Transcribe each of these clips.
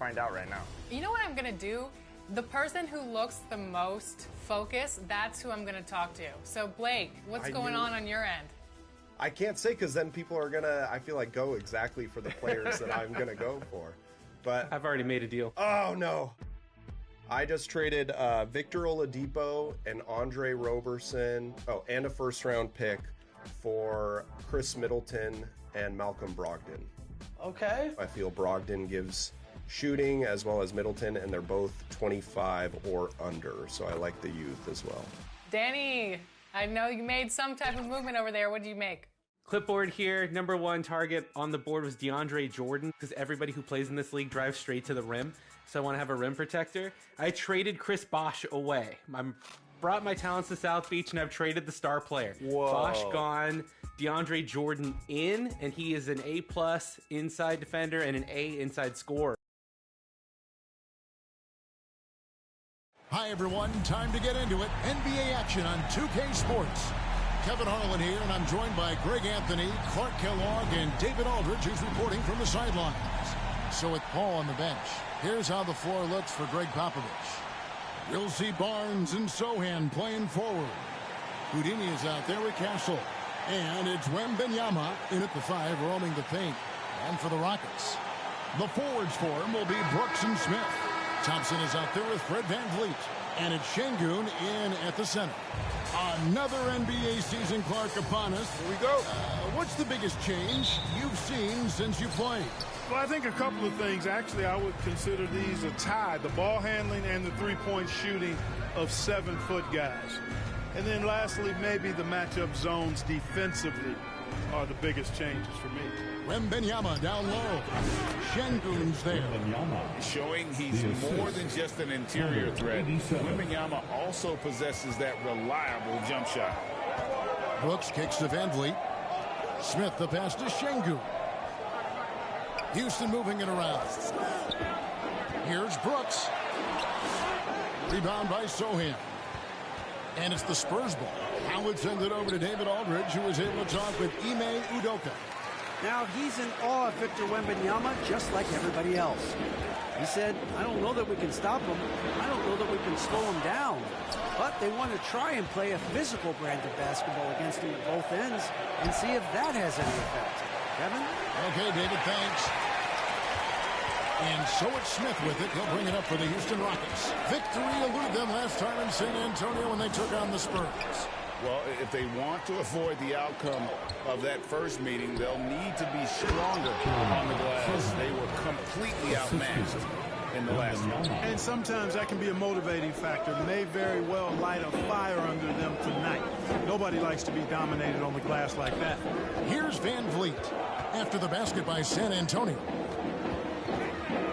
find out right now. You know what I'm going to do? The person who looks the most focused, that's who I'm going to talk to. So, Blake, what's going on your end? I can't say because then people are going to, I feel like, go exactly for the players that I'm going to go for. But I've already made a deal. Oh, no. I just traded Victor Oladipo and Andre Roberson, and a first-round pick for Chris Middleton and Malcolm Brogdon. Okay. I feel Brogdon gives shooting as well as Middleton, and they're both 25 or under, so I like the youth as well. Danny, I know you made some type of movement over there. What did you make? Clipboard here, number one target on the board was DeAndre Jordan, because everybody who plays in this league drives straight to the rim, so I want to have a rim protector. I traded Chris Bosh away. I brought my talents to South Beach, and I've traded the star player. Whoa. Bosh gone, DeAndre Jordan in, and he is an A+ inside defender and an A inside scorer. Hi, everyone. Time to get into it. NBA action on 2K Sports. Kevin Harlan here, and I'm joined by Greg Anthony, Clark Kellogg, and David Aldridge, who's reporting from the sidelines. So with Paul on the bench, here's how the floor looks for Greg Popovich. We'll see Barnes and Sohan playing forward. Houdini is out there with Castle. And it's Wembanyama in at the 5, roaming the paint. And for the Rockets, the forwards for him will be Brooks and Smith. Thompson is out there with Fred VanVleet. And it's Şengün in at the center. Another NBA season, Clark, upon us. Here we go. What's the biggest change you've seen since you played? Well, I think a couple of things. Actually, I would consider these a tie. The ball handling and the three-point shooting of 7-foot guys. And then lastly, maybe the matchup zones defensively are the biggest changes for me. Wembanyama down low. Şengün's there. Showing he's more than just an interior threat. Wembanyama also possesses that reliable jump shot. Brooks kicks to VanVleet. Smith the pass to Şengün. Houston moving it around. Here's Brooks. Rebound by Sohan. And it's the Spurs ball. Now it's sent it over to David Aldridge, who is able to talk with Ime Udoka. Now, he's in awe of Victor Wembanyama, just like everybody else. He said, I don't know that we can stop him. I don't know that we can slow him down. But they want to try and play a physical brand of basketball against him at both ends and see if that has any effect. Kevin? Okay, David, thanks. And so it's Smith with it. He'll bring it up for the Houston Rockets. Victory eluded them last time in San Antonio when they took on the Spurs. Well, if they want to avoid the outcome of that first meeting, they'll need to be stronger on the glass. They were completely outmatched in the last one. And sometimes that can be a motivating factor. May very well light a fire under them tonight. Nobody likes to be dominated on the glass like that. Here's VanVleet after the basket by San Antonio.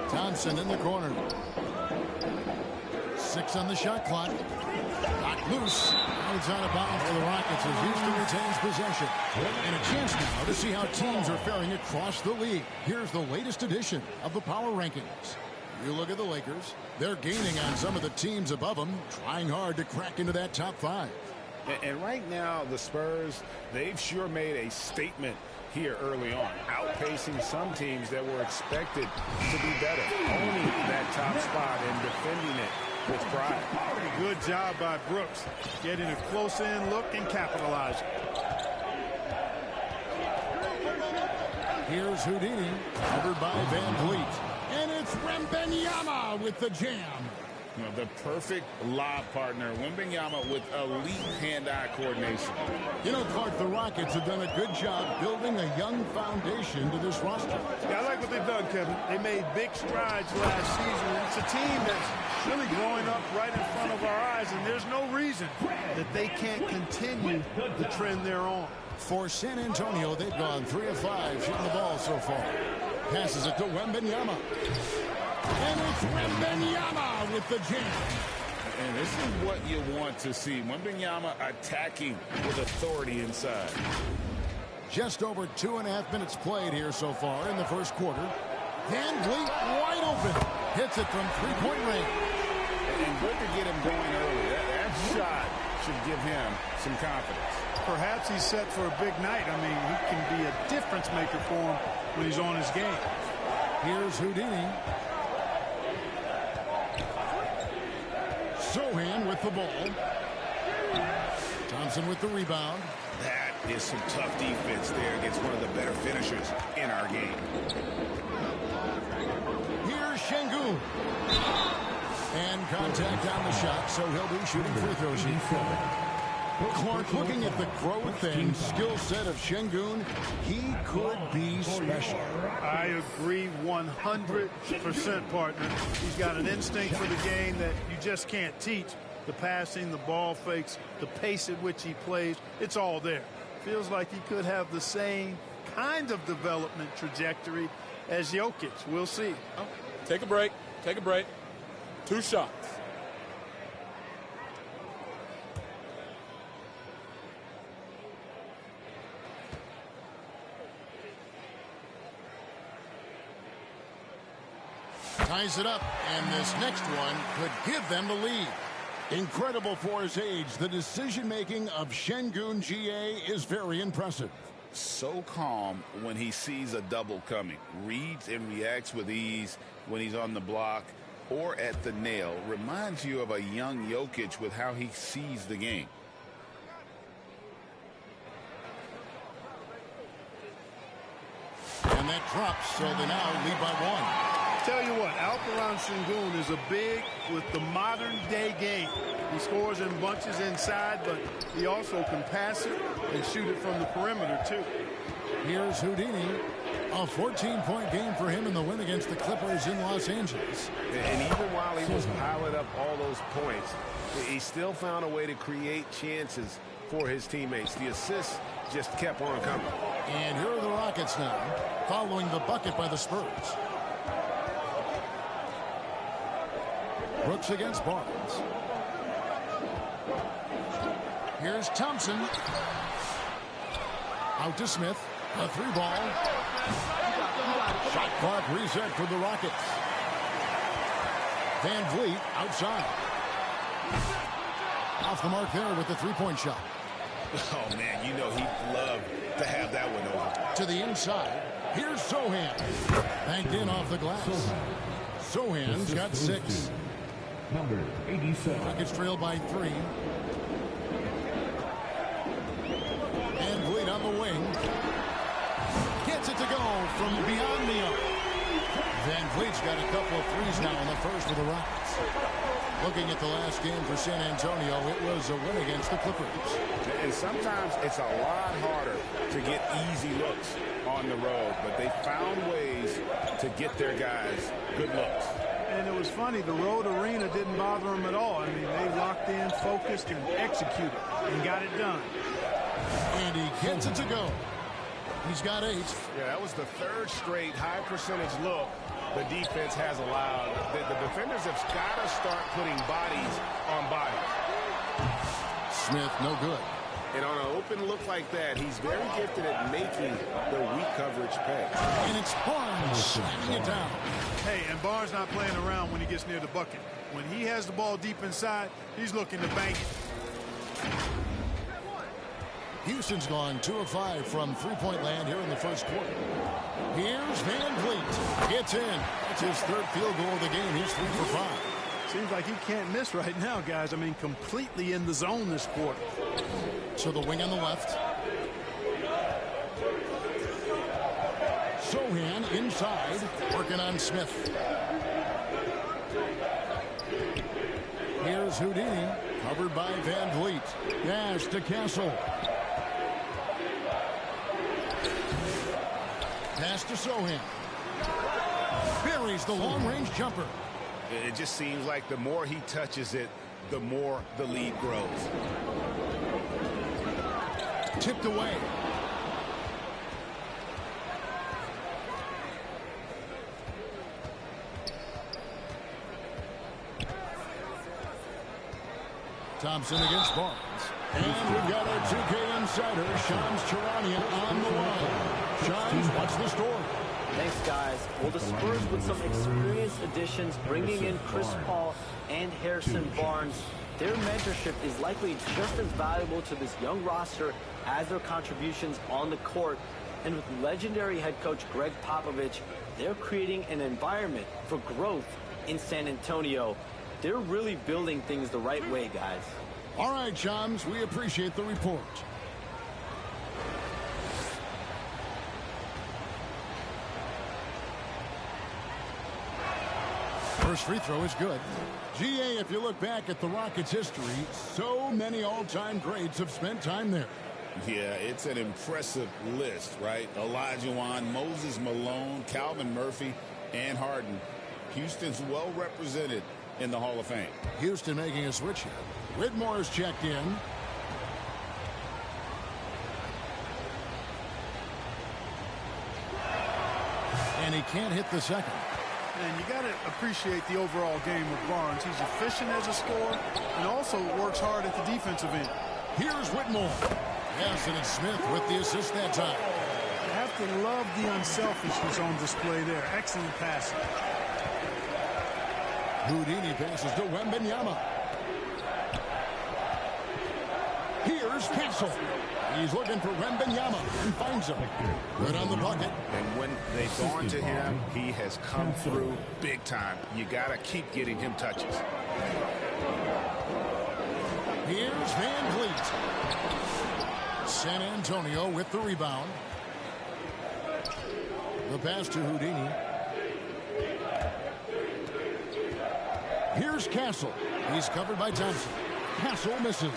Thompson in the corner. 6 on the shot clock. Knocked loose. It's out of bounds for the Rockets as Houston retains possession. And a chance now to see how teams are faring across the league. Here's the latest edition of the Power Rankings. You look at the Lakers. They're gaining on some of the teams above them, trying hard to crack into that top 5. And right now, the Spurs, they've sure made a statement here early on, outpacing some teams that were expected to be better, owning that top spot and defending it with pride. Good job by Brooks, getting a close-in look and capitalizing. Here's Houdini, covered by VanVleet. And it's Wembanyama with the jam. You know, the perfect lob partner, Wembanyama with elite hand-eye coordination. You know, Clark, the Rockets have done a good job building a young foundation to this roster. Yeah, I like what they've done, Kevin. They made big strides last season. It's a team that's really growing up right in front of our eyes, and there's no reason that they can't continue the trend they're on. For San Antonio, they've gone 3 of 5 shooting the ball so far. Passes it to Wembanyama. And it's Wembanyama with the jam. And this is what you want to see. Wembanyama attacking with authority inside. Just over 2.5 minutes played here so far in the first quarter. VanVleet wide open. Hits it from three-point range. And good to get him going early. That shot should give him some confidence. Perhaps he's set for a big night. I mean, he can be a difference maker for him when he's on his game. Here's Houdini. Sohan with the ball. Thompson with the rebound. That is some tough defense there against one of the better finishers in our game. Here's Şengün. And contact on the shot, so he'll be shooting free throws. Clark, looking at the growth and skill set of Şengün, he could be special. I agree 100%, partner. He's got an instinct for the game that you just can't teach. The passing, the ball fakes, the pace at which he plays, it's all there. Feels like he could have the same kind of development trajectory as Jokic. We'll see. Take a break. Take a break. 2 shots. Ties it up, and this next one could give them the lead. Incredible for his age. The decision-making of Şengün GA is very impressive. So calm when he sees a double coming. Reads and reacts with ease when he's on the block or at the nail. Reminds you of a young Jokic with how he sees the game. And that drops, so they now lead by 1. Tell you what, Alperen Şengün is a big with the modern day game. He scores in bunches inside, but he also can pass it and shoot it from the perimeter too. Here's Houdini. A 14-point game for him in the win against the Clippers in Los Angeles. And even while he was piling up all those points, he still found a way to create chances for his teammates. The assists just kept on coming. And here are the Rockets now, following the bucket by the Spurs. Brooks against Barnes. Here's Thompson. Out to Smith. A 3-ball. Shot clock reset for the Rockets. Van Vliet outside. Off the mark there with the 3-point shot. Oh, man, you know he'd love to have that one over. To the inside. Here's Sohan. Banked in off the glass. Sohan's got 6. Number 87. Rockets trail by 3. And Vliet on the wing. Gets it to go from beyond the arc. Van Vliet's got a couple of threes now in the first for the Rockets. Looking at the last game for San Antonio, it was a win against the Clippers. And sometimes it's a lot harder to get easy looks on the road, but they found ways to get their guys good looks. And it was funny, the road arena didn't bother them at all. I mean, they locked in, focused, and executed, and got it done. And he gets it to go. He's got 8. Yeah, that was the 3rd straight high percentage look the defense has allowed. The defenders have got to start putting bodies on bodies. Smith, no good. And on an open look like that, he's very gifted at making the weak coverage pay. And it's Barnes slamming it down. Hey, and Barnes not playing around when he gets near the bucket. When he has the ball deep inside, he's looking to bank it. Houston's gone 2 of 5 from three-point land here in the first quarter. Here's Van Vliet. Gets in. That's his 3rd field goal of the game. He's 3 for 5. Seems like he can't miss right now, guys. I mean, completely in the zone this quarter. So the wing on the left. Sohan inside, working on Smith. Here's Houdini, covered by Van Vliet. Pass to Castle. Pass to Sohan. Buries the long-range jumper. It just seems like the more he touches it, the more the lead grows. Tipped away. Thompson against Barnes. And we've got our 2K insider, Shams Charania, on the line. Shams, what's the story? Thanks, guys. Well, the Spurs with some experienced additions, bringing in Chris Paul and Harrison Barnes. Their mentorship is likely just as valuable to this young roster as their contributions on the court. And with legendary head coach Greg Popovich, they're creating an environment for growth in San Antonio. They're really building things the right way, guys. All right, chums, we appreciate the report. First free throw is good. GA, if you look back at the Rockets' history, so many all-time greats have spent time there. Yeah, it's an impressive list, right? Olajuwon, Moses Malone, Calvin Murphy, and Harden. Houston's well represented in the Hall of Fame. Houston making a switch here. Whitmore's checked in. And he can't hit the second. And you got to appreciate the overall game of Barnes. He's efficient as a scorer and also works hard at the defensive end. Here's Whitmore. Yes, and it's Smith with the assist that time. You have to love the unselfishness on display there. Excellent passing. Houdini passes to Wembanyama. Here's Castle. He's looking for Wembanyama and finds him. Right on the bucket. And when they've gone to him, he has come through big time. You got to keep getting him touches. Here's Van Vliet. San Antonio with the rebound. The pass to Houdini. Here's Castle. He's covered by Thompson. Castle misses.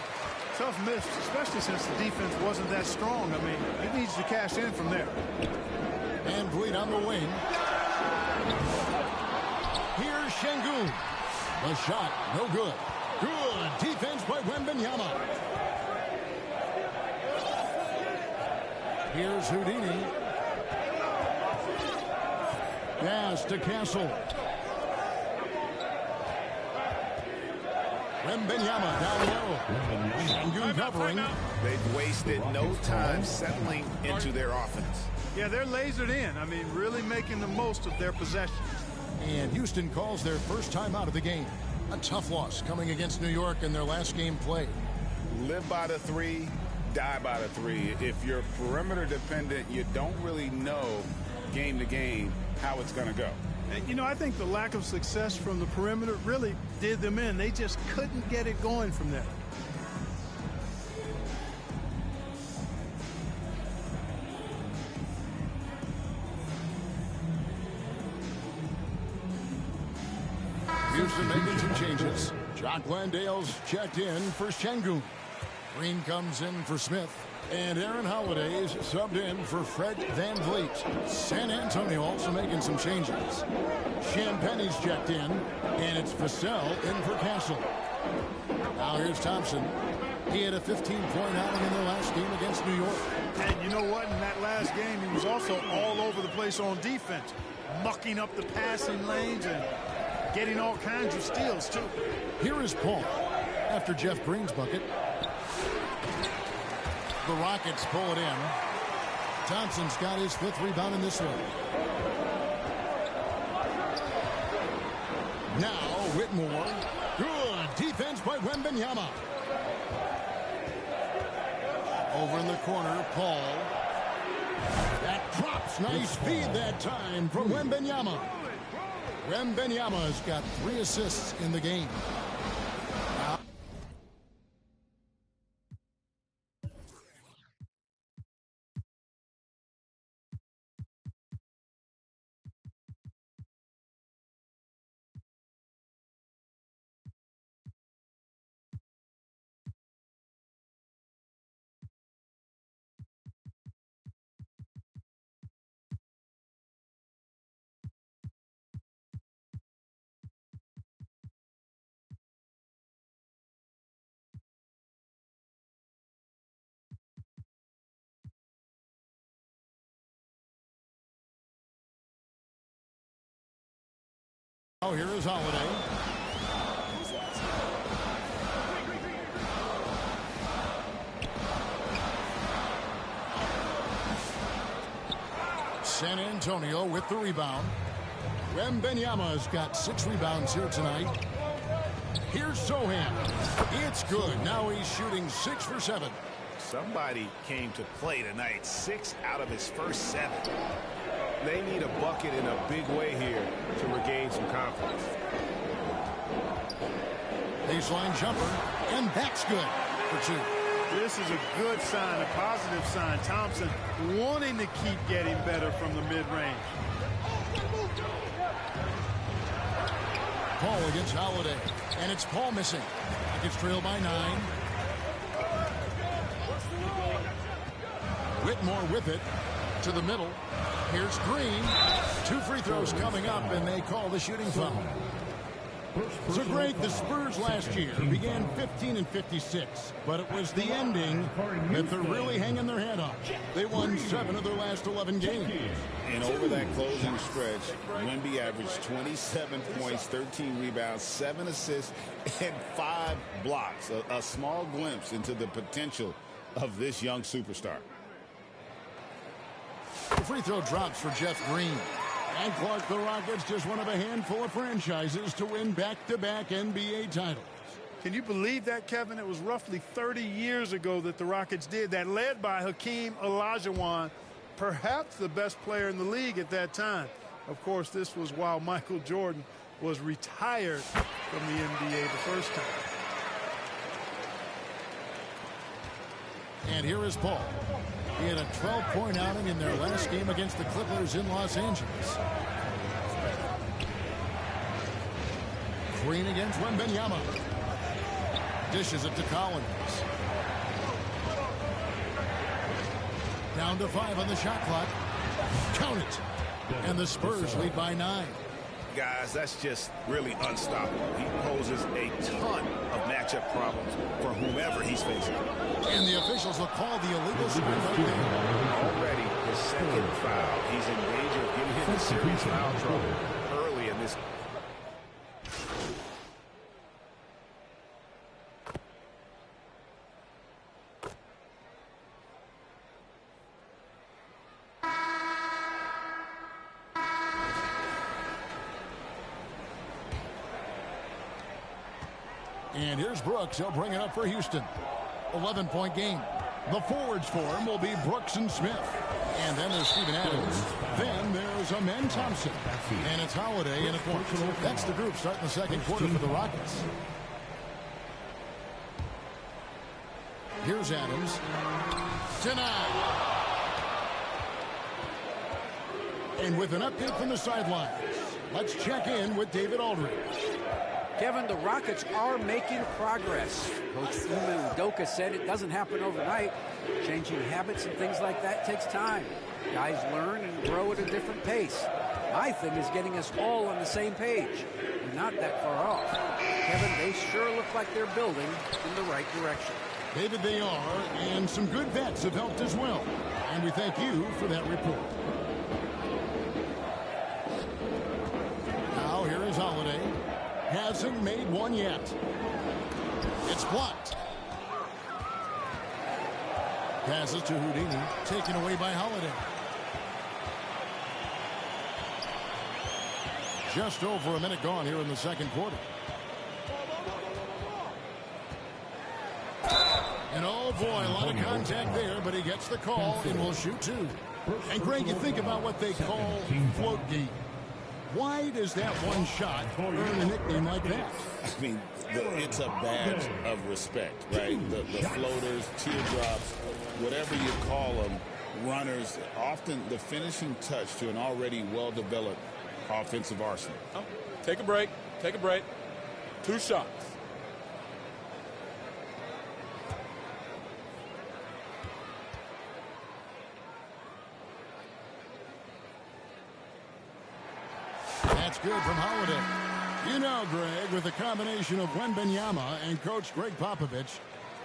Tough miss, especially since the defense wasn't that strong. I mean, he needs to cash in from there. Van Vliet on the wing. Here's Şengün. The shot, no good. Good defense by Wembanyama. Here's Houdini. Pass to Castle. Wembanyama down low. Şengün covering. They've wasted no time settling into their offense. Yeah, they're lasered in. I mean, really making the most of their possessions. And Houston calls their first time out of the game. A tough loss coming against New York in their last game played. Live by the three, die by the three. If you're perimeter dependent, you don't really know game to game how it's going to go. And, you know, I think the lack of success from the perimeter really did them in. They just couldn't get it going from there. Houston making some changes. Jock Landale's checked in for Şengün. Green comes in for Smith. And Aaron Holiday's subbed in for Fred Van Vliet. San Antonio also making some changes. Champagne's checked in. And it's Vassell in for Castle. Now here's Thompson. He had a 15-point outing in their last game against New York. And you know what? In that last game, he was also all over the place on defense. Mucking up the passing lanes and getting all kinds of steals, too. Here is Paul after Jeff Green's bucket. The Rockets pull it in. Thompson's got his 5th rebound in this one. Now Whitmore. Good defense by Wembanyama. Over in the corner, Paul. That drops. Nice feed that time from Wembanyama. Wembanyama's got 3 assists in the game. Oh, here is Holiday. San Antonio with the rebound. Wembanyama's got 6 rebounds here tonight. Here's Sohan. It's good. Now he's shooting 6 for 7. Somebody came to play tonight. 6 out of his first 7. They need a bucket in a big way here to regain some confidence. Baseline jumper, and that's good for two. This is a good sign, a positive sign. Thompson wanting to keep getting better from the mid-range. Paul against Holiday, and it's Paul missing. It's trailed by 9. Whitmore with it to the middle. Here's Green. 2 free throws coming up, and they call the shooting foul. So, Greg, the Spurs last year began 15-56, but it was the ending that they're really hanging their head on. They won 7 of their last 11 games. And over that closing stretch, Wemby averaged 27 points, 13 rebounds, 7 assists, and 5 blocks. A small glimpse into the potential of this young superstar. The free throw drops for Jeff Green. And Clark, the Rockets, just one of a handful of franchises to win back-to-back NBA titles. Can you believe that, Kevin? It was roughly 30 years ago that the Rockets did that, led by Hakeem Olajuwon, perhaps the best player in the league at that time. Of course, this was while Michael Jordan was retired from the NBA the first time. And here is Paul. He had a 12-point outing in their last game against the Clippers in Los Angeles. Green against Wembanyama. Dishes it to Collins. Down to 5 on the shot clock. Count it. And the Spurs lead by 9. Guys, that's just really unstoppable. He poses a ton of matchup problems for whomever he's facing. And the officials will call the illegal screen right there. Already his second foul. He's in danger of getting hit in serious foul trouble early in this. And here's Brooks. He'll bring it up for Houston. 11-point game. The forwards for him will be Brooks and Smith. And then there's Steven Adams. Then there's Amen Thompson. And it's Holiday in a point. That's the group starting the second quarter for the Rockets. Here's Adams. Denied. And with an update from the sidelines, let's check in with David Aldridge. Kevin, the Rockets are making progress. Coach Ime Udoka said it doesn't happen overnight. Changing habits and things like that takes time. Guys learn and grow at a different pace. My thing is getting us all on the same page. We're not that far off. Kevin, they sure look like they're building in the right direction. David, they are, and some good vets have helped as well. And we thank you for that report. Now here is Holiday. Hasn't made one yet. It's blocked. Passes to Houdini, taken away by Holiday. Just over a minute gone here in the second quarter. And oh boy, a lot of contact there, but he gets the call and will shoot 2. And Greg, you think about what they call float game. Why does that one shot earn a nickname like that? I mean, it's a badge of respect, right? The floaters, teardrops, whatever you call them, runners, often the finishing touch to an already well-developed offensive arsenal. Oh, take a break. Take a break. 2 shots. That's good from Holiday. You know, Greg, with a combination of Wembanyama and Coach Greg Popovich,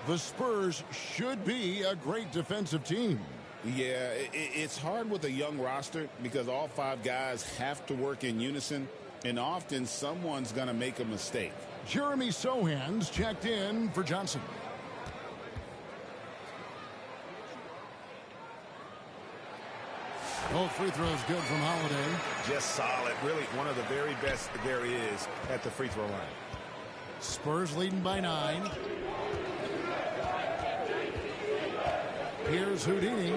the Spurs should be a great defensive team. Yeah, it's hard with a young roster because all 5 guys have to work in unison, and often someone's going to make a mistake. Jeremy Sohan's checked in for Johnson. Both free throws good from Holiday. Just solid. Really one of the very best there is at the free throw line. Spurs leading by 9. Here's Houdini.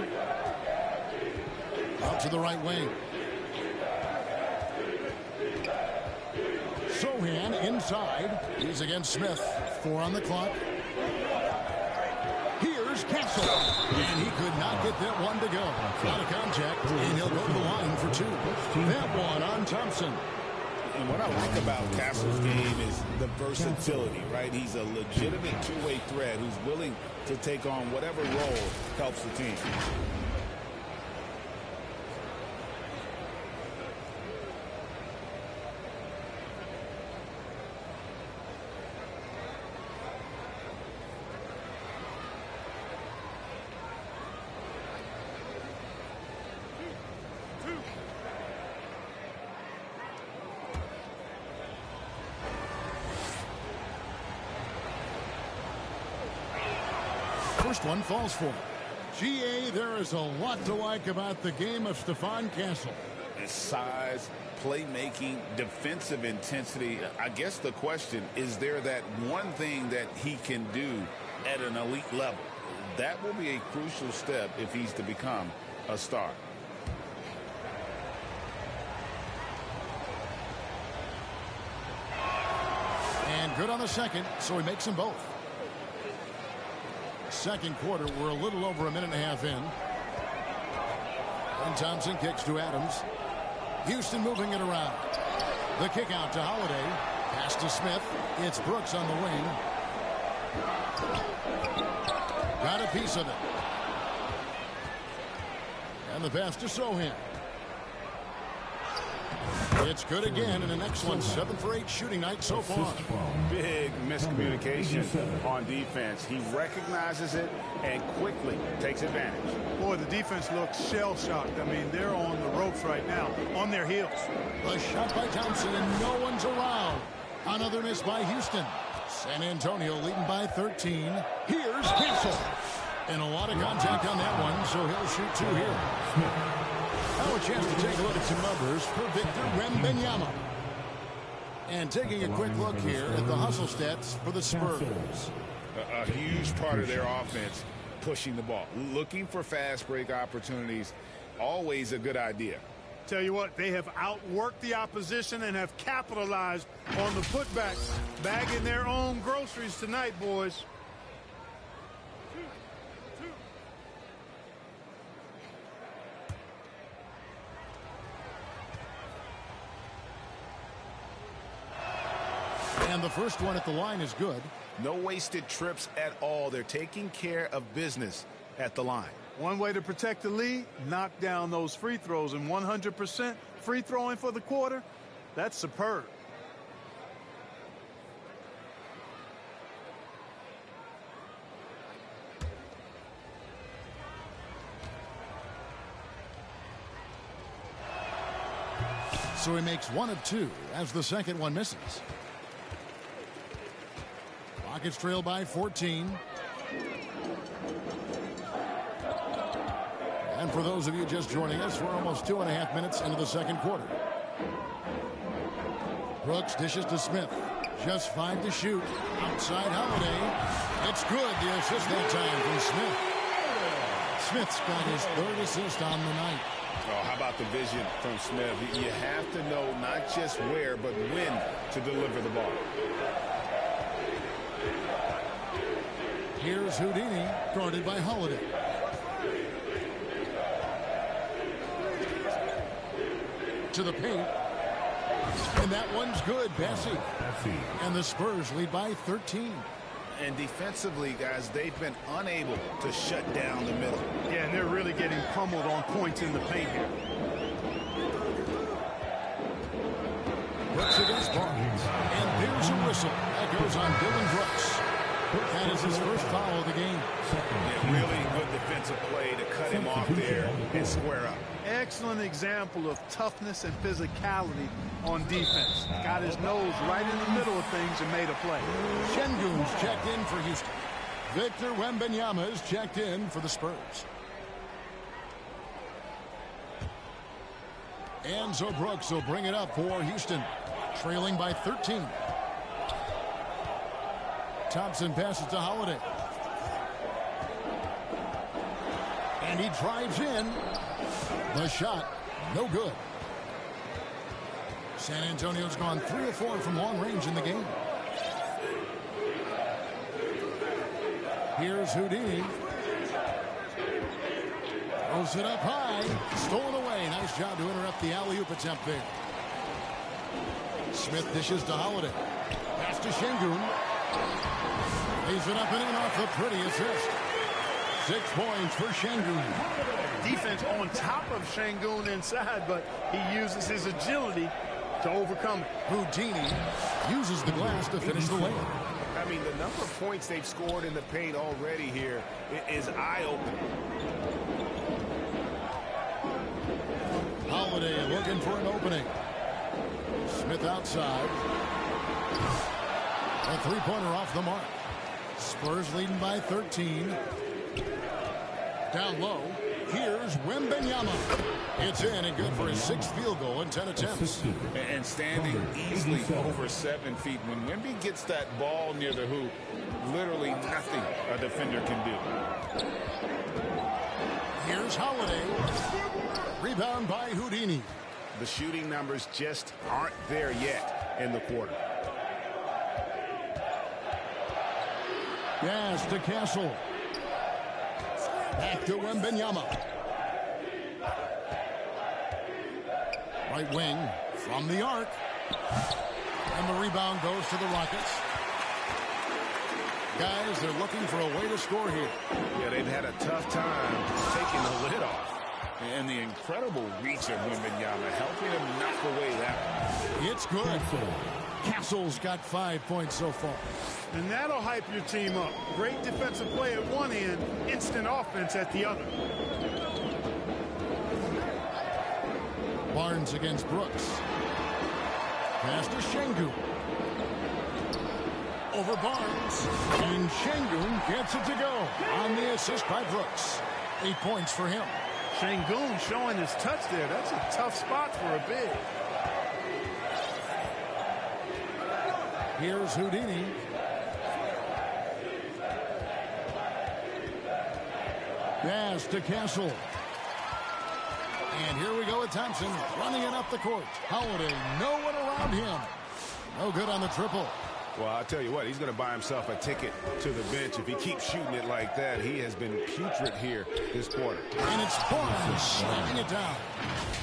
Out to the right wing. Sohan inside. He's against Smith. 4 on the clock. Here's Castle. And he could not get that one to go. Out of contact, and he'll go to the line for 2. That one on Thompson. And what I like about Castle's game is the versatility, right? He's a legitimate two-way threat who's willing to take on whatever role helps the team. First one falls for him. GA, there is a lot to like about the game of Stephon Castle. His size, playmaking, defensive intensity. I guess the question, is there that one thing that he can do at an elite level? That will be a crucial step if he's to become a star. And good on the second, so he makes them both. Second quarter, we're a little over a minute and a half in. And Thompson kicks to Adams. Houston moving it around. The kick out to Holiday. Pass to Smith. It's Brooks on the wing. Got a piece of it. And the pass to Sohan. It's good again, and an excellent 7 for 8 shooting night so far. Big miscommunication on defense. He recognizes it and quickly takes advantage. Boy, the defense looks shell-shocked. I mean, they're on the ropes right now, on their heels. A shot by Thompson, and no one's around. Another miss by Houston. San Antonio leading by 13. Here's Castle. And a lot of contact on that one, so he'll shoot 2 here. Now a chance to take a look at some numbers for Victor Wembanyama. And taking a quick look here at the hustle stats for the Spurs. A huge part of their offense, pushing the ball. Looking for fast break opportunities, always a good idea. Tell you what, they have outworked the opposition and have capitalized on the putbacks, bagging their own groceries tonight, boys. And the first one at the line is good. No wasted trips at all. They're taking care of business at the line. One way to protect the lead, knock down those free throws, and 100% free throwing for the quarter, that's superb. So he makes 1 of 2 as the second one misses. Rockets trail by 14. And for those of you just joining us, we're almost 2.5 minutes into the second quarter. Brooks dishes to Smith. Just 5 to shoot. Outside Holiday. It's good. The assist that time from Smith. Smith's got his 3rd assist on the night. Oh, how about the vision from Smith? You have to know not just where, but when to deliver the ball. Here's Houdini, guarded by Holiday. To the paint. And that one's good, Bessie. And the Spurs lead by 13. And defensively, guys, they've been unable to shut down the middle. Yeah, and they're really getting pummeled on points in the paint here. Brooks against Barnes. And there's a whistle. That goes on Dylan Brooks. That is his first foul of the game. Yeah, really good defensive play to cut him off there and square up. Excellent example of toughness and physicality on defense. Got his nose right in the middle of things and made a play. Şengün's checked in for Houston. Victor Wembanyama is checked in for the Spurs. And so Brooks will bring it up for Houston, trailing by 13. Thompson passes to Holiday. And he drives in. The shot, no good. San Antonio's gone 3 of 4 from long range in the game. Here's Houdini. Throws it up high. Stolen away. Nice job to interrupt the alley-oop attempt there. Smith dishes to Holiday. Pass to Şengün. Lays it up and in off the pretty assist. 6 points for Şengün. Defense on top of Şengün inside, but he uses his agility to overcome it. Houdini uses the glass to finish the layup. I mean, the number of points they've scored in the paint already here is eye-opening. Holiday looking for an opening. Smith outside. A three-pointer off the mark. Spurs leading by 13. Down low. Here's Wembanyama. It's in and good for his 6th field goal in 10 attempts. And standing easily over 7 feet. When Wemby gets that ball near the hoop, literally nothing a defender can do. Here's Holiday. Rebound by Houdini. The shooting numbers just aren't there yet in the quarter. Pass to Castle. Back to Wembanyama. Right wing from the arc. And the rebound goes to the Rockets. Guys, they're looking for a way to score here. Yeah, they've had a tough time taking the lid off. And the incredible reach of Wembanyama helping him knock away that one. It's good. Castle's got 5 points so far. And that'll hype your team up. Great defensive play at one end, instant offense at the other. Barnes against Brooks. Pass to Şengün. Over Barnes. And Şengün gets it to go on the assist by Brooks. 8 points for him. Şengün showing his touch there. That's a tough spot for a big. Here's Houdini. Pass to Castle. And here we go with Thompson running it up the court. Holiday, no one around him. No good on the triple. Well, I'll tell you what, he's going to buy himself a ticket to the bench. If he keeps shooting it like that, he has been putrid here this quarter. And it's Barnes slamming it down.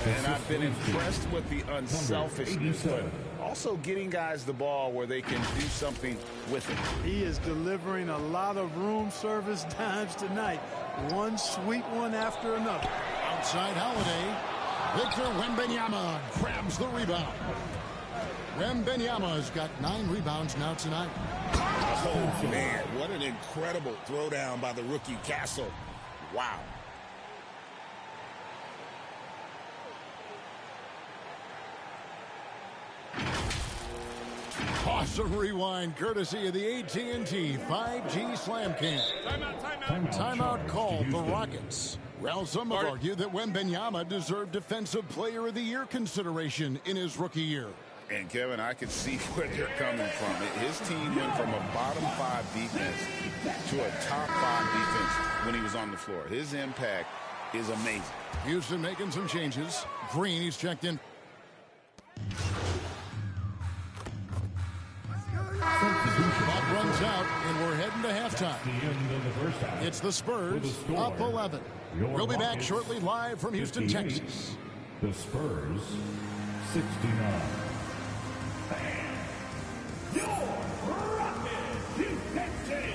And I've been impressed with the unselfishness, but also getting guys the ball where they can do something with it. He is delivering a lot of room service dimes tonight. One sweet one after another. Outside Holiday. Victor Wembanyama grabs the rebound. Wembanyama's got 9 rebounds now tonight. Oh, man, what an incredible throwdown by the rookie Castle. Wow. Awesome rewind courtesy of the AT&T 5G Slam Cam. Timeout called the Rockets. Well, some have argued that Wembanyama deserved Defensive Player of the Year consideration in his rookie year. And, Kevin, I can see where they're coming from. His team went from a bottom 5 defense to a top 5 defense when he was on the floor. His impact is amazing. Houston making some changes. Green, he's checked in. Clock runs out, and we're heading to halftime. It's the Spurs up 11. We'll be back shortly live from Houston, Texas. The Spurs, 69. Your Rockets, USA.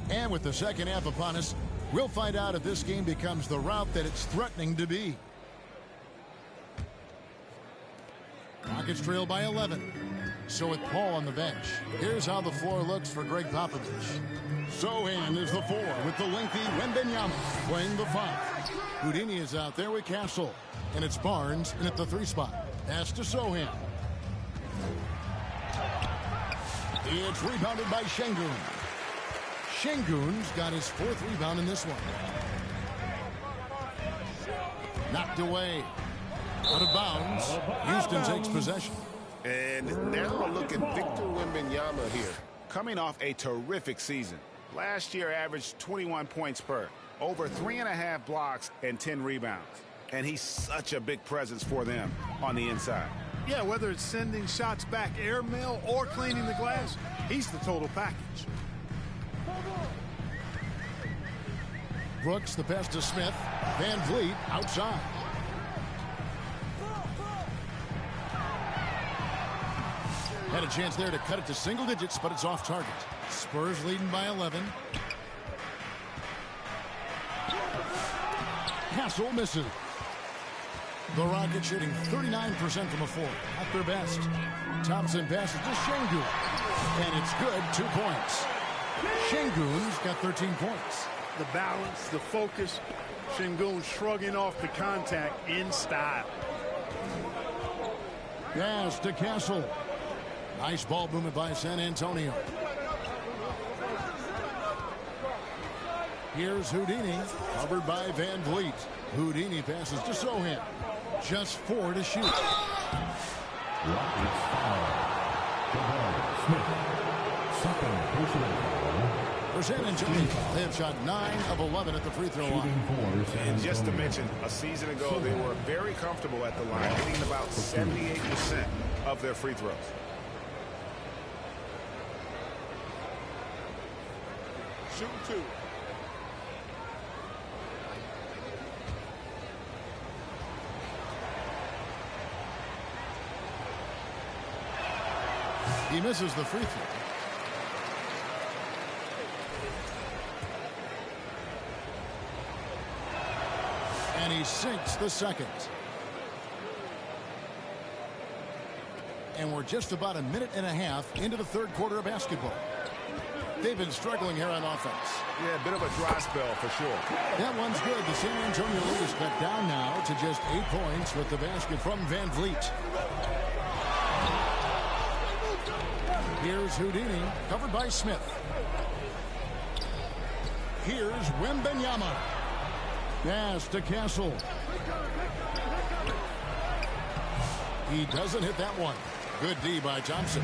And with the second half upon us, we'll find out if this game becomes the route that it's threatening to be. Rockets trail by 11. So with Paul on the bench, here's how the floor looks for Greg Popovich. Sohan is the 4 with the lengthy Wembanyama playing the 5. Houdini is out there with Castle. And it's Barnes in at the 3 spot. Pass to Sohan. It's rebounded by Şengün. Şengün's got his 4th rebound in this one. Knocked away. Out of bounds. Houston takes possession. And now a look at Victor Wembanyama here. Coming off a terrific season. Last year averaged 21 points per, over 3.5 blocks and 10 rebounds. And he's such a big presence for them on the inside. Yeah, whether it's sending shots back airmail or cleaning the glass, he's the total package. Brooks, the pass to Smith. Van Vliet outside. Had a chance there to cut it to single digits, but it's off target. Spurs leading by 11. Castle misses. The Rockets shooting 39% from the floor. At their best. Thompson passes to Şengün. And it's good. 2 points. Şengün's got 13 points. The balance, the focus. Şengün shrugging off the contact in style. Pass to Castle. Nice ball movement by San Antonio. Here's Houdini, covered by Van Vliet. Houdini passes to Sohan. Just 4 to shoot. Rockets foul. Smith. Second personal foul. For San Antonio, they have shot 9 of 11 at the free throw line. And just to mention, a season ago, they were very comfortable at the line, hitting about 78% of their free throws. Shooting 2. He misses the free throw. And he sinks the second. And we're just about a minute and a half into the 3rd quarter of basketball. They've been struggling here on offense. Yeah, a bit of a dry spell for sure. That one's good. The San Antonio lead is cut down now to just 8 points with the basket from Van Vliet. Here's Houdini, covered by Smith. Here's Wembanyama. Pass to Castle. He doesn't hit that one. Good D by Thompson.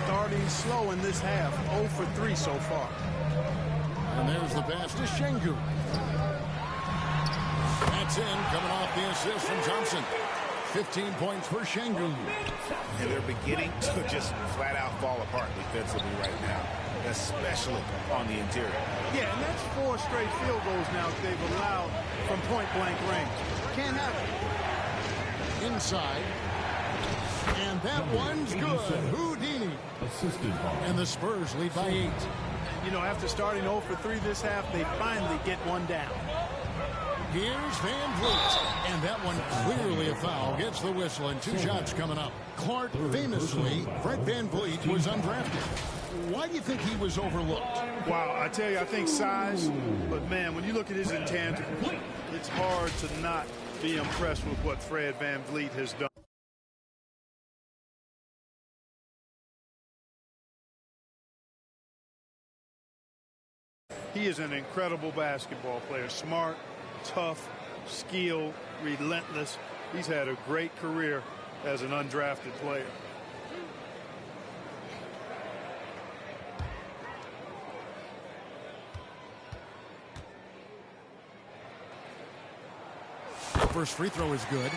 Starting slow in this half. 0 for 3 so far. And there's the pass to Şengün. That's in, coming off the assist from Thompson. 15 points for Şengün. And they're beginning to just flat out fall apart defensively right now, especially on the interior. Yeah, and that's 4 straight field goals now they've allowed from point-blank range. Can't have it. Inside. And that one's good. Houdini. And the Spurs lead by 8. You know, after starting 0 for 3 this half, they finally get one down. Here's Van Vliet. And that one clearly a foul. Gets the whistle and 2 shots coming up. Clark, famously, Fred Van Vliet was undrafted. Why do you think he was overlooked? Wow, I tell you, I think size. But, man, when you look at his intangibles, it's hard to not be impressed with what Fred Van Vliet has done. He is an incredible basketball player. Smart, tough, skilled, relentless. He's had a great career as an undrafted player. First free throw is good.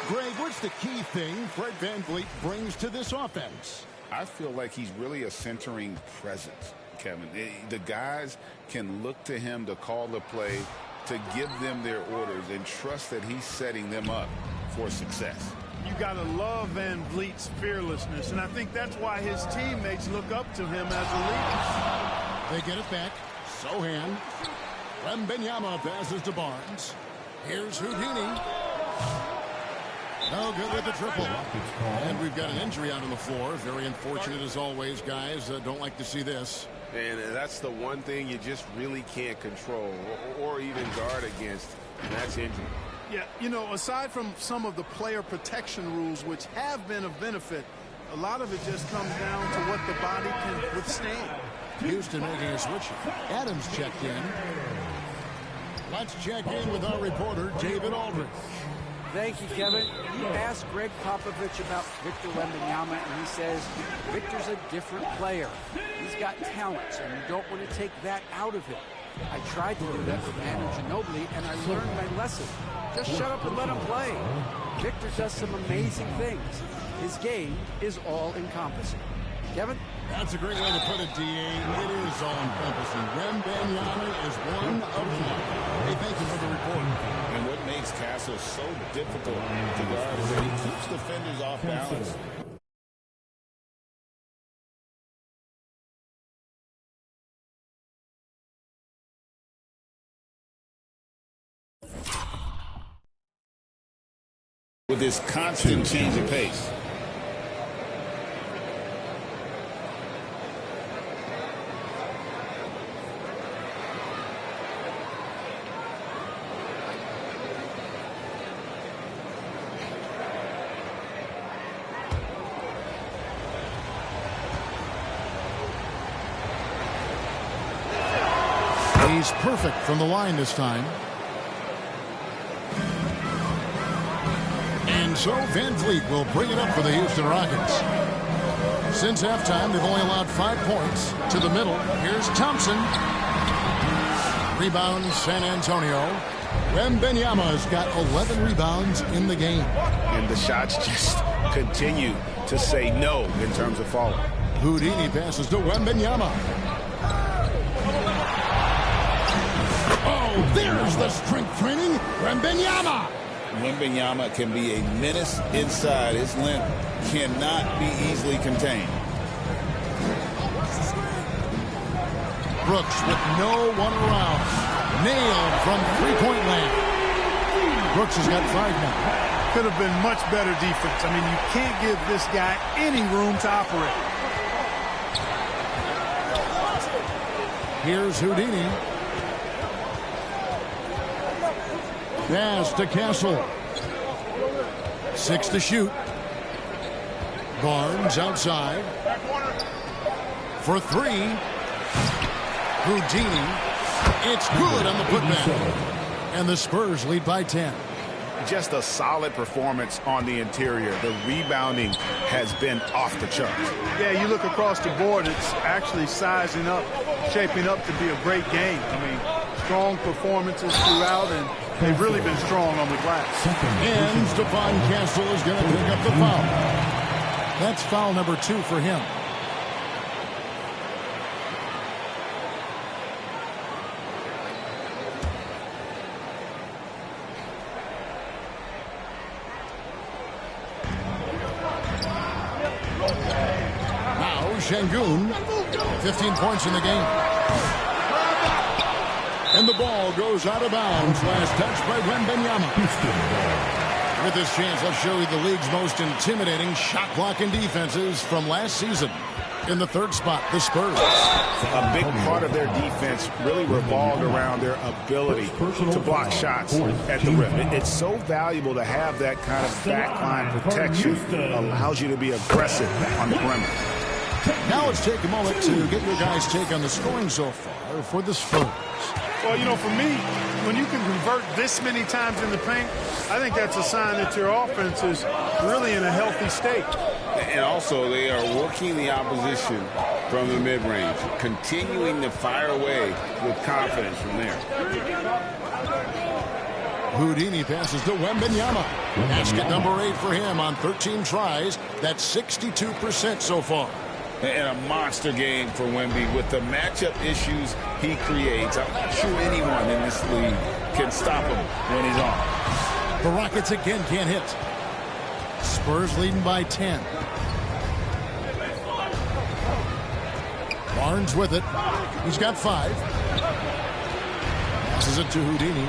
Greg, what's the key thing Fred Van Vliet brings to this offense? I feel like he's really a centering presence, Kevin. The guys can look to him to call the play, to give them their orders, and trust that he's setting them up for success. You got to love Van Vliet's fearlessness, and I think that's why his teammates look up to him as a leader. They get it back. Sohan. Wembanyama passes to Barnes. Here's Houdini. No good with the triple. And we've got an injury out on the floor. Very unfortunate as always, guys. Don't like to see this. And that's the one thing you just really can't control or even guard against, and that's injury. Yeah, you know, aside from some of the player protection rules, which have been of benefit, a lot of it just comes down to what the body can withstand. Houston making a switch. Adams checked in. Let's check in with our reporter, David Aldridge. Thank you, Kevin. You asked Greg Popovich about Victor Wembanyama, and he says Victor's a different player. He's got talents, and you don't want to take that out of him. I tried to do that with Manu Ginobili, and I learned my lesson. Just shut up and let him play. Victor does some amazing things. His game is all-encompassing. Kevin? That's a great way to put it, D.A. It is all-encompassing. Wembanyama is one of one. Hey, thank you for the report. And what makes Castle so difficult to guard is that he keeps defenders off balance. With this constant change of pace. He's perfect from the line this time. And so Van Vliet will bring it up for the Houston Rockets. Since halftime, they've only allowed 5 points. To the middle, here's Thompson. Rebound, San Antonio. Wembanyama's got 11 rebounds in the game. And the shots just continue to say no in terms of falling. Houdini passes to Wembanyama. Oh, there's the strength training. Wembanyama. Wembanyama can be a menace inside. His length cannot be easily contained. Brooks with no one around. Nailed from three-point land. Brooks has got 5 now. Could have been much better defense. I mean, you can't give this guy any room to operate. Here's Houdini. Pass to Castle. 6 to shoot. Barnes outside. For 3. Houdini. It's good on the putback. And the Spurs lead by 10. Just a solid performance on the interior. The rebounding has been off the charts. Yeah, you look across the board, it's actually sizing up, shaping up to be a great game. I mean, strong performances throughout, and they've really been strong on the glass. And Stephon Castle is going to pick up the foul. That's foul number 2 for him. Now Şengün, 15 points in the game. And the ball goes out of bounds. Last touch by Wembanyama. With this chance, I'll show you the league's most intimidating shot blocking defenses from last season. In the 3rd spot, the Spurs. A big part of their defense really revolved around their ability to block shots at the rim. It's so valuable to have that kind of backline protection. Allows you to be aggressive on the perimeter. Now let's take a moment to get your guys' take on the scoring so far for the Spurs. Well, you know, for me, when you can convert this many times in the paint, I think that's a sign that your offense is really in a healthy state. And also, they are working the opposition from the mid-range, continuing to fire away with confidence from there. Houdini passes to Wembanyama. Basket number 8 for him on 13 tries. That's 62% so far. And a monster game for Wemby with the matchup issues he creates. I'm not sure anyone in this league can stop him when he's on. The Rockets again can't hit. Spurs leading by 10. Barnes with it. He's got 5. Passes it to Houdini.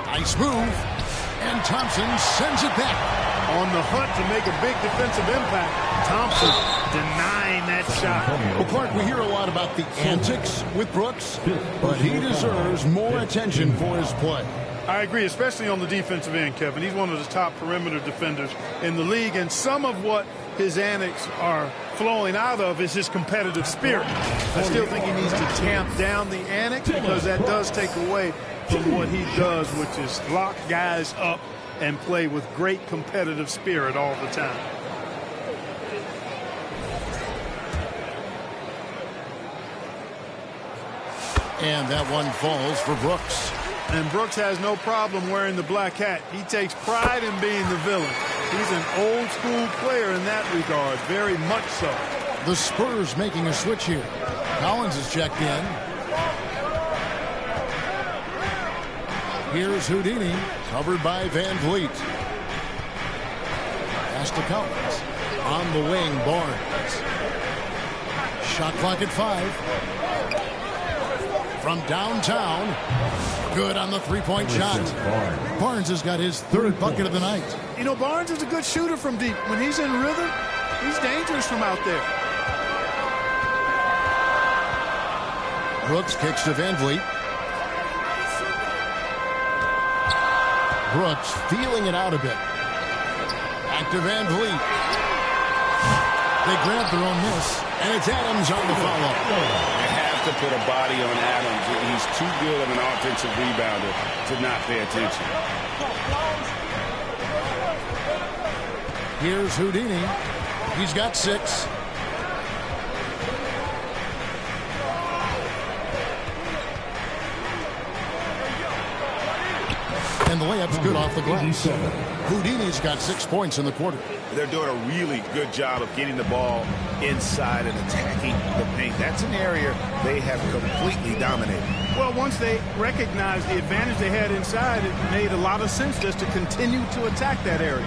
Nice move. And Thompson sends it back. On the hunt to make a big defensive impact, Thompson denying that shot. Well, Clark, we hear a lot about the antics with Brooks, but he deserves more attention for his play. I agree, especially on the defensive end, Kevin. He's one of the top perimeter defenders in the league, and some of what his antics are flowing out of is his competitive spirit. I still think he needs to tamp down the antics because that does take away from what he does, which is lock guys up and play with great competitive spirit all the time. And that one falls for Brooks. And Brooks has no problem wearing the black hat. He takes pride in being the villain. He's an old school player in that regard, very much so. The Spurs making a switch here. Collins is checked in. Here's Houdini, covered by Van Vliet. Pass to Collins. On the wing, Barnes. Shot clock at 5. From downtown. Good on the three-point shot. Barnes has got his third bucket of the night. You know, Barnes is a good shooter from deep. When he's in rhythm, he's dangerous from out there. Brooks kicks to Van Vliet. Brooks feeling it out a bit. Back to Van Vliet. They grab their own miss, and it's Adams on the follow. They have to put a body on Adams. He's too good of an offensive rebounder to not pay attention. Here's Houdini. He's got 6. And the layup's good off the glass. Houdini's got 6 points in the quarter. They're doing a really good job of getting the ball inside and attacking the paint. That's an area they have completely dominated. Well, once they recognized the advantage they had inside, it made a lot of sense just to continue to attack that area.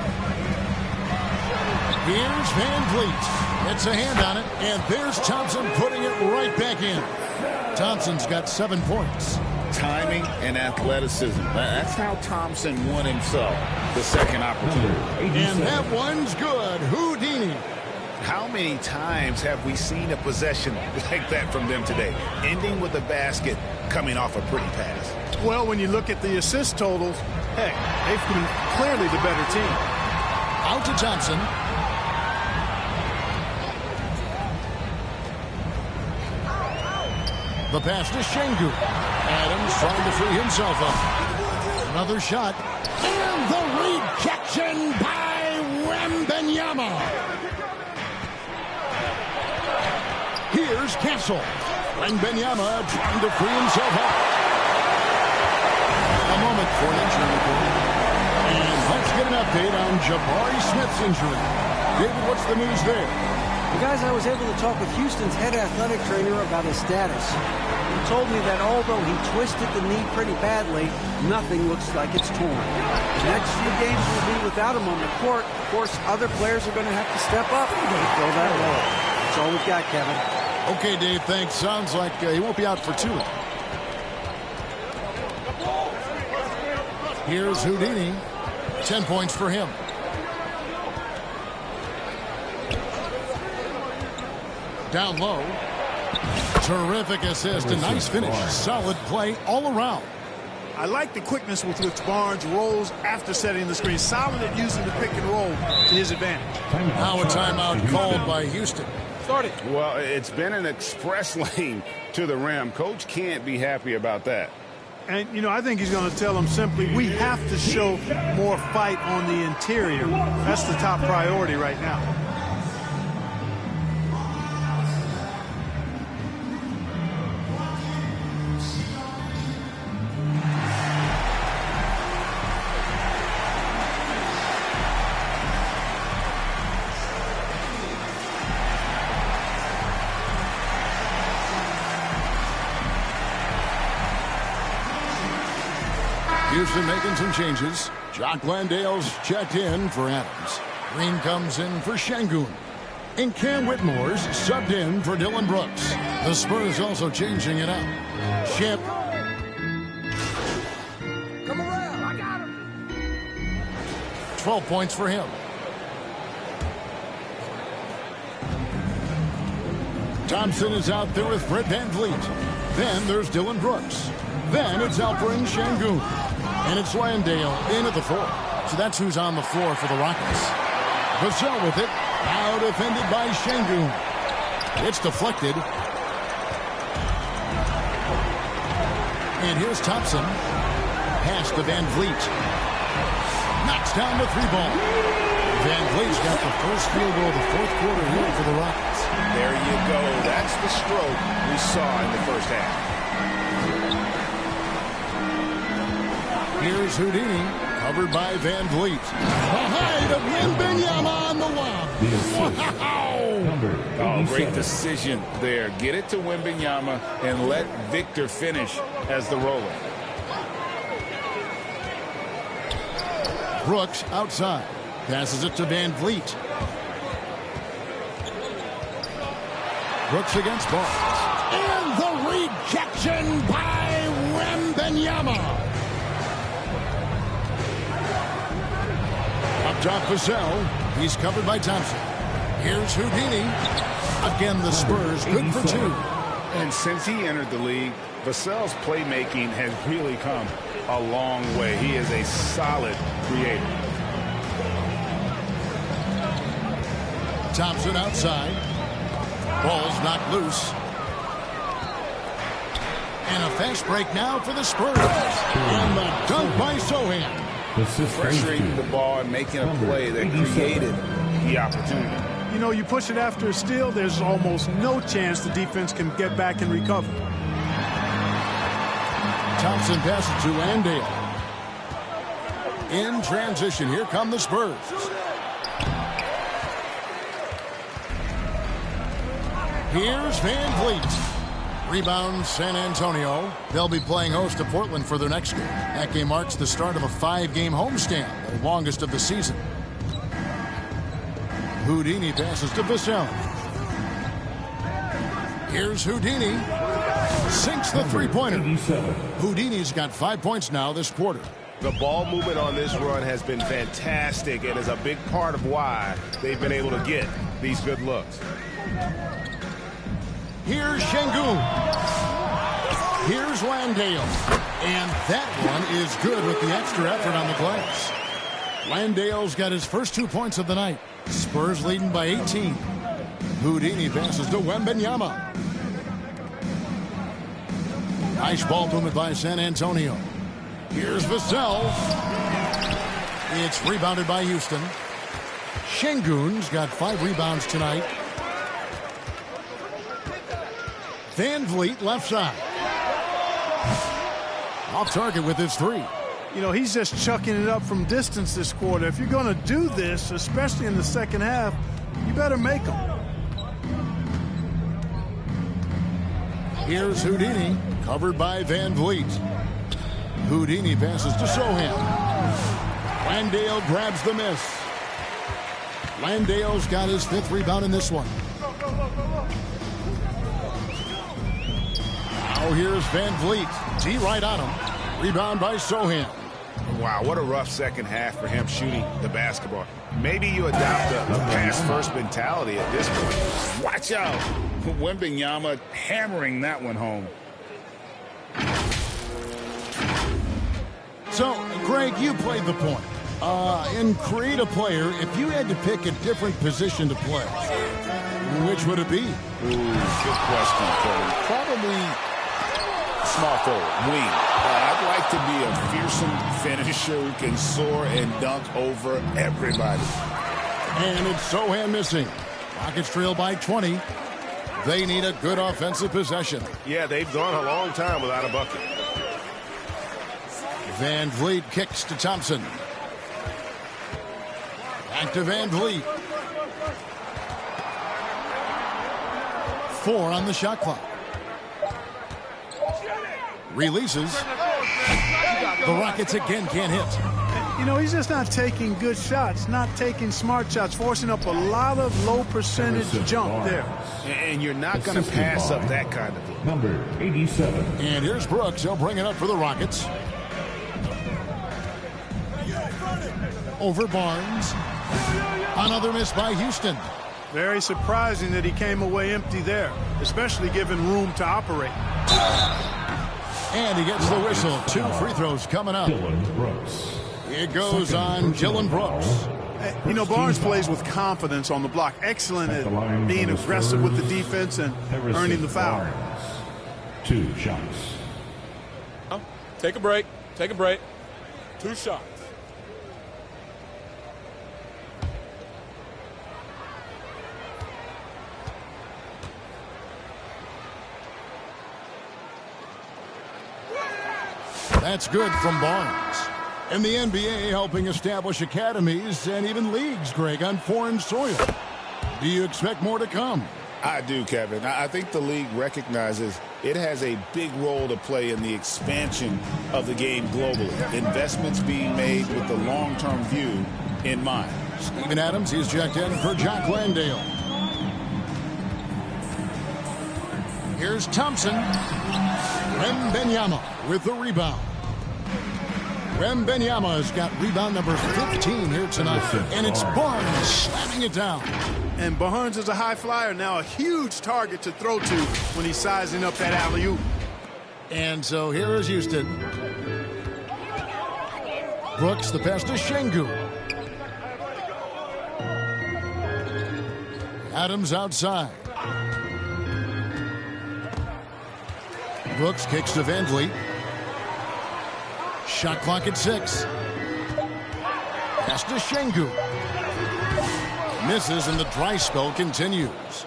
Here's Van Vliet. Gets a hand on it, and there's Thompson putting it right back in. Thompson's got 7 points. Timing and athleticism. That's how Thompson won himself the second opportunity. And that one's good. Houdini. How many times have we seen a possession like that from them today, ending with a basket coming off a pretty pass? Well, when you look at the assist totals, heck, they've been clearly the better team. Out to Thompson. The pass to Şengün. Adams trying to free himself up. Another shot. And the rejection by Wembanyama. Here's Castle. Wembanyama trying to free himself up. A moment for an injury report. And let's get an update on Jabari Smith's injury. David, what's the news there? The guys, I was able to talk with Houston's head athletic trainer about his status. He told me that although he twisted the knee pretty badly, nothing looks like it's torn. The next few games will be without him on the court. Of course, other players are going to have to step up and fill that role. That's all we've got, Kevin. Okay, Dave, thanks. Sounds like he won't be out for 2. Here's Houdini. 10 points for him. Down low. Terrific assist. A nice finish. Solid play all around. I like the quickness with which Barnes rolls after setting the screen. Solid at using the pick and roll to his advantage. Now a timeout called by Houston. Started. Well, it's been an express lane to the rim. Coach can't be happy about that. And, you know, I think he's going to tell them simply, we have to show more fight on the interior. That's the top priority right now. Houston making some changes. Jock Landale's checked in for Adams. Green comes in for Şengün. And Cam Whitmore's subbed in for Dylan Brooks. The Spurs also changing it up. Ship. Come around. I got him. 12 points for him. Thompson is out there with Fred VanVleet. Then there's Dylan Brooks. Then it's Alperen Şengün. And it's Landale in at the 4. So that's who's on the floor for the Rockets. Vassell with it. Now defended by Şengün. It's deflected. And here's Thompson. Pass to VanVleet. Knocks down the 3-ball. VanVleet's got the first field goal of the fourth quarter here for the Rockets. There you go. That's the stroke we saw in the first half. Here's Houdini, covered by VanVleet. Behind of Wembanyama on the lob. Wow! Oh, great decision there. Get it to Wembanyama and let Victor finish as the roller. Brooks outside. Passes it to VanVleet. Brooks against Barnes. And the rejection by Wembanyama. Up top, Vassell. He's covered by Thompson. Here's Houdini. Again, the Spurs good for 2. And since he entered the league, Vassell's playmaking has really come a long way. He is a solid creator. Thompson outside. Ball's knocked loose. And a fast break now for the Spurs. And the dunk by Sohan. Pressuring the ball and making a play that created the opportunity. You know, you push it after a steal, there's almost no chance the defense can get back and recover. Thompson passes to Landale. In transition, here come the Spurs. Here's VanVleet. Rebound, San Antonio. They'll be playing host to Portland for their next game. That game marks the start of a 5-game homestand, the longest of the season. Houdini passes to Vassell. Here's Houdini. Sinks the 3-pointer. Houdini's got 5 points now this quarter. The ball movement on this run has been fantastic and is a big part of why they've been able to get these good looks. Here's Şengün. Here's Landale. And that one is good with the extra effort on the glass. Landale's got his first 2 points of the night. Spurs leading by 18. Houdini passes to Wembanyama. Nice ball movement by San Antonio. Here's Vassell. It's rebounded by Houston. Şengün's got 5 rebounds tonight. VanVleet left side. Off target with his 3. You know, he's just chucking it up from distance this quarter. If you're going to do this, especially in the second half, you better make them. Here's Houdini, covered by VanVleet. Houdini passes to Sohan. Landale grabs the miss. Landale's got his 5th rebound in this one. Now here's VanVleet. D right on him. Rebound by Sohan. Wow, what a rough second half for him shooting the basketball. Maybe you adopt a pass-first mentality at this point. Watch out. Wembanyama hammering that one home. So, Greg, you played the point. In create a player, if you had to pick a different position to play, which would it be? Ooh, good question, Cody. Probably small forward, wing. I'd like to be a fearsome finisher who can soar and dunk over everybody. And it's Sohan missing. Rockets trail by 20. They need a good offensive possession. Yeah, they've gone a long time without a bucket. VanVleet kicks to Thompson. Back to VanVleet. 4 on the shot clock. Releases. The Rockets again can't hit. You know, he's just not taking good shots, not taking smart shots, forcing up a lot of low percentage jump there. And you're not going to pass up that kind of look. Number 87. And here's Brooks. He'll bring it up for the Rockets. Over Barnes. Another miss by Houston. Very surprising that he came away empty there, especially given room to operate. And he gets the whistle. 2 free throws coming up. It goes on Dylan Brooks. You know, Barnes plays with confidence on the block. Excellent at being aggressive with the defense and earning the foul. 2 shots. Take a break. Take a break. 2 shots. That's good from Barnes. And the NBA helping establish academies and even leagues, Greg, on foreign soil. Do you expect more to come? I do, Kevin. I think the league recognizes it has a big role to play in the expansion of the game globally. Investments being made with the long-term view in mind. Steven Adams, he's checked in for Jack Landale. Here's Thompson. Wembanyama with the rebound. Wembanyama has got rebound number 15 here tonight. And it's Barnes slamming it down. And Barnes is a high flyer, now a huge target to throw to when he's sizing up that alley-oop. And so here is Houston. Brooks, the pass to Şengün. Adams outside. Brooks kicks to Van Vliet. Shot clock at 6. Pass to Şengün. Misses and the dry spell continues.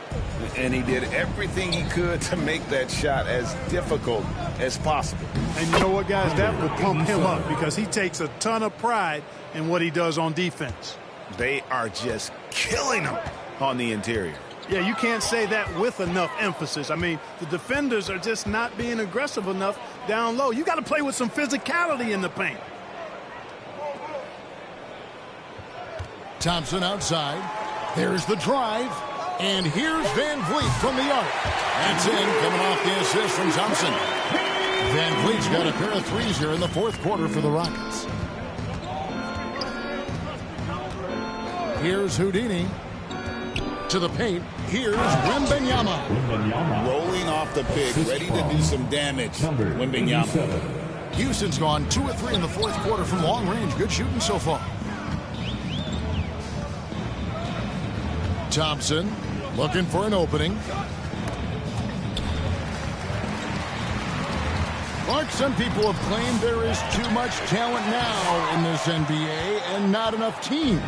And he did everything he could to make that shot as difficult as possible. And you know what, guys? That will pump him up because he takes a ton of pride in what he does on defense. They are just killing him on the interior. Yeah, you can't say that with enough emphasis. I mean, the defenders are just not being aggressive enough down low. You got to play with some physicality in the paint. Thompson outside. There's the drive. And here's Van Vliet from the arc. That's in, coming off the assist from Thompson. Van Vliet's got a pair of threes here in the 4th quarter for the Rockets. Here's Houdini. To the paint. Here's Wembanyama. Rolling off the pick, ready to do some damage. Wembanyama. Houston's gone 2 of 3 in the 4th quarter from long range. Good shooting so far. Thompson looking for an opening. Mark, some people have claimed there is too much talent now in this NBA and not enough team.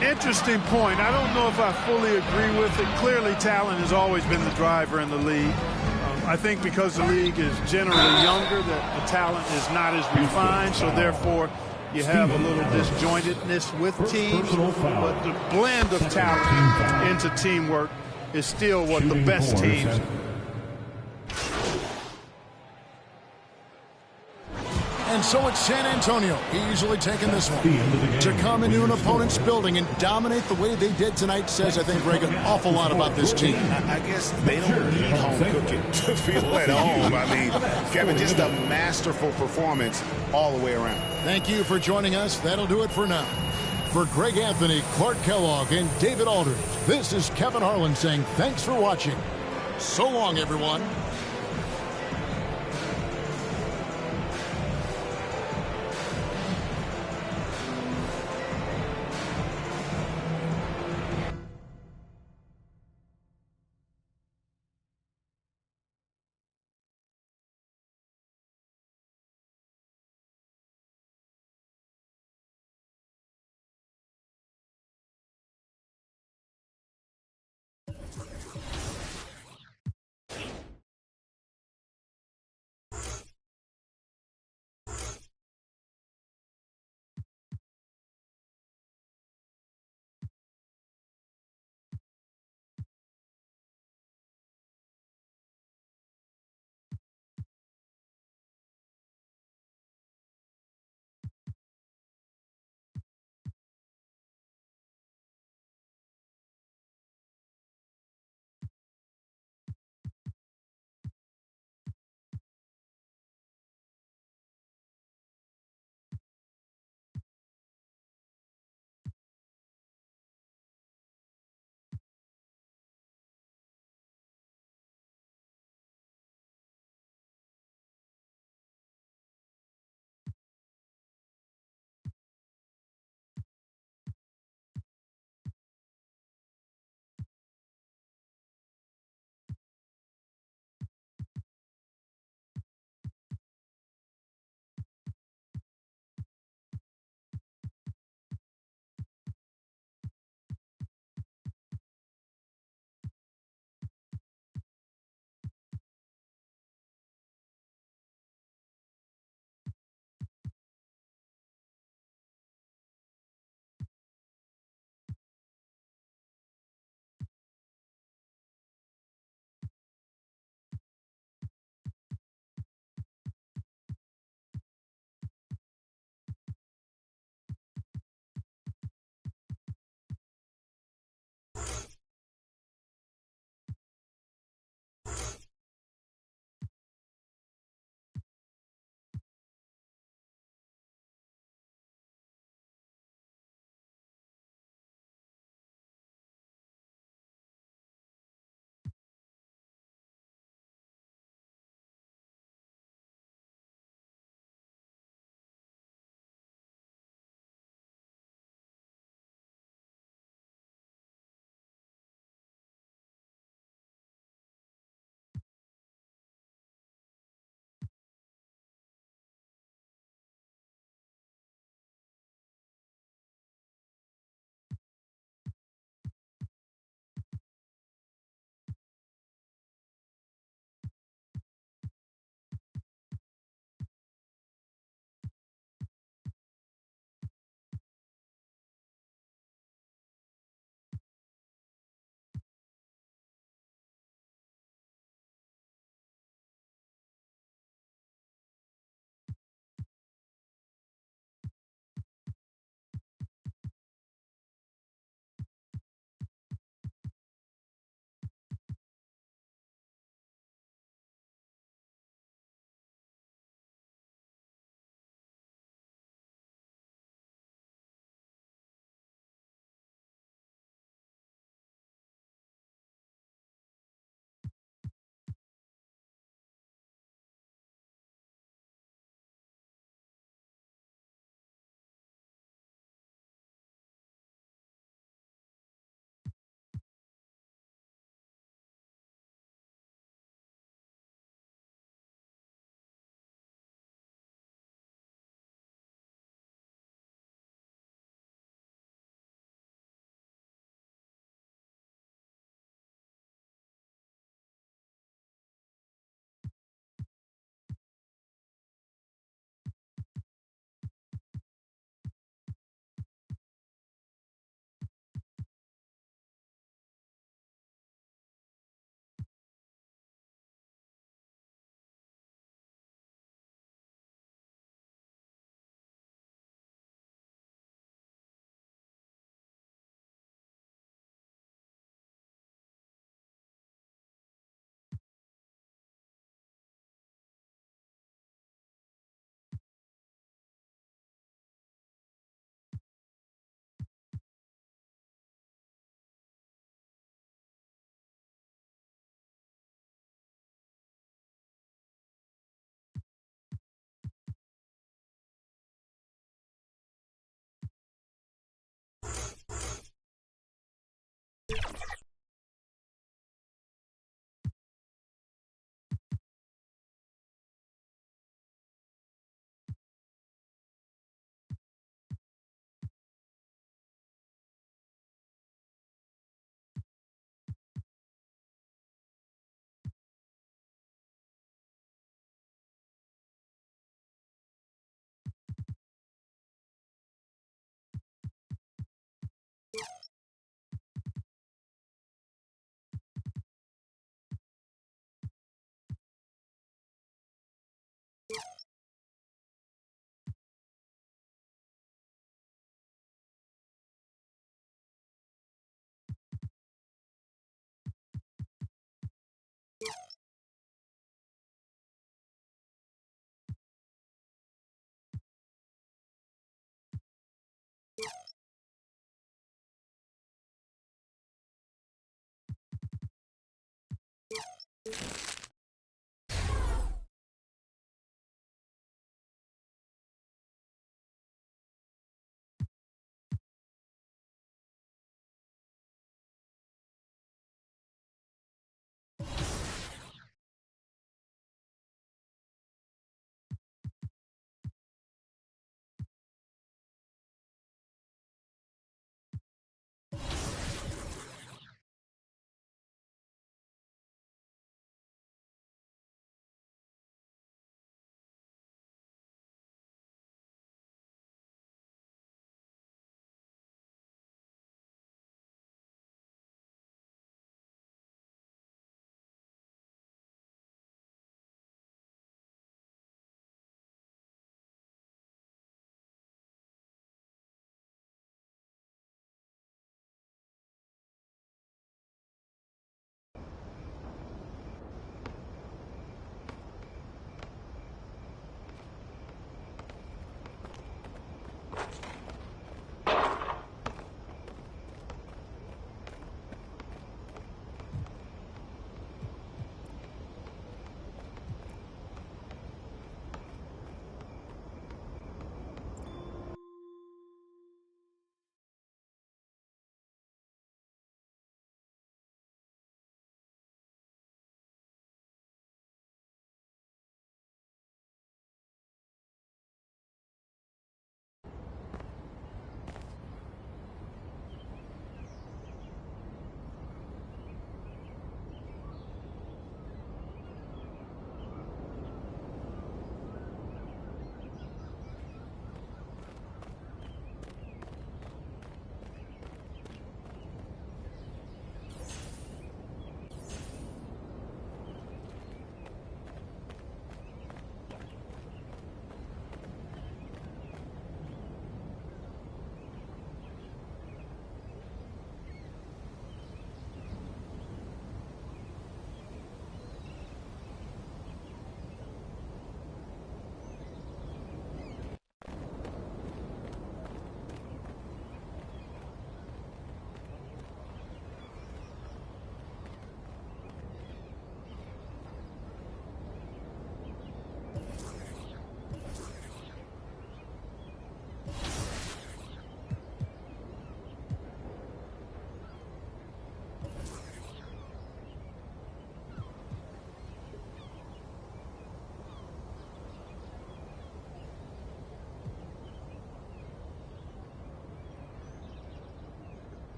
Interesting point. I don't know if I fully agree with it. Clearly, talent has always been the driver in the league. I think because the league is generally younger, that the talent is not as refined, so therefore you have a little disjointedness with teams. But the blend of talent into teamwork is still what the best teams. And so it's San Antonio easily taking this one. To come into an opponent's building and dominate the way they did tonight says, I think, Greg, an awful lot about this team. I guess they don't need home cooking to feel at home. I mean, Kevin, just a masterful performance all the way around. Thank you for joining us. That'll do it for now. For Greg Anthony, Clark Kellogg, and David Aldridge, this is Kevin Harlan saying thanks for watching. So long, everyone.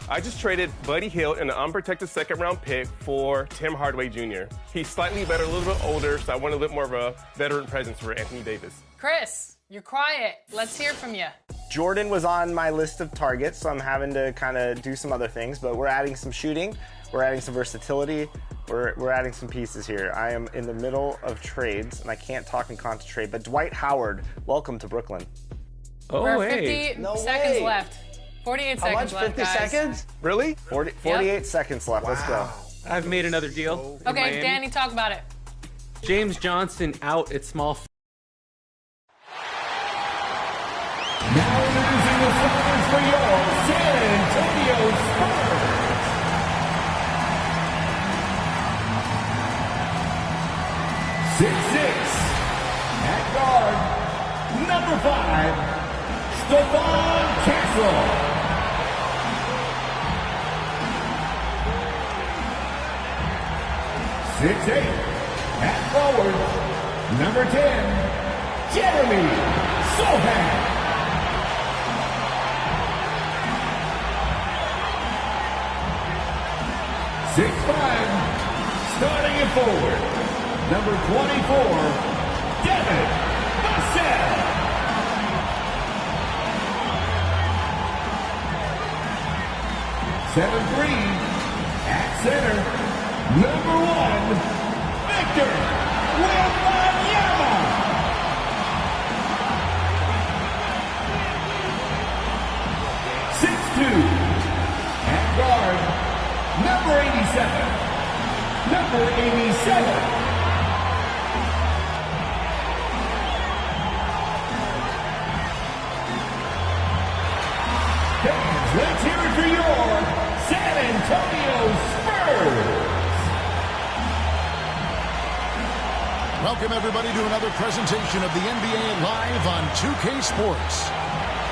I just traded Buddy Hield and an unprotected second-round pick for Tim Hardaway Jr. He's slightly better, a little bit older, so I want a little bit more of a veteran presence for Anthony Davis. Chris, you're quiet. Let's hear from you. Jordan was on my list of targets, so I'm having to kind of do some other things, but we're adding some shooting, we're adding some versatility, we're adding some pieces here. I am in the middle of trades, and I can't talk and concentrate, but Dwight Howard, welcome to Brooklyn. Oh, we're 50 seconds left. 48 How seconds much? left, 50 guys. seconds? Really? 48 seconds left. Wow. Let's go. I've made another deal. in Okay, Miami. Danny, talk about it. James Johnson out at small. Now introducing the starters for your San Antonio Spurs. At guard, number 5, Stephon Castle. 6'8", at forward, number 10, Jeremy Sohan. 6'5", starting at forward, number 24, Devin Vassell. 7'3", at center, number 1, Victor Wembanyama. 6'2", at guard, number 87. Number 87. Fans, let's hear it for your San Antonio Spurs. Welcome, everybody, to another presentation of the NBA Live on 2K Sports.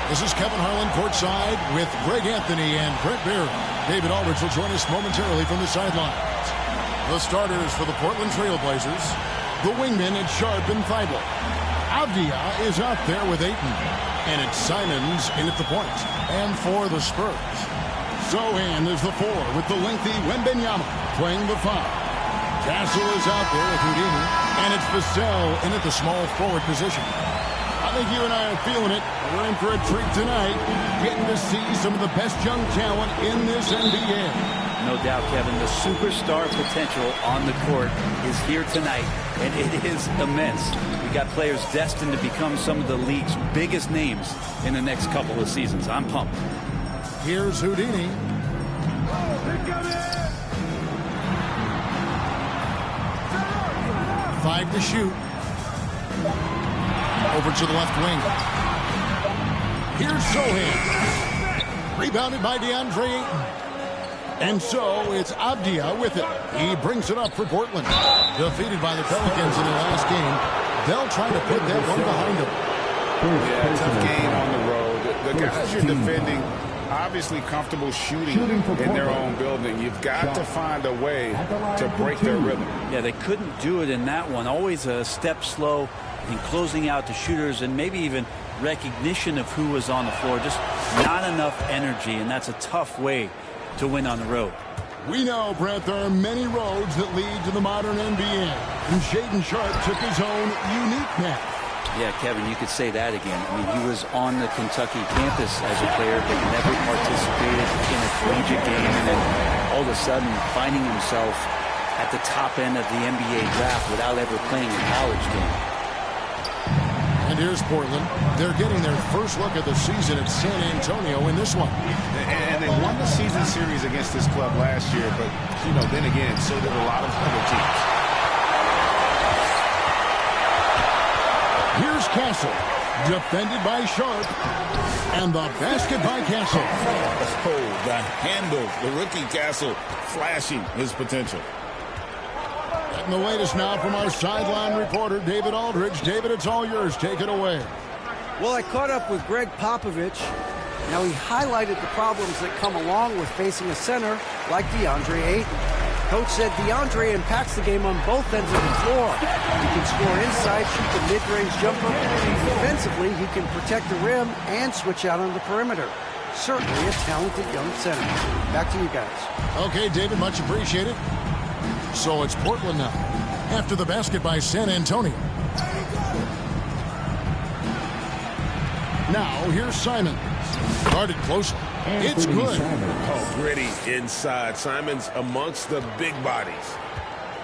This is Kevin Harlan courtside with Greg Anthony and Brent Barry. David Aldridge will join us momentarily from the sidelines. The starters for the Portland Trailblazers, the wingmen at Sharp and Thibault. Avdia is out there with Ayton, and it's Simons in at the point. And for the Spurs, Sohan is the 4 with the lengthy Wembanyama playing the 5. Castle is out there with Houdini, and it's Vassell in at the small forward position. I think you and I are feeling it. We're in for a treat tonight, getting to see some of the best young talent in this NBA. No doubt, Kevin, the superstar potential on the court is here tonight, and it is immense. We got players destined to become some of the league's biggest names in the next couple of seasons. I'm pumped. Here's Houdini. 5 to shoot. Over to the left wing. Here's Sohan. Rebounded by DeAndre Ayton. And so it's Avdia with it. He brings it up for Portland. Defeated by the Pelicans in the last game. They'll try to put that one behind them. Yeah, tough game on the road. The guys you're defending obviously comfortable shooting in their own building. You've got to find a way to break their rhythm. Yeah, they couldn't do it in that one. Always a step slow in closing out the shooters and maybe even recognition of who was on the floor. Just not enough energy, and that's a tough way to win on the road. We know, Brent, there are many roads that lead to the modern NBA, and Shaedon Sharpe took his own unique path. Yeah, Kevin, you could say that again. I mean, he was on the Kentucky campus as a player, but never participated in a collegiate game, and then all of a sudden finding himself at the top end of the NBA draft without ever playing a college game. And here's Portland. They're getting their first look at the season at San Antonio in this one. And they won the season series against this club last year, but, you know, then again, so did a lot of other teams. Here's Castle, defended by Sharpe, and the basket by Castle. Oh, the handle, the rookie Castle flashing his potential. And the latest now from our sideline reporter, David Aldridge. David, it's all yours. Take it away. Well, I caught up with Greg Popovich. Now, he highlighted the problems that come along with facing a center like DeAndre Ayton. Coach said DeAndre impacts the game on both ends of the floor. He can score inside, shoot the mid-range jumper. Defensively, he can protect the rim and switch out on the perimeter. Certainly a talented young center. Back to you guys. Okay, David, much appreciated. So it's Portland now, after the basket by San Antonio. Now, here's Simons. Guarded closely. It's good. Oh, gritty inside. Simons amongst the big bodies.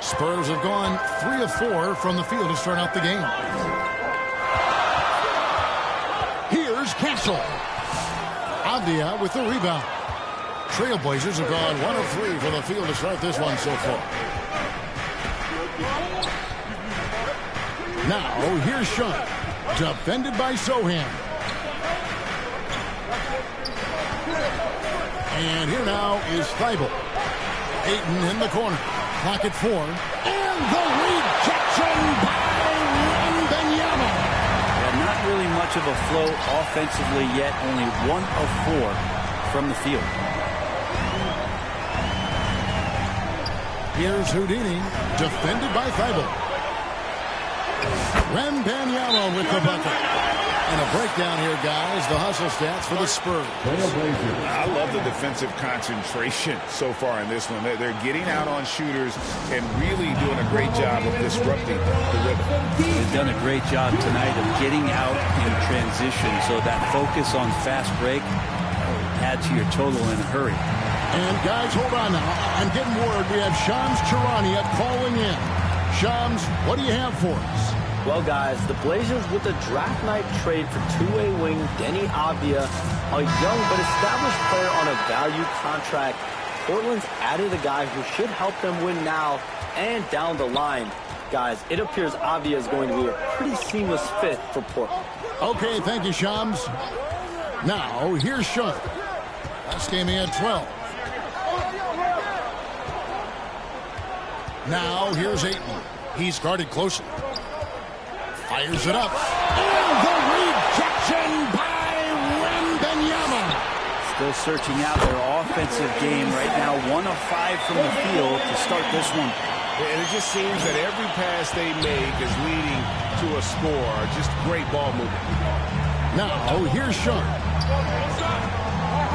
Spurs have gone 3 of 4 from the field to start out the game. Here's Castle. Avdia with the rebound. Trailblazers have gone 1 of 3 from the field to start this one so far. Now, here's Sharpe, defended by Sohan. And here now is Thibault. Ayton in the corner. Clock at 4. And the rejection by Wembanyama. Yeah, not really much of a flow offensively yet. Only 1 of 4 from the field. Here's Houdini, defended by Thibault. Wembanyama with the bucket. And a breakdown here, guys. The hustle stats for the Spurs. I love the defensive concentration so far in this one. They're getting out on shooters and really doing a great job of disrupting the rhythm. They've done a great job tonight of getting out in transition, so that focus on fast break add to your total in a hurry. And guys, hold on now. I'm getting word we have Shams Charania calling in. Shams, what do you have for us? Well, guys, the Blazers with the draft night trade for two-way wing Denny Avdia, a young but established player on a value contract. Portland's added a guy who should help them win now and down the line. Guys, it appears Avdia is going to be a pretty seamless fit for Portland. Okay, thank you, Shams. Now, here's Sharpe. Last game he had 12. Now, here's Ayton. He's guarded closely. Fires it up. And the rejection by Wembanyama. Still searching out their offensive game right now. 1 of 5 from the field to start this one. And it just seems that every pass they make is leading to a score. Just great ball movement. Now, here's Sharpe.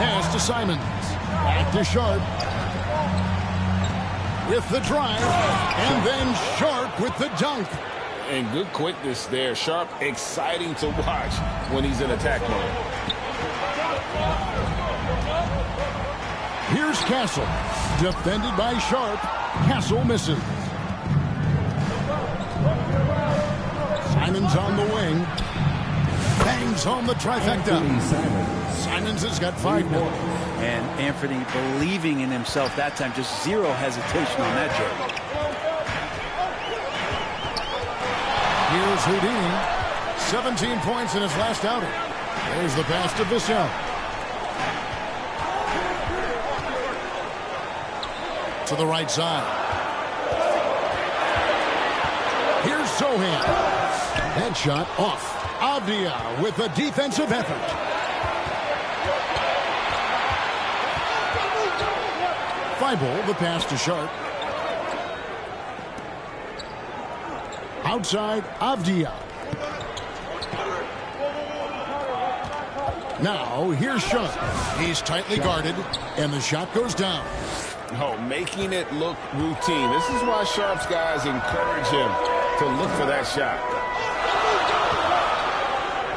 Pass to Simons. Back to Sharpe. With the drive. And then Sharpe with the dunk. And good quickness there. Sharpe, exciting to watch when he's in attack mode. Here's Castle. Defended by Sharpe. Castle misses. Simons on the wing. Bangs home the trifecta. Simons has got 5 more. And Anthony believing in himself that time. Just zero hesitation on that joke. Here's Houdini. 17 points in his last outing. There's the pass to Vassell. To the right side. Here's Sohan. Headshot off. Avdia with a defensive effort. Thibault, the pass to Sharp. Outside, Avdia. Now, here's Sharp. He's tightly guarded, and the shot goes down. Oh, making it look routine. This is why Sharp's guys encourage him to look for that shot.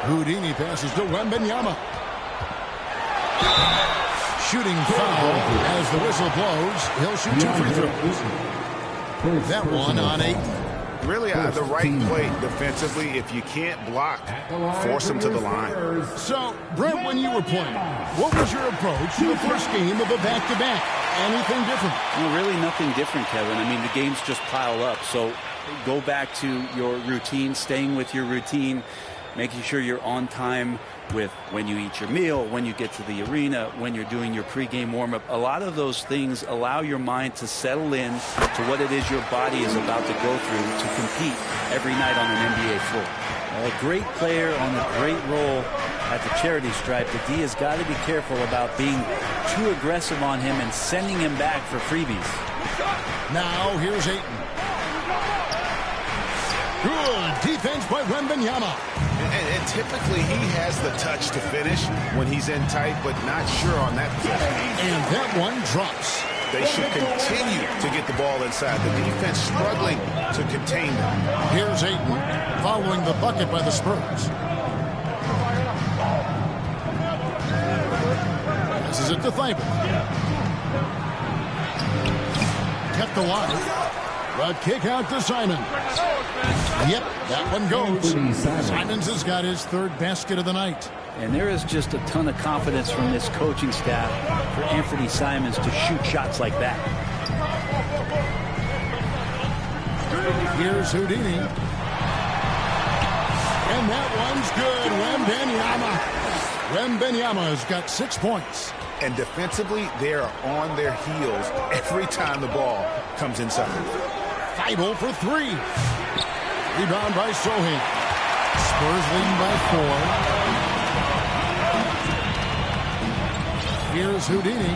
Houdini passes to Wembanyama. Shooting foul as the whistle blows. He'll shoot 2 free throws. That one on 8. Really the right play defensively. If you can't block, force him to the line. So, Brent, when you were playing, what was your approach to the first game of a back-to-back? Anything different? Well, really nothing different, Kevin. I mean, the games just pile up. So go back to your routine, staying with your routine, making sure you're on time with when you eat your meal, when you get to the arena, when you're doing your pregame warm-up. A lot of those things allow your mind to settle in to what it is your body is about to go through to compete every night on an NBA floor. A great player on a great role at the charity stripe. The D has got to be careful about being too aggressive on him and sending him back for freebies. Now, here's Ayton. Good defense by Wembanyama. And typically he has the touch to finish when he's in tight, but not sure on that possession. And that one drops. They should continue to get the ball inside. The defense struggling to contain them. Here's Ayton following the bucket by the Spurs. Passes it to Thibault. Kept alive. But kick out to Simon. Yep, that one goes. Simons has got his 3rd basket of the night. And there is just a ton of confidence from this coaching staff for Anthony Simons to shoot shots like that. Here's Houdini. And that one's good. Wembanyama has got 6 points. And defensively, they are on their heels every time the ball comes inside. Thibault for 3. Rebound by Sohan. Spurs leading by 4. Here's Houdini.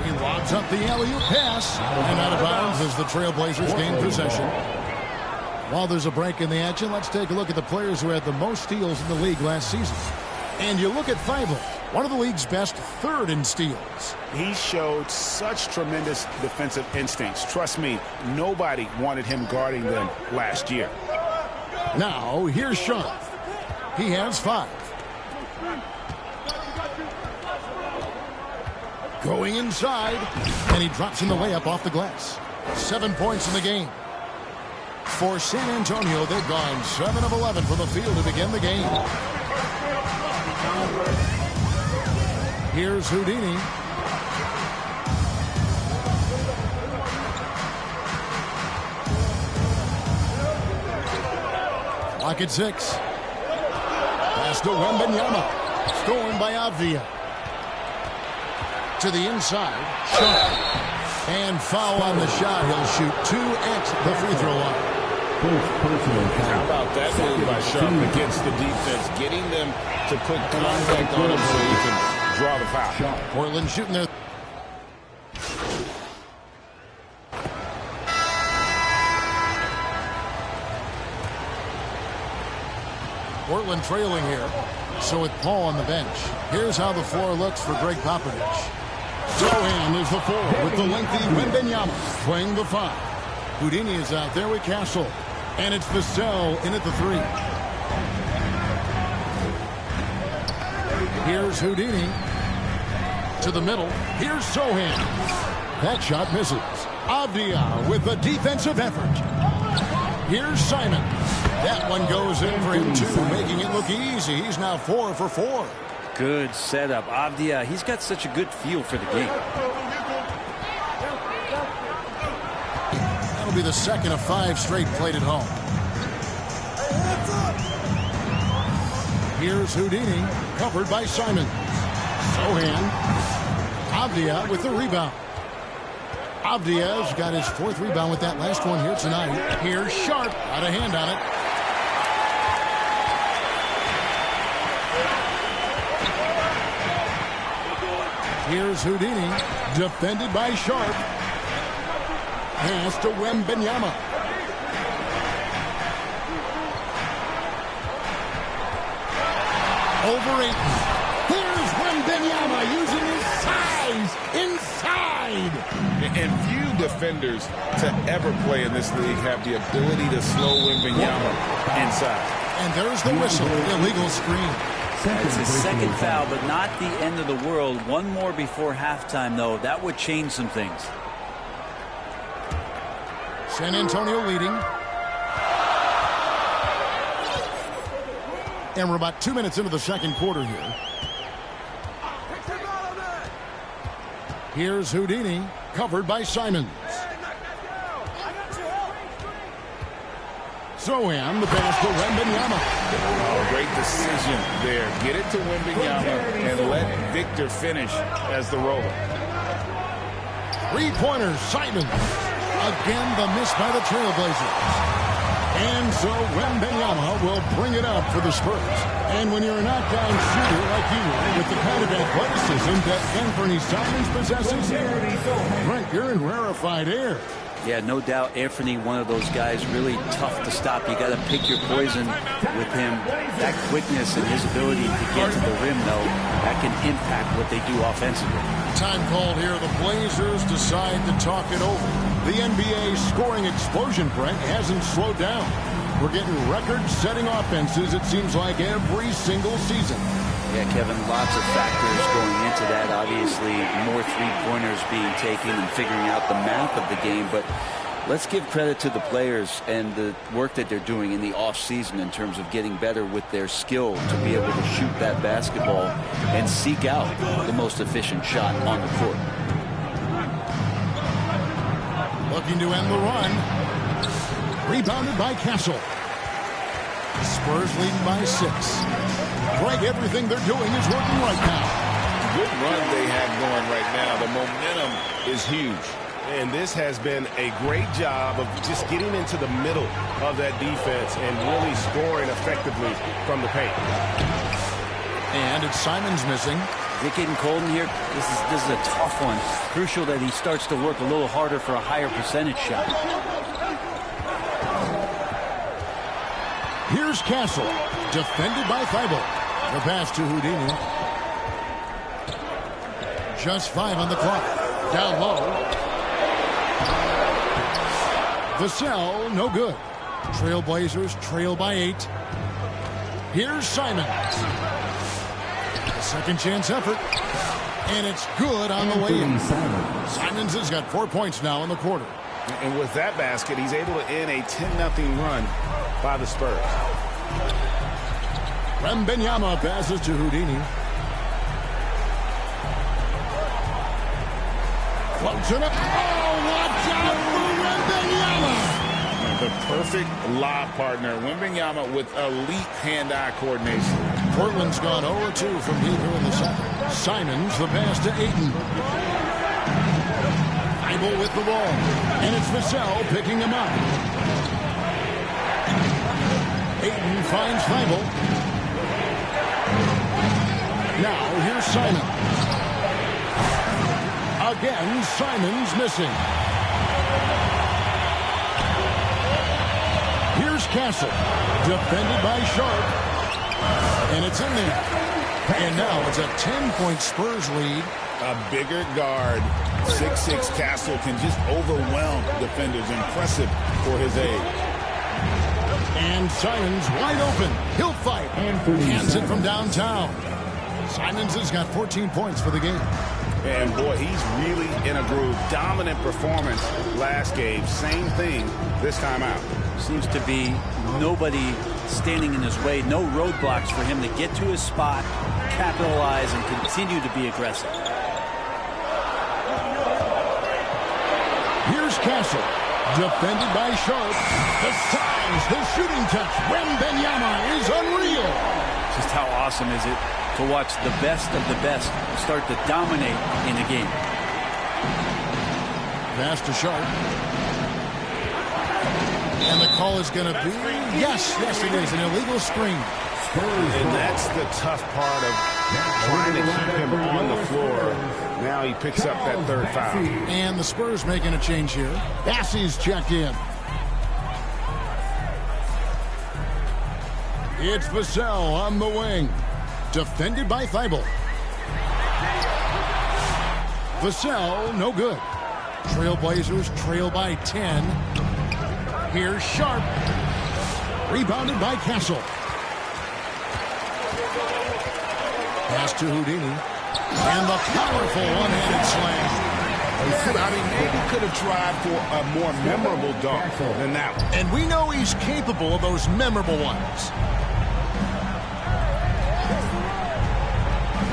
He lobs up the alley-oop pass. And out of bounds as the Trailblazers gain possession. While there's a break in the action, let's take a look at the players who had the most steals in the league last season. And you look at Thibault, one of the league's best, 3rd in steals. He showed such tremendous defensive instincts. Trust me, nobody wanted him guarding them last year. Now, here's Sharp. He has 5. Going inside, and he drops in the layup off the glass. 7 points in the game. For San Antonio, they've gone 7 of 11 from the field to begin the game. Here's Houdini. Clock at 6. Pass to Wembanyama. Stolen by Avdia. To the inside. Sharp. And foul on the shot. He'll shoot 2 at the free throw line. How about that move by Sharp against the defense, getting them to put contact on him so he can draw the foul. Portland shooting their... Portland trailing here. So with Paul on the bench, here's how the floor looks for Greg Popovich. Sohan is the 4 with the lengthy Wembanyama playing the 5. Houdini is out there with Castle. And it's Vassell in at the 3. Here's Houdini. To the middle. Here's Sohan. That shot misses. Avdia with the defensive effort. Here's Simon. That one goes in for him too, making it look easy. He's now 4 for 4. Good setup. Avdia, he's got such a good feel for the game. That'll be the 2nd of 5 straight played at home. Here's Houdini, covered by Simon. Sohan. Avdia with the rebound. Avdia's got his 4th rebound with that last one here tonight. Here's Sharp, got a hand on it. Here's Houdini, defended by Sharp. Pass to Wembanyama. Over Ayton. Here's Wembanyama using his size inside. And few defenders to ever play in this league have the ability to slow Wembanyama inside. And there's the whistle, illegal screen. It's his second foul, but not the end of the world. One more before halftime, though. That would change some things. San Antonio leading. And we're about 2 minutes into the second quarter here. Here's Houdini, covered by Simons. Zohan, the pass to Wembanyama. Oh, great decision there. Get it to Wembanyama and let Victor finish as the roller. Three-pointer, Simons. Again, the miss by the Trailblazers. And so Wembanyama will bring it up for the Spurs. And when you're a knockdown shooter like you are, with the kind of athleticism that Anthony Simons possesses, Frank, you're in rarefied air. Yeah, no doubt, Anthony, one of those guys really tough to stop. You got to pick your poison with him. That quickness and his ability to get to the rim, though, that can impact what they do offensively. Time called here. The Blazers decide to talk it over. The NBA scoring explosion, Brent, hasn't slowed down. We're getting record-setting offenses, it seems like, every single season. Yeah, Kevin, lots of factors going into that. Obviously, more three-pointers being taken and figuring out the math of the game. But let's give credit to the players and the work that they're doing in the off-season in terms of getting better with their skill to be able to shoot that basketball and seek out the most efficient shot on the court. Looking to end the run. Rebounded by Castle. Spurs leading by 6. Greg, everything they're doing is working right now. Good run they have going right now. The momentum is huge. And this has been a great job of just getting into the middle of that defense and really scoring effectively from the paint. And it's Simons missing. Is it getting cold in here? This is a tough one. Crucial that he starts to work a little harder for a higher percentage shot. Here's Castle, defended by Thibault. The pass to Houdini. Just 5 on the clock. Down low. Vassell, no good. Trailblazers trail by 8. Here's Simons. Second chance effort. And it's good on the way in. Simons has got 4 points now in the quarter. And with that basket, he's able to end a 10-0 run by the Spurs. Wembanyama passes to Houdini. Floats it up. Oh, watch out for Wembanyama! The perfect lob partner. Wembanyama with elite hand-eye coordination. Portland's gone 0-2 from deep here in the second. Simons, the pass to Ayton. Thibault with the ball. And it's Vassell picking him up. Ayton finds Thibault. Now here's Simons. Again, Simons missing. Here's Castle, defended by Sharp. And it's in there. And now it's a 10-point Spurs lead. A bigger guard, 6'6" Castle, can just overwhelm defenders. Impressive for his age. And Simons wide open. He'll fight. Hands it from downtown. Simons has got 14 points for the game. And boy, he's really in a groove. Dominant performance last game. Same thing this time out. Seems to be nobody standing in his way. No roadblocks for him to get to his spot, capitalize, and continue to be aggressive. Here's Castle, defended by Sharp. The size, the shooting touch. Wembanyama is unreal. Just how awesome is it to watch the best of the best start to dominate in a game. Pass to Sharp. And the call is going to be, yes, it is, an illegal screen. And that's the tough part of trying to keep him on the floor. Now he picks up that third foul. And the Spurs making a change here. Bassey's checked in. It's Vassell on the wing. Defended by Thibault. Vassell, no good. Trailblazers trail by 10. Here's Sharp. Rebounded by Castle. Pass to Houdini. And the powerful one-handed slam. I mean, maybe could have tried for a more memorable dunk than that one. And we know he's capable of those memorable ones.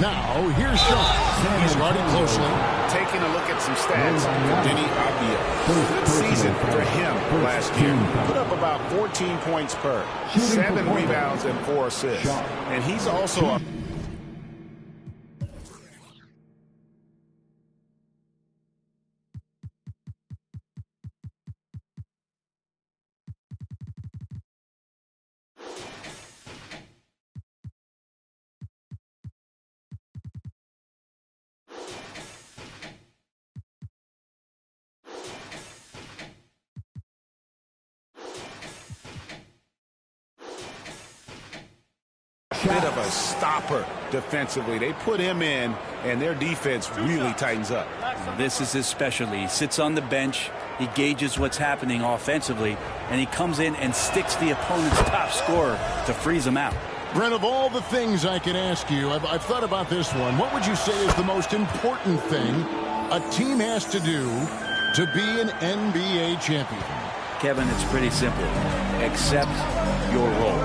Now, here's Sharp. He's guarding closely. Taking a look at some stats for Denny Avdia. Good season for him last year. Put up about 14 points per, 7 rebounds and 4 assists. And he's also a bit of a stopper defensively. They put him in, and their defense really tightens up. This is his specialty. He sits on the bench, he gauges what's happening offensively, and he comes in and sticks the opponent's top scorer to freeze him out. Brent, of all the things I could ask you, I've thought about this one. What would you say is the most important thing a team has to do to be an NBA champion? Kevin, it's pretty simple. Accept your role.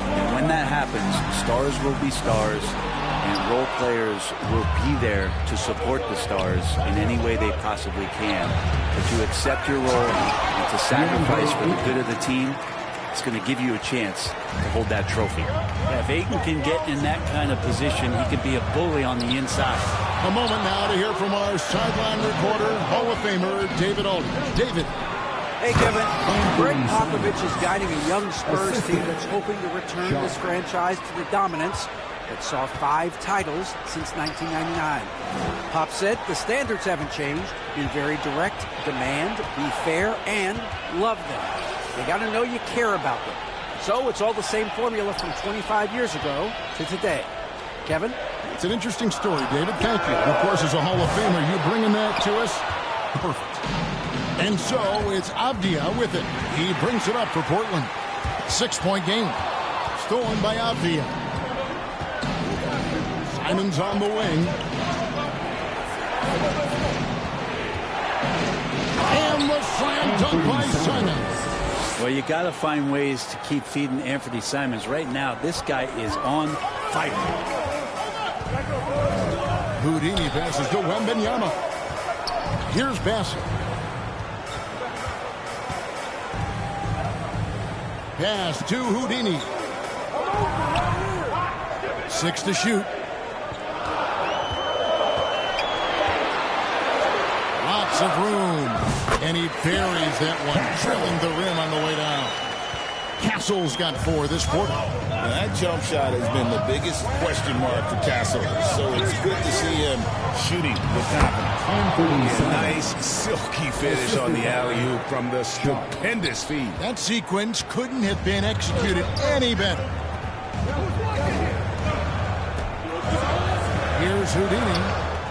And when that happens, stars will be stars, and role players will be there to support the stars in any way they possibly can. But you accept your role and to sacrifice for the good of the team, it's going to give you a chance to hold that trophy. Yeah, if Ayton can get in that kind of position, he could be a bully on the inside. A moment now to hear from our sideline reporter, Hall of Famer David Aldridge. David. Hey, Kevin. Greg Popovich is guiding a young Spurs team that's hoping to return this franchise to the dominance that saw 5 titles since 1999. Pop said the standards haven't changed. Be very direct, demand, be fair, and love them. They got to know you care about them. So it's all the same formula from 25 years ago to today. Kevin? It's an interesting story, David. Thank you. And of course, as a Hall of Famer, you bringing that to us? Perfect. And so it's Avdia with it. He brings it up for Portland. 6-point game. Stolen by Avdia. Simon's on the wing. And the slam dunk by Simons. Well, you got to find ways to keep feeding Anthony Simons. Right now, this guy is on fire. Houdini passes to Wembanyama. Here's Bassett. Pass to Houdini. 6 to shoot. Lots of room. And he buries that one, drilling the rim on the way down. Castle's got 4 this quarter. Now that jump shot has been the biggest question mark for Castle. So it's good to see him shooting with confidence. A nice silky finish on the alley-oop from the stupendous feed. That sequence couldn't have been executed any better. Here's Houdini.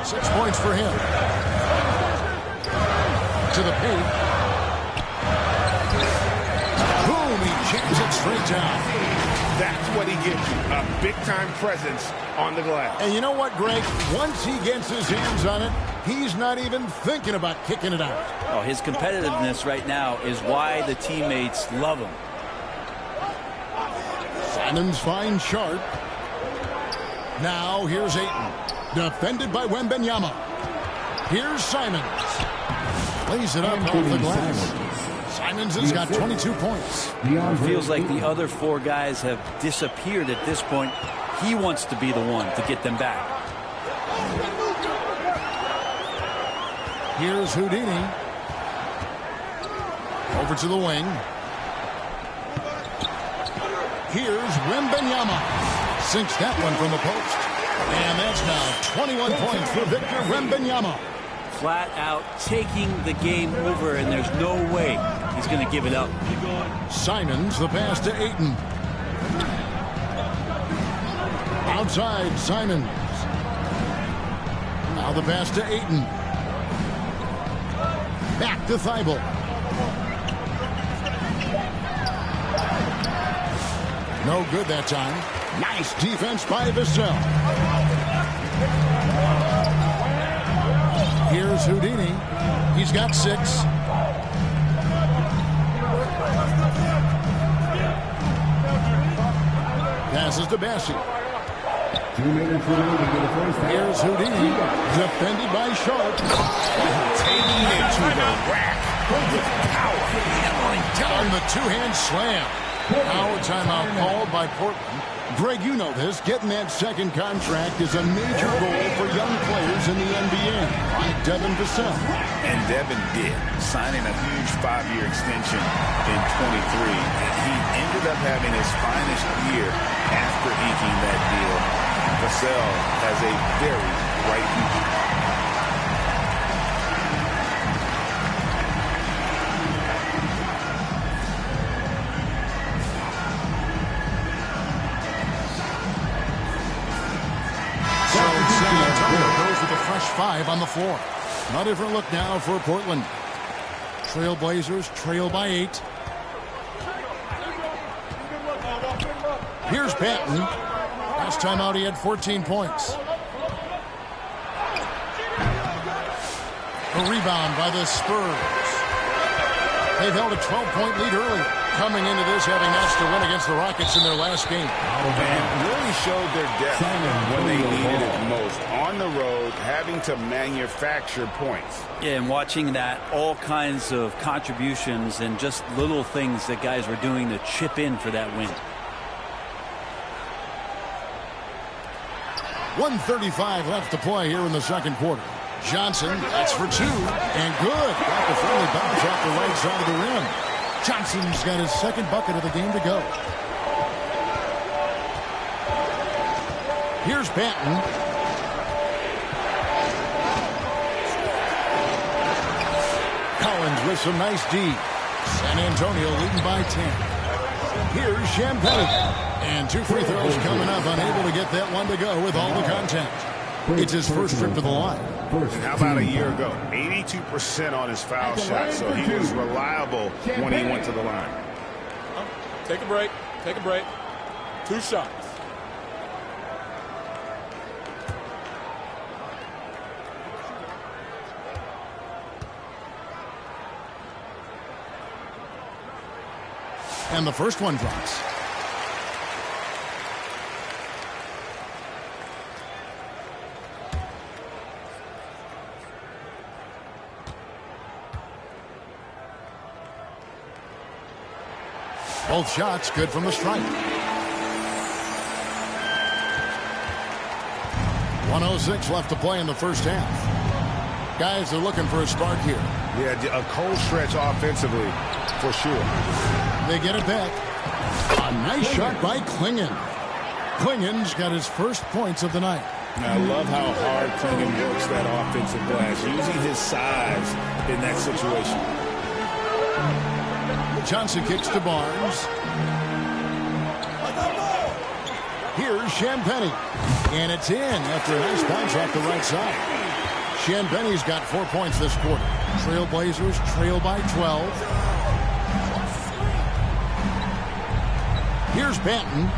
6 points for him. To the paint. Boom, he jams it straight down. That's what he gives you, a big-time presence on the glass. And you know what, Greg? Once he gets his hands on it, he's not even thinking about kicking it out. Oh, his competitiveness right now is why the teammates love him. Simons finds Sharp. Now here's Ayton. Defended by Wembanyama. Here's Simons. Lays it up off the glass. Simons has got 22 points. It feels like the other 4 guys have disappeared at this point. He wants to be the one to get them back. Here's Houdini. Over to the wing. Here's Wembanyama. Sinks that one from the post. And that's now 21 points for Victor Wembanyama. Flat out taking the game over, and there's no way he's going to give it up. Simons, the pass to Ayton. Outside, Simons. Now the pass to Ayton. Back to Thibault. No good that time. Nice defense by Vassell. Here's Houdini. He's got 6. Passes to Bassi. 2 minutes remaining in the first half. Here's Houdini. Defended by Sharp. Taking it to the rack with power. Hammering down. On the two-hand slam. Now a timeout called by Portland. Greg, you know this. Getting that second contract is a major goal for young players in the NBA, like Devin Vassell. And Devin did, signing a huge 5-year extension in 23. And he ended up having his finest year after inking that deal. Vassell has a very bright future. Goes with a fresh 5 on the floor. A different look now for Portland. Trailblazers trail by 8. Here's Patton. Last time out he had 14 points. A rebound by the Spurs. They've held a 12-point lead early. Coming into this having asked to win against the Rockets in their last game. And really showed their depth when they needed it most. On the road, having to manufacture points. Yeah, and watching that, all kinds of contributions and just little things that guys were doing to chip in for that win. 1:35 left to play here in the second quarter. Johnson, that's for 2, and good. Got the friendly bounce off the right side of the rim. Johnson's got his second bucket of the game to go. Here's Patton. Collins with some nice D. San Antonio leading by 10. Here's Champagnie. And 2 free throws coming up, unable to get that one to go with all the contact. It's his first trip to the line. How about a year ago? 82% on his foul shot, so he was reliable when he went to the line. Take a break. Take a break. 2 shots. And the first one drops. Both shots good from the stripe. 1:06 left to play in the first half. Guys are looking for a spark here. Yeah, a cold stretch offensively, for sure. They get it back. A nice shot by Klingon. Klingon's got his first points of the night. I love how hard Klingon works that offensive glass, using his size in that situation. Johnson kicks to Barnes. Here's Champagnie. And it's in after a nice bounce off the right side. Champagnie's got 4 points this quarter. Trailblazers trail by 12. Here's Banton.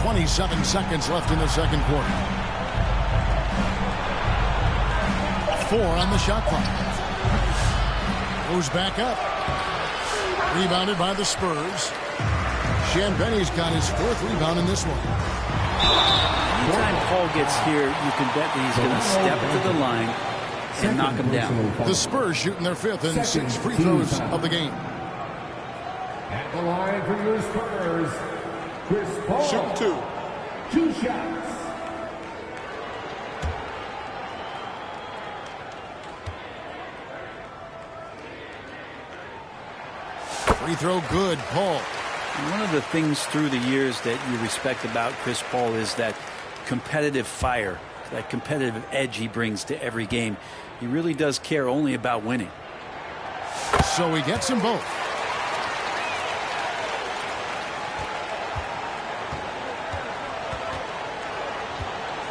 27 seconds left in the second quarter. 4 on the shot clock. Goes back up. Rebounded by the Spurs. Champagnie's got his 4th rebound in this one. Anytime Paul gets here, you can bet that he's going to step to the line and knock him down. The Spurs shooting their 5th and 6th free throws of the game. At the line for your Spurs, Chris Paul. Shooting 2 shots. Free throw good. Paul. One of the things through the years that you respect about Chris Paul is that competitive fire, that competitive edge he brings to every game. He really does care only about winning. So he gets them both.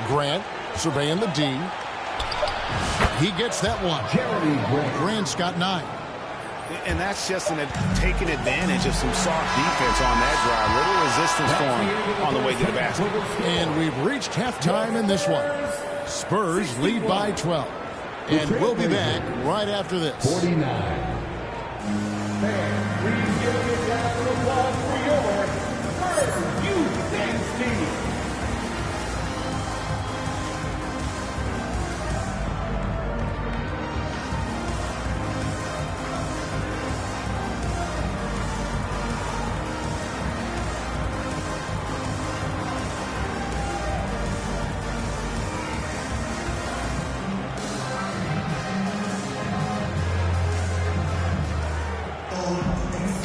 Grant surveying the D. He gets that one. Grant's got 9. And that's just taking advantage of some soft defense on that drive. Little resistance for him on the way to the basket. And we've reached halftime in this one. Spurs lead by 12. And we'll be back right after this. 49. Fans, please give a big round of applause for your Spurs Youth Dance Team.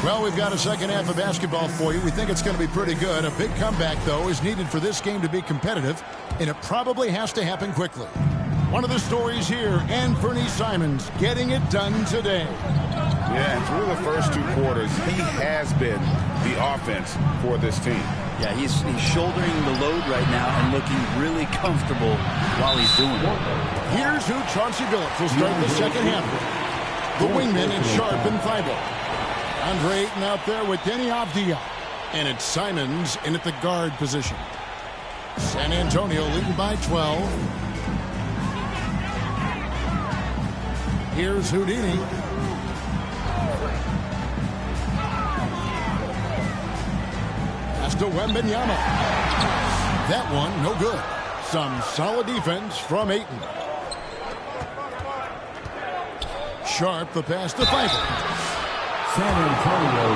Well, we've got a second half of basketball for you. We think it's going to be pretty good. A big comeback, though, is needed for this game to be competitive, and it probably has to happen quickly. One of the stories here, Anthony Simons getting it done today. Yeah, and through the first 2 quarters, he has been the offense for this team. Yeah, he's shouldering the load right now and looking really comfortable while he's doing it. Here's who Chauncey Billups will start the second half with. The wingman in Sharp and Thibault. Andre Ayton out there with Denny Avdia. And it's Simons in at the guard position. San Antonio leading by 12. Here's Houdini. That's to Wembanyama. That one, no good. Some solid defense from Ayton. Sharp, the pass to Thibault. San Antonio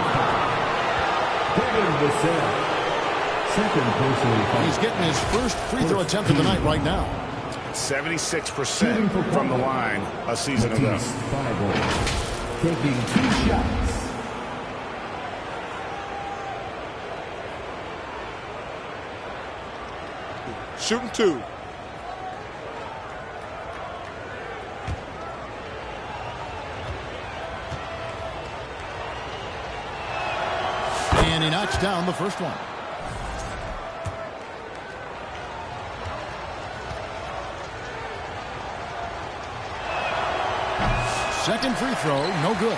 Devin Vassell. Second personal foul. He's getting his first free throw attempt of the night right now. 76% from the line a season ago. Taking 2 shots. Shooting 2. And he knocks down the first one. Second free throw, no good.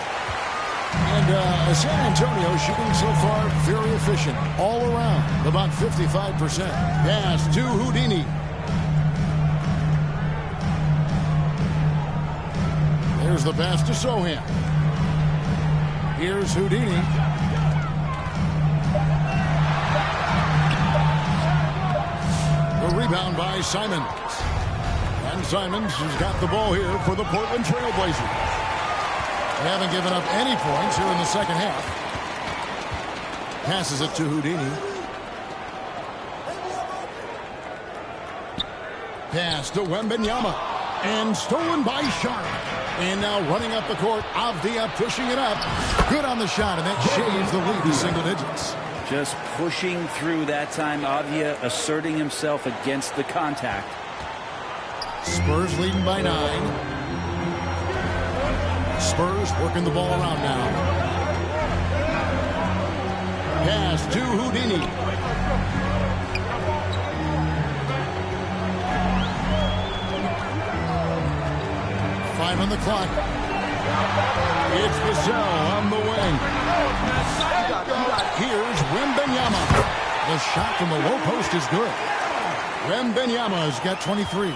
And San Antonio shooting so far very efficient all around, about 55%. Pass to Houdini. There's the pass to Sohan. Here's Houdini. The rebound by Simons. And Simons has got the ball here for the Portland Trailblazers. They haven't given up any points here in the second half. Passes it to Houdini. Pass to Wembanyama. And stolen by Sharp. And now running up the court, Avdia pushing it up. Good on the shot, and that shaves the lead to single digits. Just pushing through that time. Avdia asserting himself against the contact. Spurs leading by 9. Spurs working the ball around now. Pass to Houdini. Five on the clock. It's Vassell on the wing. Here's Wembanyama. The shot from the low post is good. Wembanyama's got 23.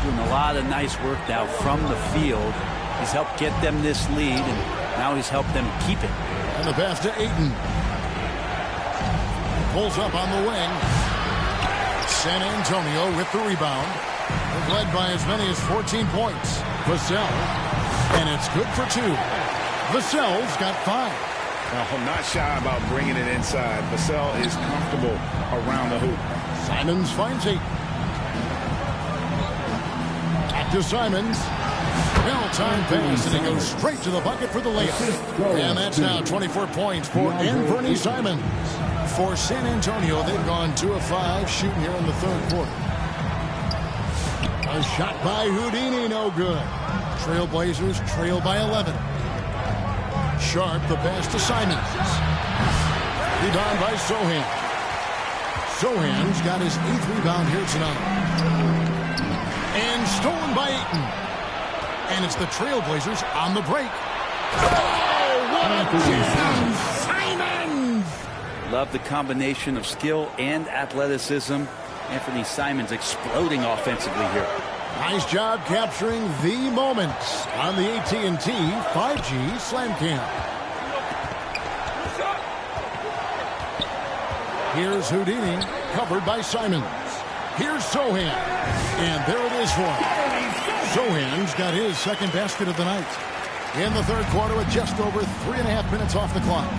Doing a lot of nice work now from the field. He's helped get them this lead, and now he's helped them keep it. And the pass to Ayton. Pulls up on the wing. San Antonio with the rebound. They've led by as many as 14 points. Vassell. And it's good for 2. Vassell's got 5. I'm not shy about bringing it inside. Vassell is comfortable around the hoop. Simons finds Ayton. Back to Simons. Well-timed pass, and he goes straight to the bucket for the layup. And that's now 24 points for Anthony Simons. For San Antonio, they've gone 2 of 5 shooting here in the third quarter. A shot by Houdini, no good. Trailblazers trail by 11. Sharp, the pass to Simons. Rebound by Sohan. Sohan's got his 8th rebound here tonight. And stolen by Ayton. And it's the Trailblazers on the break. Oh, what a jam! Simons! Love the combination of skill and athleticism. Anthony Simons exploding offensively here. Nice job capturing the moments on the AT&T 5G Slam Cam. Here's Houdini, covered by Simons. Here's Sohan, and there it is for him. Sohan's got his second basket of the night. In the third quarter with just over 3.5 minutes off the clock.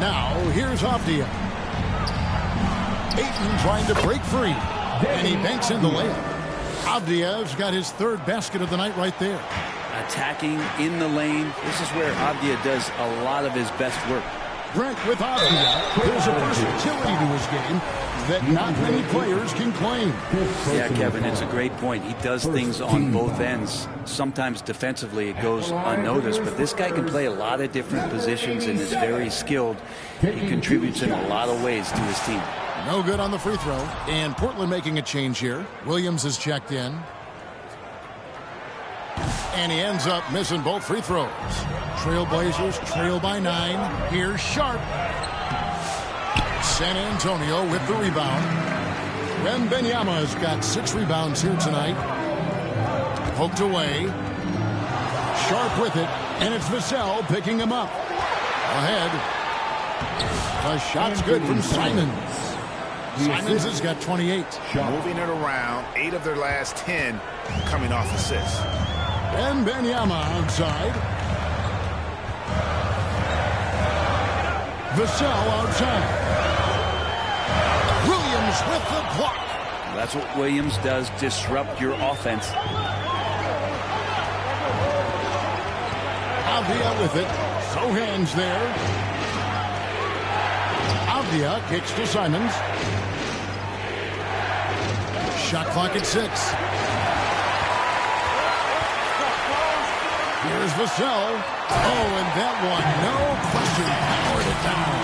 Now, here's Avdia. Ayton trying to break free, and he banks in the layup. Avdia's got his 3rd basket of the night right there. Attacking in the lane. This is where Avdia does a lot of his best work. Brent with Avdia, there's a versatility to his game that not many players can claim. Yeah, Kevin, it's a great point. He does things on both ends. Sometimes defensively it goes unnoticed, but this guy can play a lot of different positions and is very skilled. He contributes in a lot of ways to his team. No good on the free throw, and Portland making a change here. Williams is checked in. And he ends up missing both free throws. Trailblazers trail by 9. Here's Sharp. San Antonio with the rebound. Wembanyama's got 6 rebounds here tonight. Poked away. Sharp with it, and it's Vassell picking him up. Ahead. The shot's good from Simons. Simons has got 28. Moving it around, 8 of their last 10 coming off assists. And Wembanyama outside. Vassell outside. Williams with the block. That's what Williams does, disrupt your offense. Avdia with it. Sohan's there. Avdia kicks to Simons. Shot clock at 6. Here's Vassell. Oh, and that one, no question, powered it down.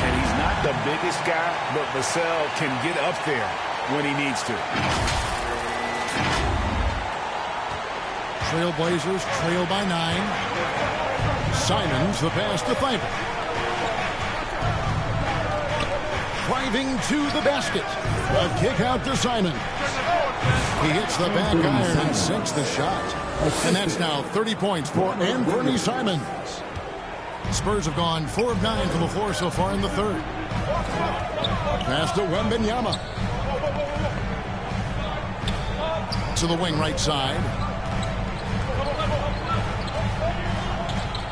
And he's not the biggest guy, but Vassell can get up there when he needs to. Trailblazers trail by 9. Simons, the pass to Thybulle. Driving to the basket. A kick out to Simons. He hits the back iron and sinks the shot. And that's now 30 points for Anthony Simons. Spurs have gone 4 of 9 from the floor so far in the third. Pass to Wembanyama. To the wing right side.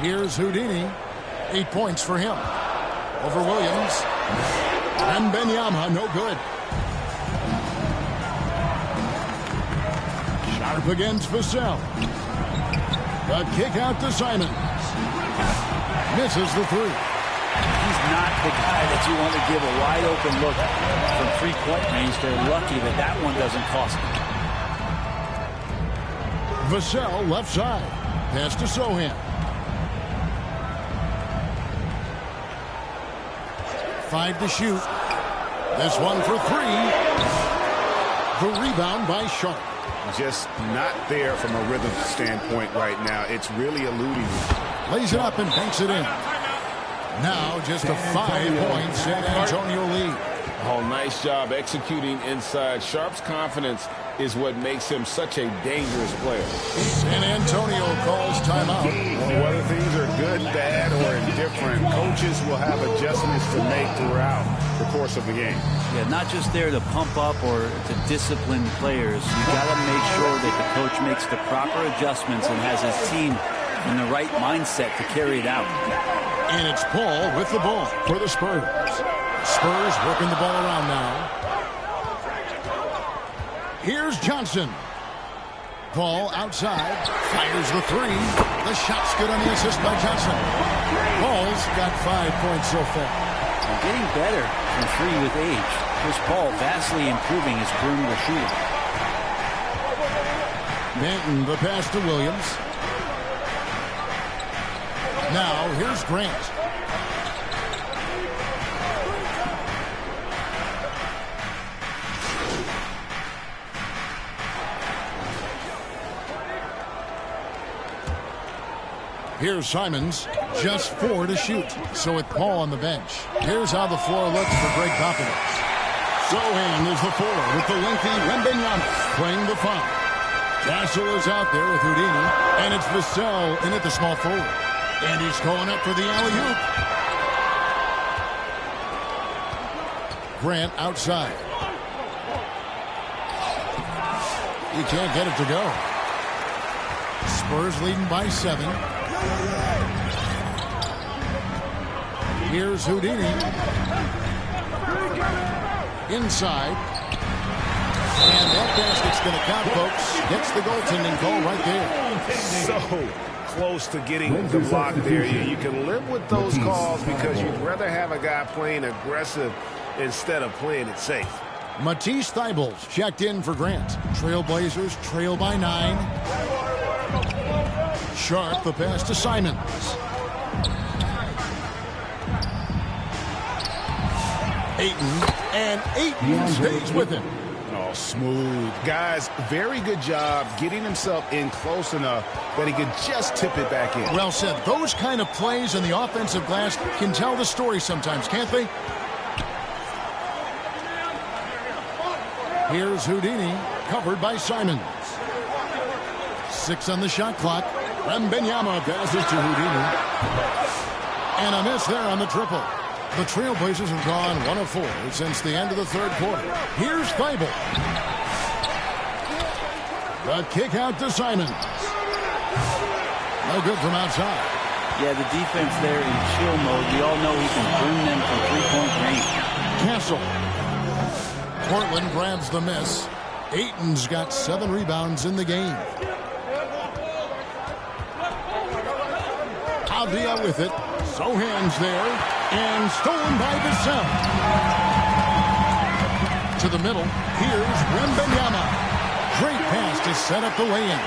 Here's Houdini. 8 points for him. Over Williams. Wembanyama, no good. Sharp against Vassell. A kick out to Simons. Misses the 3. He's not the guy that you want to give a wide open look from 3-point range. They're lucky that that one doesn't cost them. Vassell left side. Pass to Sohan. 5 to shoot. This one for 3. The rebound by Sharp. Just not there from a rhythm standpoint right now. It's really eluding. Lays it up and banks it in. Now just a 5-point San Antonio lead. Oh, nice job executing inside. Sharp's confidence is what makes him such a dangerous player. San Antonio calls timeout. Well, whether things are good, bad, or indifferent, coaches will have adjustments to make throughout the course of the game. Yeah, not just there to pump up or to discipline players. You got to make sure that the coach makes the proper adjustments and has his team in the right mindset to carry it out. And it's Paul with the ball for the Spurs. Spurs working the ball around now. Here's Johnson. Paul outside, fires the three. The shot's good on the assist by Johnson. Paul's got 5 points so far. And getting better from three with age. Chris Paul vastly improving his perimeter shooting. Benton, the pass to Williams. Now, here's Grant. Here's Simons, just 4 to shoot. So with Paul on the bench, here's how the floor looks for Greg Popovich. Sohan is the 4 with the lengthy Wembanyama playing the 5. Castle is out there with Houdini, and it's Vassell in at the small forward. And he's going up for the alley-oop. Grant outside. He can't get it to go. Spurs leading by 7. Here's Houdini. Inside. And that basket's going to count, folks. Gets the goaltending call right there. So close to getting the block there. You can live with those calls because you'd rather have a guy playing aggressive instead of playing it safe. Matisse Thybulle checked in for Grant. Trailblazers trail by 9. Sharp, the pass to Simons. Ayton, and Ayton stays with him. Oh, smooth. Guys, very good job getting himself in close enough that he could just tip it back in. Well said. Those kind of plays in the offensive glass can tell the story sometimes, can't they? Here's Houdini, covered by Simons. 6 on the shot clock. Wembanyama passes to Houdini. And a miss there on the triple. The Trailblazers have gone 1 of 4 since the end of the third quarter. Here's Thybulle. The kick out to Simons. No good from outside. Yeah, the defense there in chill mode. We all know he can burn them from three-point range. Castle. Portland grabs the miss. Ayton's got 7 rebounds in the game. Avdia with it. Sohan's there. And stolen by Vassell. To the middle. Here's Wembanyama. Great pass to set up the lay-in.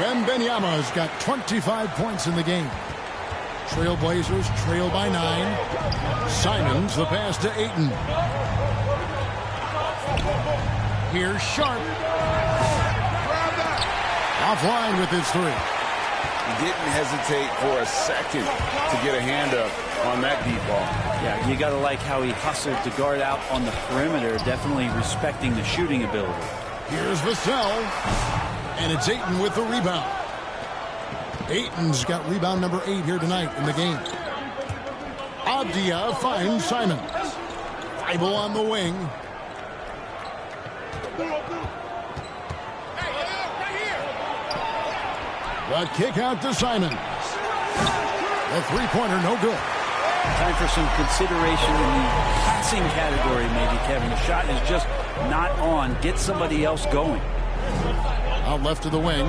Wembanyama's got 25 points in the game. Trailblazers trail by 9. Simons, the pass to Ayton. Here's Sharp. Offline with his 3. He didn't hesitate for a second to get a hand up on that deep ball. Yeah, you got to like how he hustled to guard out on the perimeter, definitely respecting the shooting ability. Here's Vassell, and it's Ayton with the rebound. Ayton's got rebound number 8 here tonight in the game. Avdia finds Simons. Thybulle on the wing. The kick out to Simons. The three-pointer no good. Time for some consideration in the passing category, maybe, Kevin. The shot is just not on. Get somebody else going. Out left to the wing.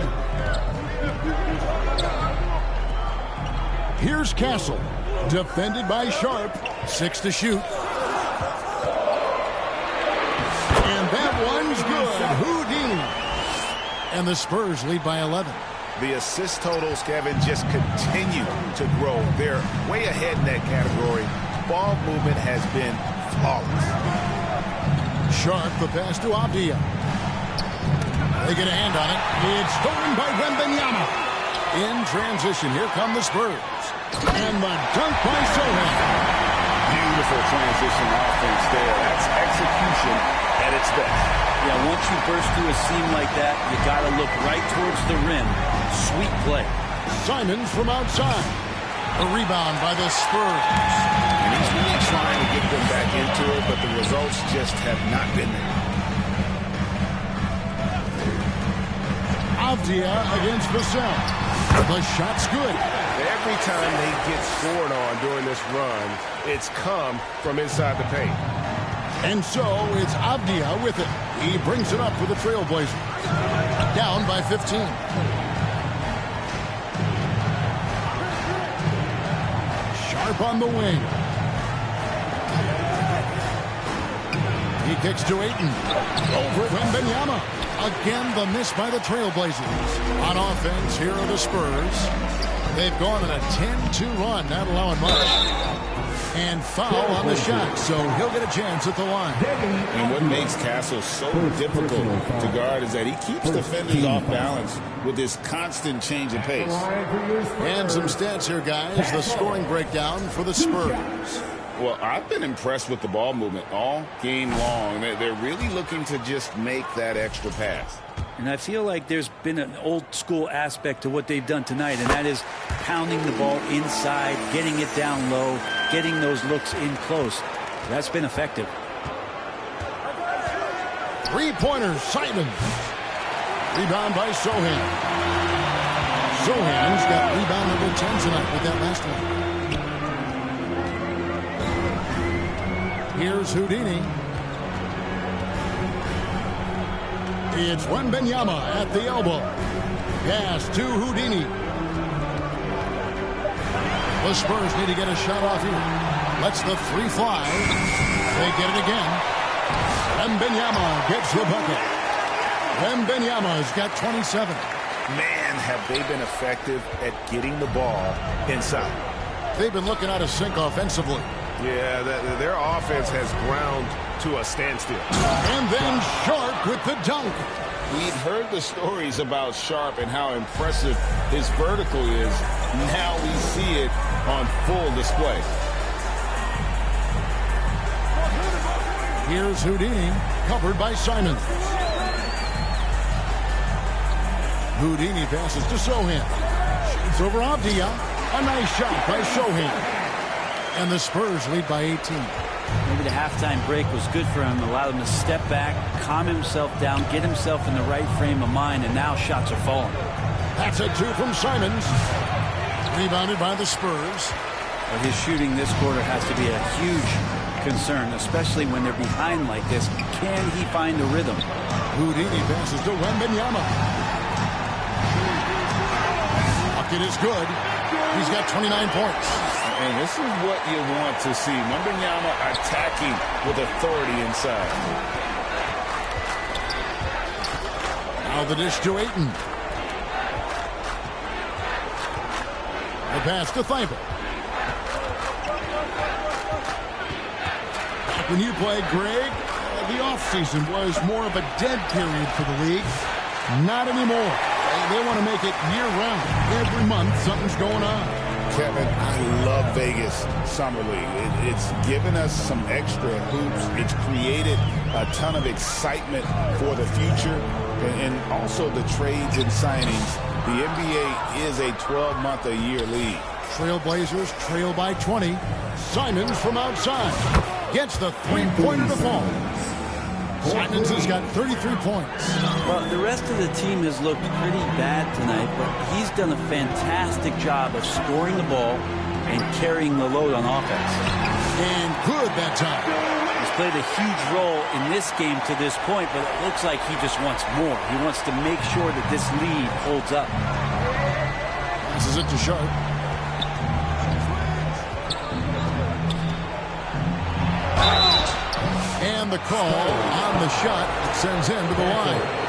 Here's Castle. Defended by Sharp. 6 to shoot. And that one's good. Houdini. And the Spurs lead by 11. The assist totals, Kevin, just continue to grow. They're way ahead in that category. Ball movement has been flawless. Sharp, the pass to Avdia. They get a hand on it. It's stolen by Wembanyama. In transition, here come the Spurs. And the dunk by Sohan. Beautiful transition offense there. That's execution at its best. Yeah, once you burst through a seam like that, you got to look right towards the rim. Sweet play. Simons from outside. A rebound by the Spurs. And he's really trying to get them back into it, but the results just have not been there. Avdia against Vassell. The shot's good. Every time they get scored on during this run, it's come from inside the paint. And so it's Avdia with it. He brings it up for the Trailblazers. Down by 15. Sharp on the wing. He kicks to Ayton. Over Wembanyama. Again, the miss by the Trailblazers. On offense, here are the Spurs. They've gone on a 10-2 run, not allowing much. And foul on the shot, so he'll get a chance at the line. And what makes Castle so difficult to guard is that he keeps defenders off balance with this constant change of pace. And some stats here, guys. The scoring breakdown for the Spurs. Well, I've been impressed with the ball movement all game long. They're really looking to just make that extra pass. And I feel like there's been an old school aspect to what they've done tonight, and that is pounding the ball inside, getting it down low, getting those looks in close. That's been effective. Three-pointer, Simons. Rebound by Sohan. Sohan's got rebound number 10 tonight with that last one. Here's Houdini. It's Wembanyama at the elbow. Pass to Houdini. The Spurs need to get a shot off here. Lets the three fly. They get it again. Wembanyama gets the bucket. Wembanyama's got 27. Man, have they been effective at getting the ball inside. They've been looking out of sync offensively. Yeah, their offense has ground to a standstill. And then Sharp with the dunk. We'd heard the stories about Sharp and how impressive his vertical is. Now we see it on full display. Here's Houdini, covered by Simons. Houdini passes to Sohan. Shoots over Avdia. A nice shot by Sohan. And the Spurs lead by 18. Maybe the halftime break was good for him. Allowed him to step back, calm himself down, get himself in the right frame of mind, and now shots are falling. That's a two from Simons. Rebounded by the Spurs. But his shooting this quarter has to be a huge concern, especially when they're behind like this. Can he find the rhythm? Houdini passes to Wembanyama. Bucket is good. He's got 29 points. And this is what you want to see. Wembanyama attacking with authority inside. Now the dish to Ayton. The pass to Thibault. Back when you played, Greg, the offseason was more of a dead period for the league. Not anymore. They want to make it year-round. Every month, something's going on. Kevin, I love Vegas Summer League. It's given us some extra hoops. It's created a ton of excitement for the future. And also the trades and signings. The NBA is a 12-month-a-year league. Trailblazers trail by 20. Simons from outside gets the three-pointer to fall. Simons has got 33 points. Well, the rest of the team has looked pretty bad tonight, but he's done a fantastic job of scoring the ball and carrying the load on offense. And good that time. He's played a huge role in this game to this point, but it looks like he just wants more. He wants to make sure that this lead holds up. This is it to Sharp. And the call on the shot that sends him to the line.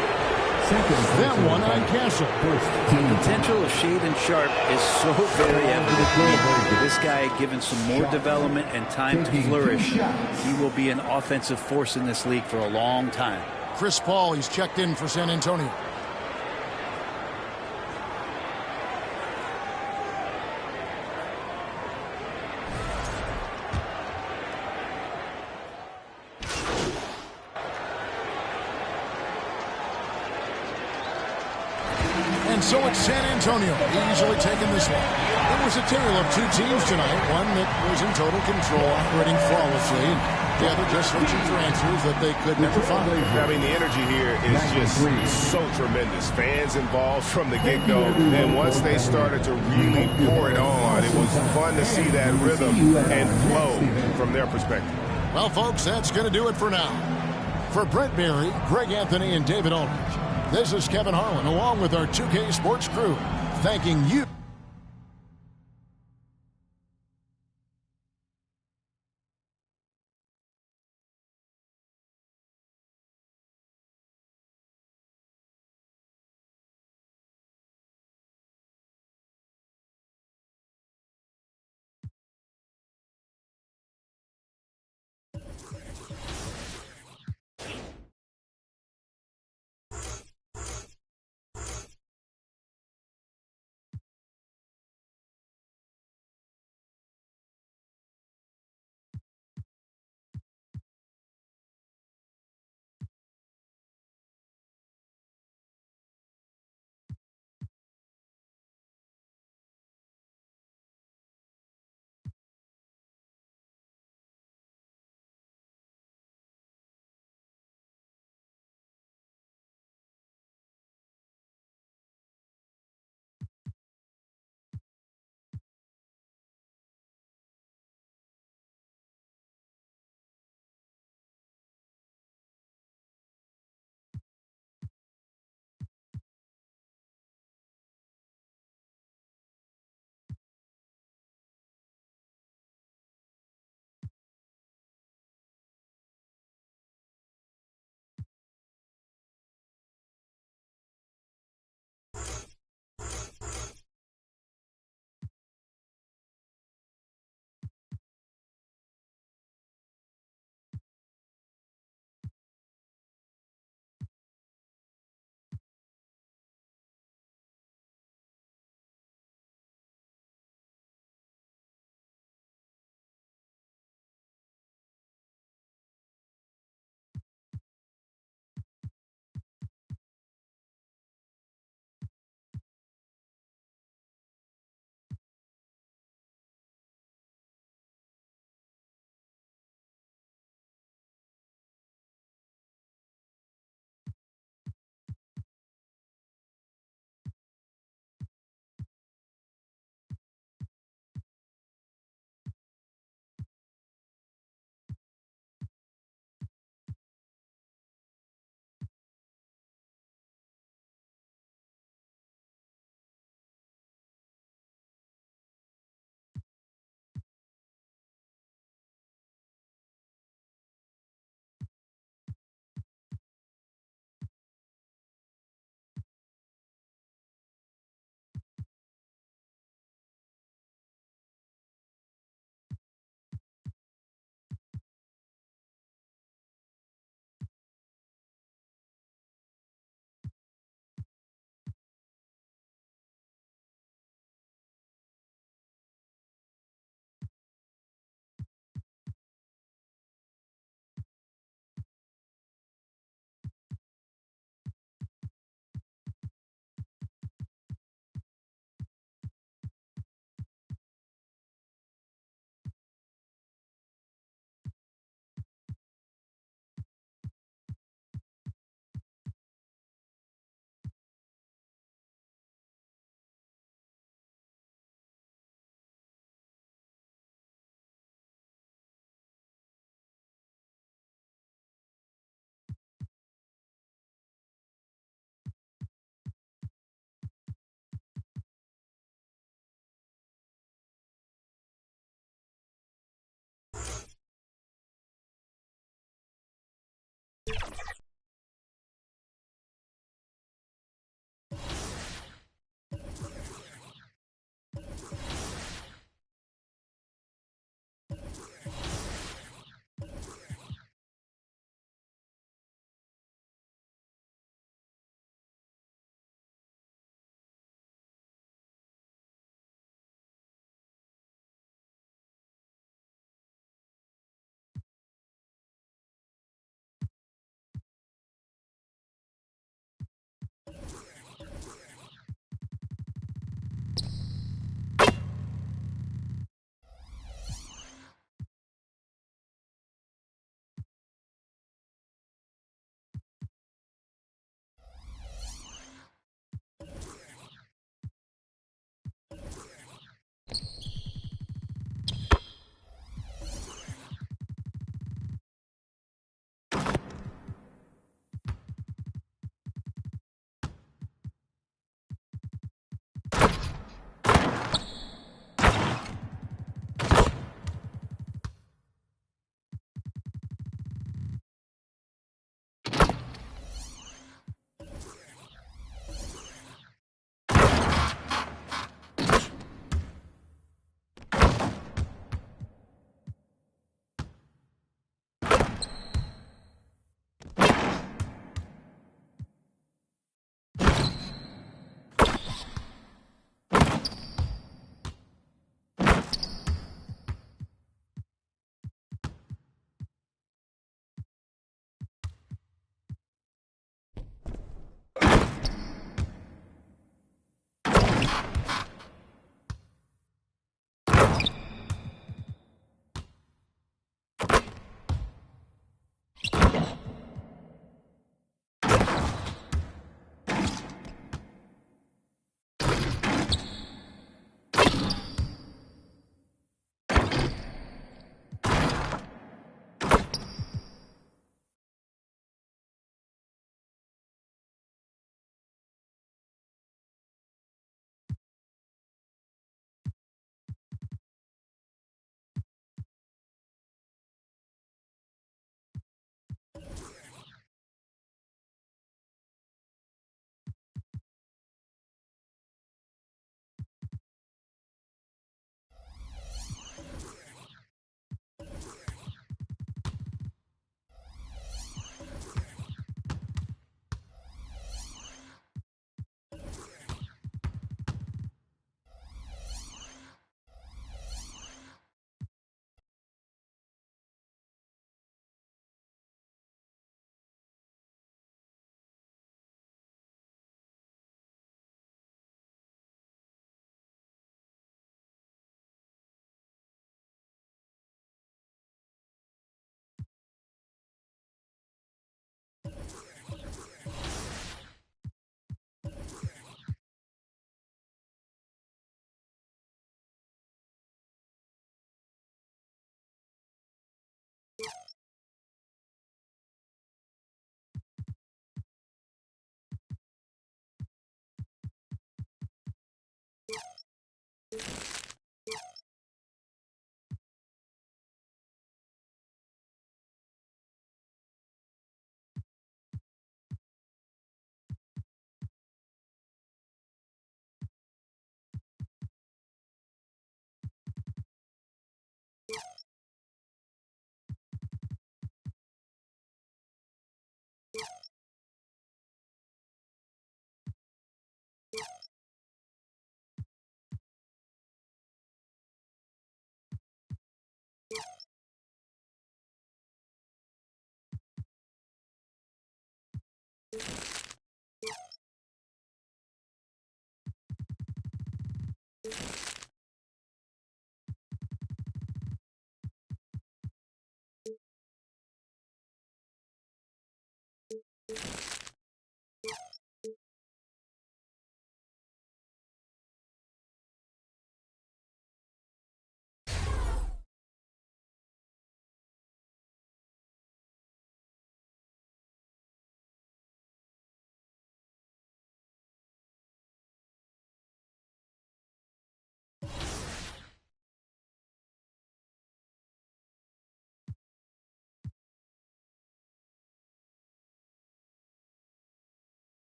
That one on Castle. The potential of Shaedon Sharp is so very evident. This guy, given some more development and time to flourish, he will be an offensive force in this league for a long time. Chris Paul, he's checked in for San Antonio. And so it's San Antonio easily taking this one. It was a tale of two teams tonight. One that was in total control, operating flawlessly, and the other just searching for answers that they could never find. I mean, the energy here is just so tremendous. Fans involved from the get-go. And once they started to really pour it on, it was fun to see that rhythm and flow from their perspective. Well, folks, that's going to do it for now. For Brent Berry, Greg Anthony, and David Aldridge, this is Kevin Harlan along with our 2K Sports crew, thanking you.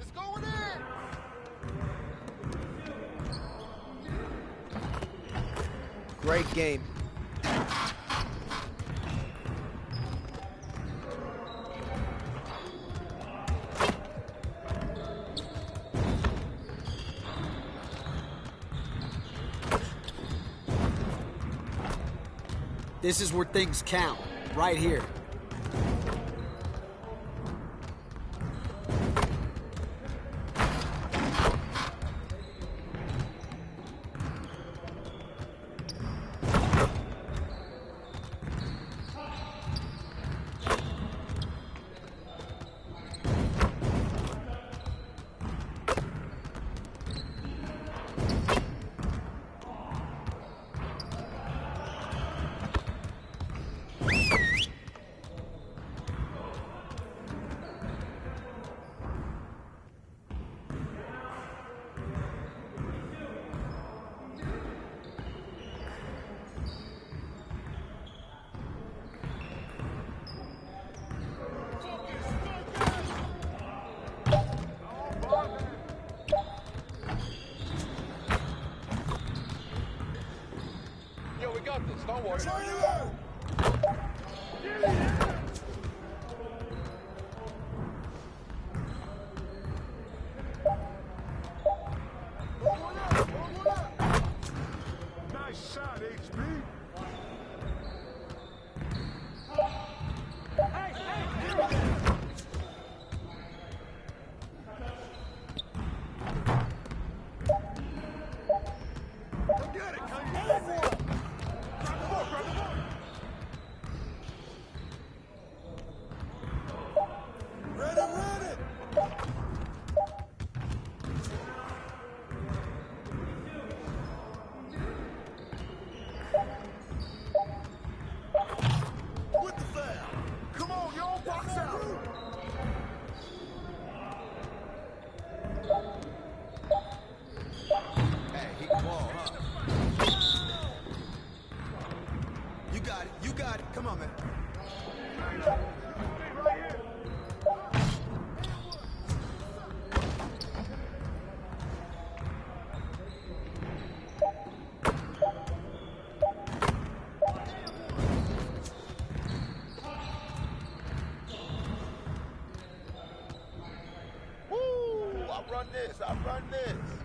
It's going in! Great game. This is where things count, right here. Don't worry. Nice shot, HB. I run this.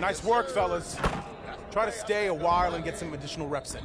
Nice work, fellas. Try to stay a while and get some additional reps in.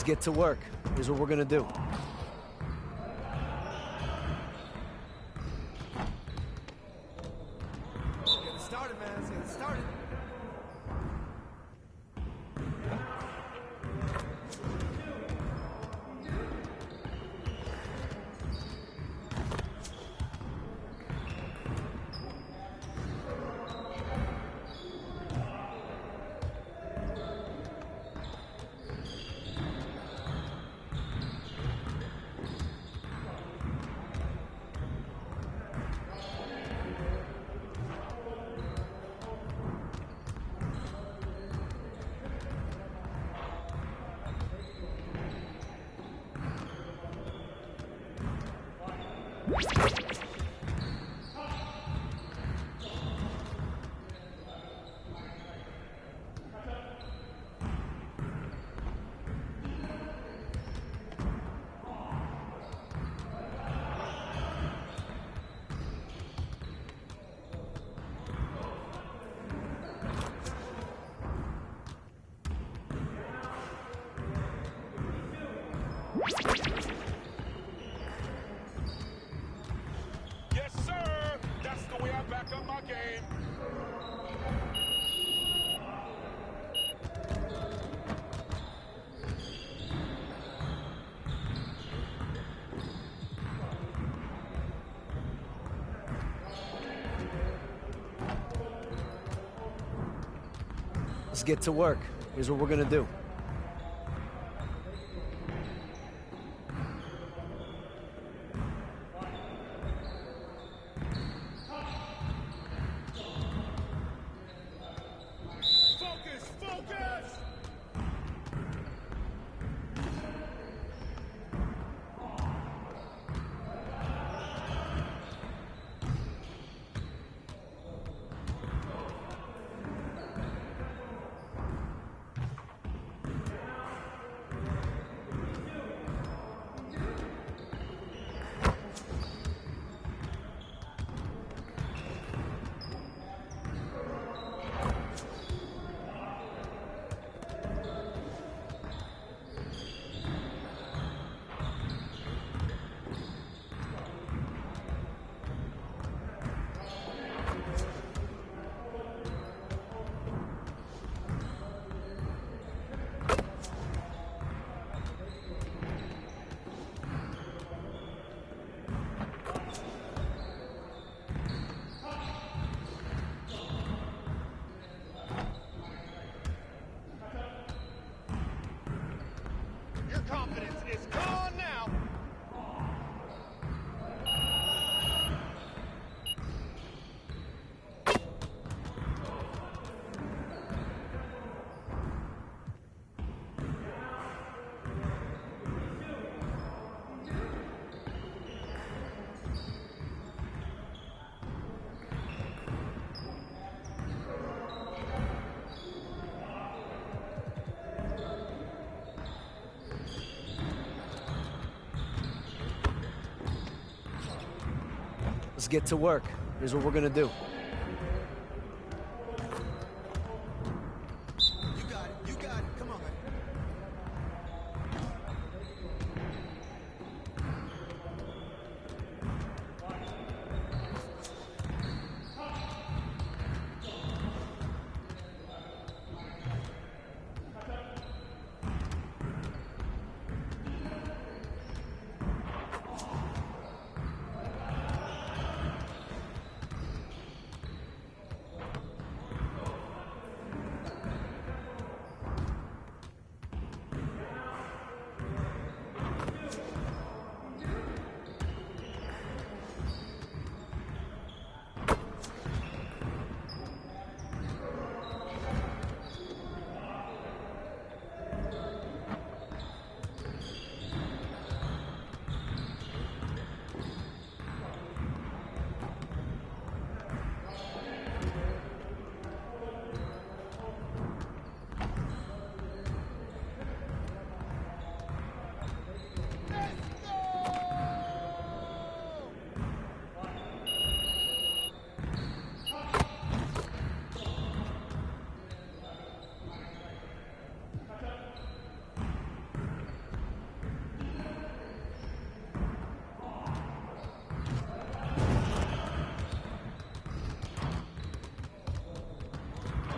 Let's get to work. Here's what we're going to do. Get it started, man. Let's get it started. Yes, sir. That's the way I back up my game. Let's get to work. Here's what we're going to do. Focus, focus. Your confidence is gone now. Let's get to work. Here's what we're going to do. You got it. You got it. Come on, man.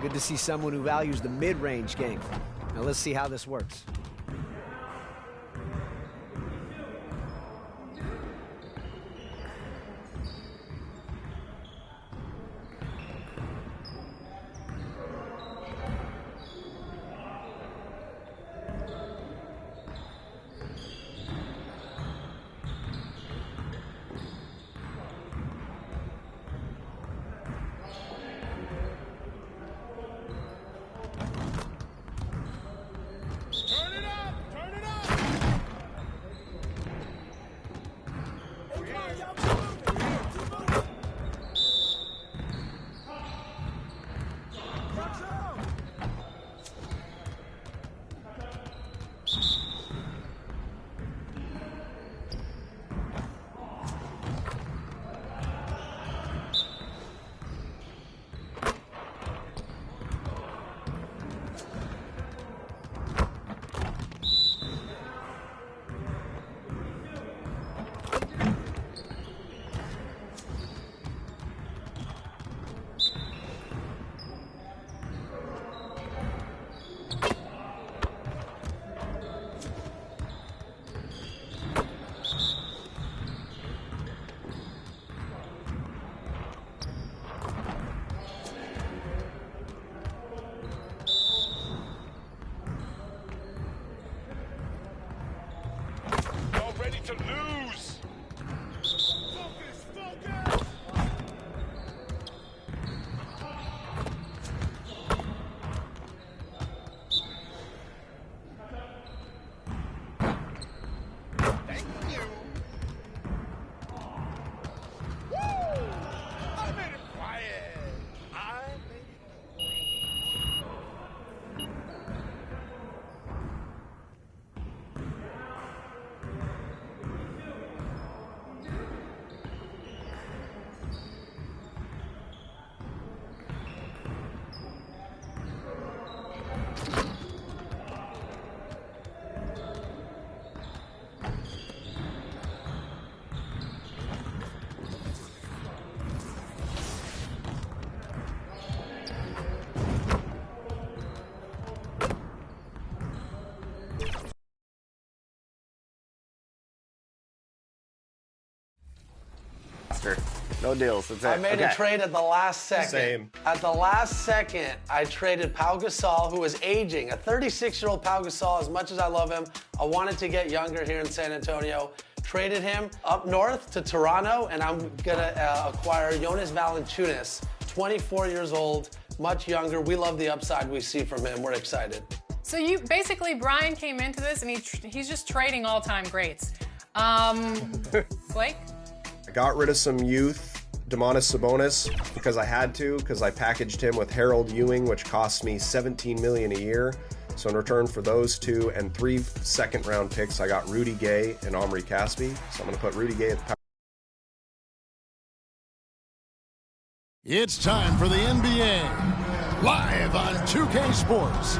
Good to see someone who values the mid-range game. Now let's see how this works. To lose. Focus, focus. Thank you. Woo! I made it quiet. I made it. No deals. That's it. I made a trade at the last second. Same. At the last second, I traded Pau Gasol, who was aging. A 36-year-old Pau Gasol, as much as I love him, I wanted to get younger here in San Antonio. Traded him up north to Toronto, and I'm going to acquire Jonas Valanciunas, 24 years old, much younger. We love the upside we see from him. We're excited. So you basically, Brian came into this, and he's just trading all-time greats. Blake? I got rid of some youth, Domantas Sabonis, because I had to, because I packaged him with Harold Ewing, which cost me $17 million a year. So in return for those two and 3 second-round picks, I got Rudy Gay and Omri Caspi. So I'm going to put Rudy Gay at the It's time for the NBA, live on 2K Sports.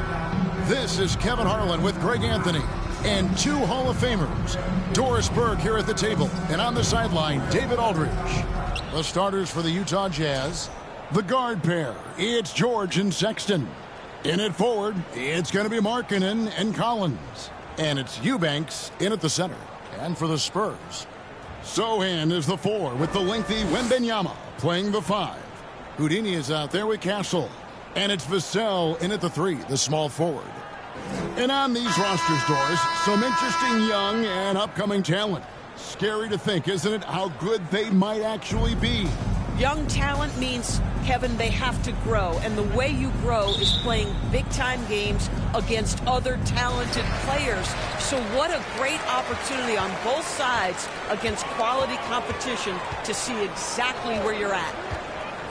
This is Kevin Harlan with Greg Anthony and 2 Hall of Famers, Doris Burke here at the table, and on the sideline, David Aldridge. The starters for the Utah Jazz, the guard pair, it's George and Sexton. In at forward, it's going to be Markkanen and Collins. And it's Eubanks in at the center. And for the Spurs, Sohan is the 4 with the lengthy Wembanyama playing the 5. Houdini is out there with Castle. And it's Vassell in at the 3, the small forward. And on these rosters, Doors, some interesting young and upcoming talent. Scary to think, isn't it, how good they might actually be? Young talent means, Kevin, they have to grow. And the way you grow is playing big-time games against other talented players. So what a great opportunity on both sides against quality competition to see exactly where you're at.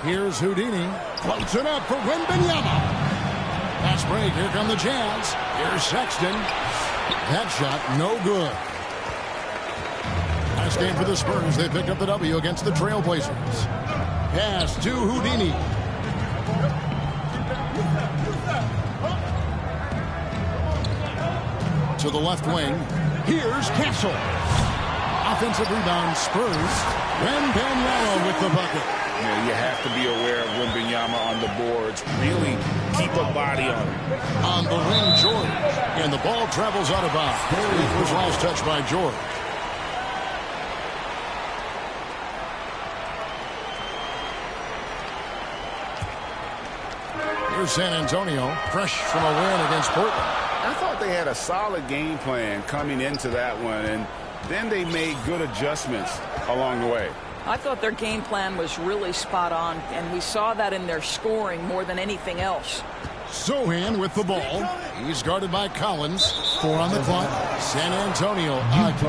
Here's Houdini. Floats it up for Wembanyama. Pass break. Here come the Jazz. Here's Sexton. That shot no good. Last game for the Spurs. They picked up the W against the Trailblazers. Pass to Houdini. To the left wing. Here's Castle. Offensive rebound, Spurs. Wembanyama with the bucket. You have to be aware of Wembanyama on the boards. Really keep a body on him. On the ring, George. And the ball travels out of bounds. It was last touched by George. Here's San Antonio, fresh from a win against Portland. I thought they had a solid game plan coming into that one, and then they made good adjustments along the way. I thought their game plan was really spot on, and we saw that in their scoring more than anything else. Sohan with the ball. He's guarded by Collins. 4 on the clock. San Antonio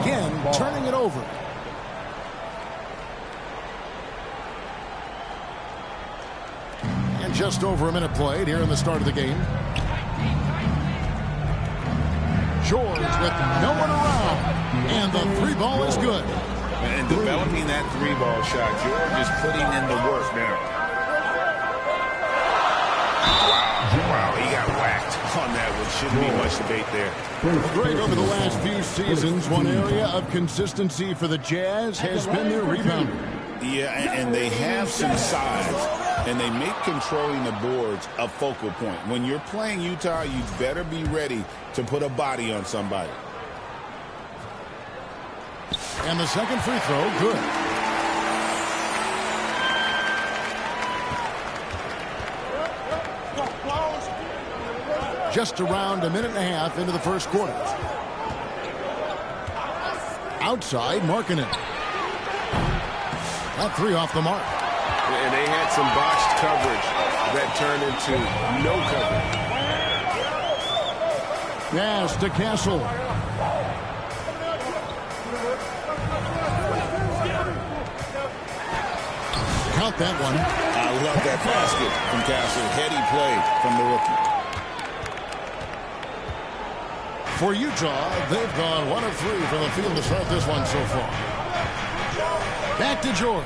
again turning it over. And just over a minute played here in the start of the game. George with no one around. And the 3-ball is good. And developing that 3-ball shot, George is putting in the work now. Wow, he got whacked on that one. Shouldn't be much debate there. Greg, over the last few seasons, one area of consistency for the Jazz has been their rebounding. Yeah, and they have some size, and they make controlling the boards a focal point. When you're playing Utah, you better be ready to put a body on somebody. And the second free throw, good. Just around a minute and a half into the first quarter. Outside, Markkanen. That 3 off the mark. And they had some botched coverage that turned into no coverage. Yes, to Castle. Count that one. I love that basket from Castle. Heady play from the rookie. For Utah, they've gone 1 of 3 from the field to start this one so far. Back to George.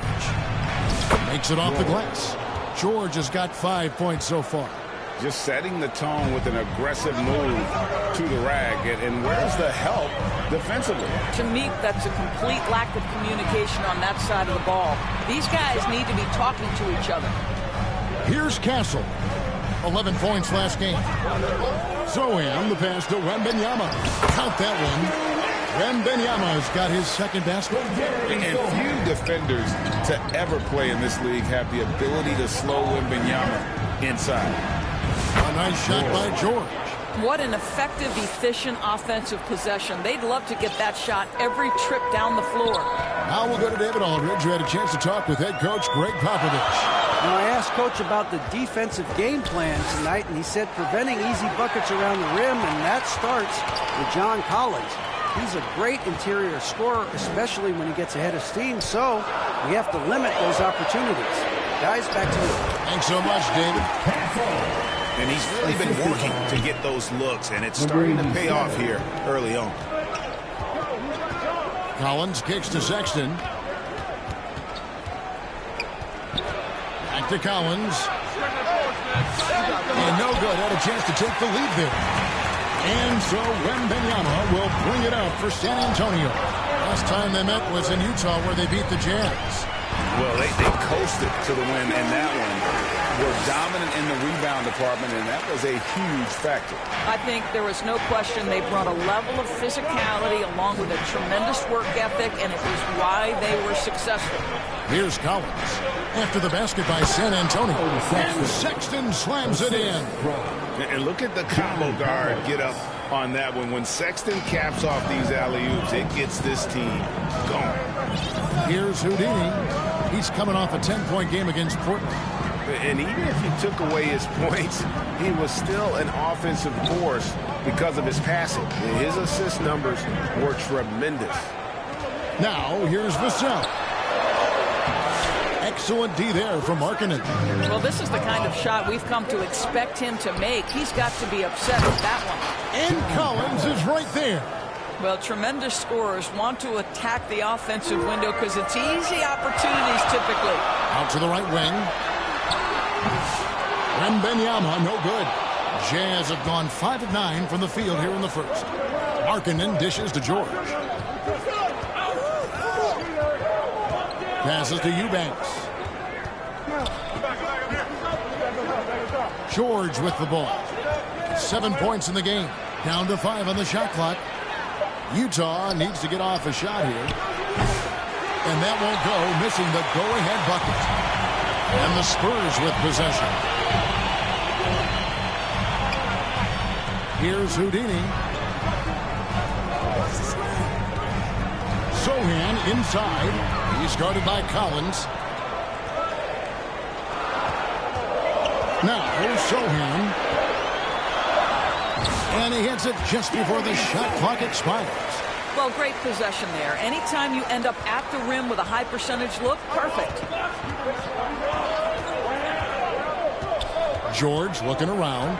Makes it off the glass. George has got 5 points so far. Just setting the tone with an aggressive move to the rack. And where's the help defensively? To me, that's a complete lack of communication on that side of the ball. These guys need to be talking to each other. Here's Castle. 11 points last game. Sohan, the pass to Wembanyama. Count that one. Wembanyama's got his second basket. And few defenders to ever play in this league have the ability to slow Wembanyama inside. A nice shot by George. What an effective, efficient offensive possession. They'd love to get that shot every trip down the floor. Now we'll go to David Aldridge, who had a chance to talk with head coach Greg Popovich. Now, I asked Coach about the defensive game plan tonight, and he said preventing easy buckets around the rim, and that starts with John Collins. He's a great interior scorer, especially when he gets ahead of steam, so we have to limit those opportunities. Guys, back to you. Thanks so much, David. And he's really been working to get those looks, and it's starting to pay off here early on. Collins kicks to Sexton. Back to Collins. And no good. Had a chance to take the lead there. And so Wembanyama will bring it out for San Antonio. Last time they met was in Utah, where they beat the Jazz. Well, they coasted to the win in that one. Were dominant in the rebound department, and that was a huge factor. I think there was no question they brought a level of physicality along with a tremendous work ethic, and it was why they were successful. Here's Collins. After the basket by San Antonio. And Sexton slams it in. And look at the combo guard get up on that one. When Sexton caps off these alley-oops, it gets this team going. Here's Houdini. He's coming off a 10-point game against Portland. And even if you took away his points, he was still an offensive force because of his passing. His assist numbers were tremendous. Now, here's Vassell. Excellent D there from Markkanen. Well, this is the kind of shot we've come to expect him to make. He's got to be upset with that one. And Collins is right there. Well, tremendous scorers want to attack the offensive window because it's easy opportunities typically. Out to the right wing. Wembanyama, no good. Jazz have gone 5 of 9 from the field here in the first. Markkanen dishes to George. Passes to Eubanks. George with the ball. 7 points in the game. Down to 5 on the shot clock. Utah needs to get off a shot here. And that won't go, missing the go-ahead bucket. And the Spurs with possession. Here's Houdini. Sohan inside. He's guarded by Collins. Now, Sohan. And he hits it just before the shot clock expires. Well, great possession there. Anytime you end up at the rim with a high percentage look, perfect. George looking around.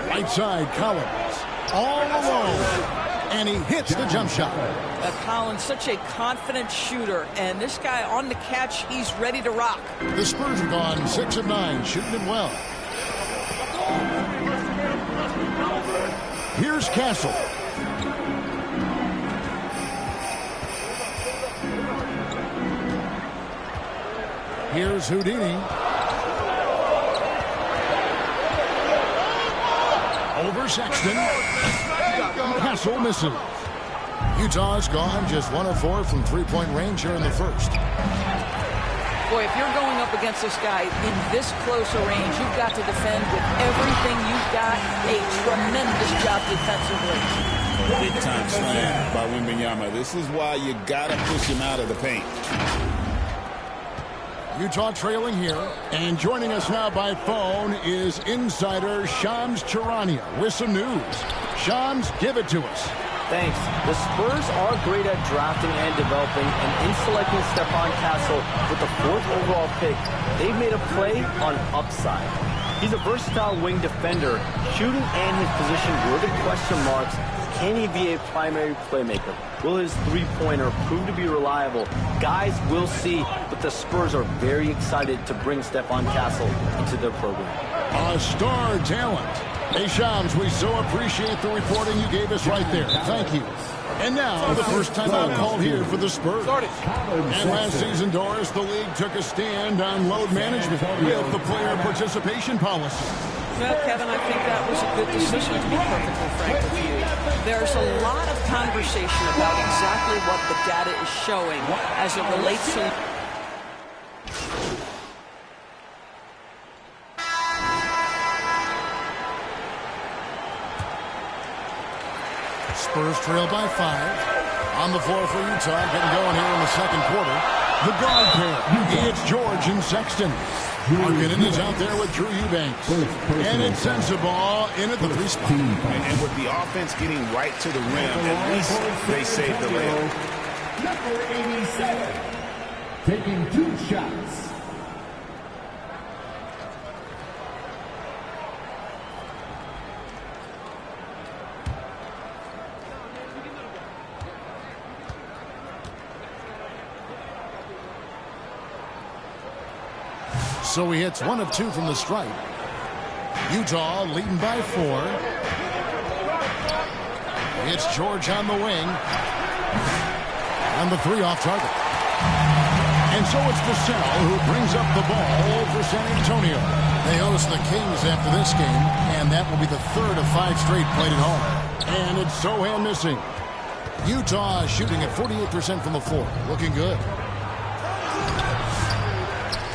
Right side, Collins. All alone. And he hits the jump shot. Collins, such a confident shooter. And this guy on the catch, he's ready to rock. The Spurs have gone 6 of 9, shooting it well. Here's Castle. Here's Houdini. Over Sexton. Castle misses. Utah's gone just 1 of 4 from three-point range here in the first. Boy, if you're going up against this guy in this close a range, you've got to defend with everything you've got. A tremendous job defensively. Big time slam by Wembanyama. This is why you gotta push him out of the paint. Utah trailing here, and joining us now by phone is insider Shams Charania with some news. Shams, give it to us. Thanks. The Spurs are great at drafting and developing, and in selecting Stephon Castle with the 4th overall pick, they've made a play on upside. He's a versatile wing defender. Shooting and his position were the question marks. Can he be a primary playmaker? Will his three-pointer prove to be reliable? Guys will see, but the Spurs are very excited to bring Stephon Castle into their program. A star talent. Hey, Shams, we so appreciate the reporting you gave us right there. Thank you. And now, the first time out call here for the Spurs. And last season, Doris, the league took a stand on load management with the player participation policy. Well, Kevin, I think that was a good decision, to be perfectly frank with you. There's a lot of conversation about exactly what the data is showing as it relates to... Spurs trail by 5. On the floor for Utah, getting going here in the second quarter. The guard pair. It's George and Sexton. Markkanen is out there with Drew Eubanks. And it's Sensabaugh in at the 3 spot. And with the offense getting right to the rim, at least they saved the layup. Number 87, taking 2 shots. So he hits 1 of 2 from the stripe. Utah leading by 4. It's George on the wing. And the 3 off target. And so it's Vassell who brings up the ball for San Antonio. They host the Kings after this game, and that will be the 3rd of 5 straight played at home. And it's Sohan missing. Utah shooting at 48% from the floor. Looking good.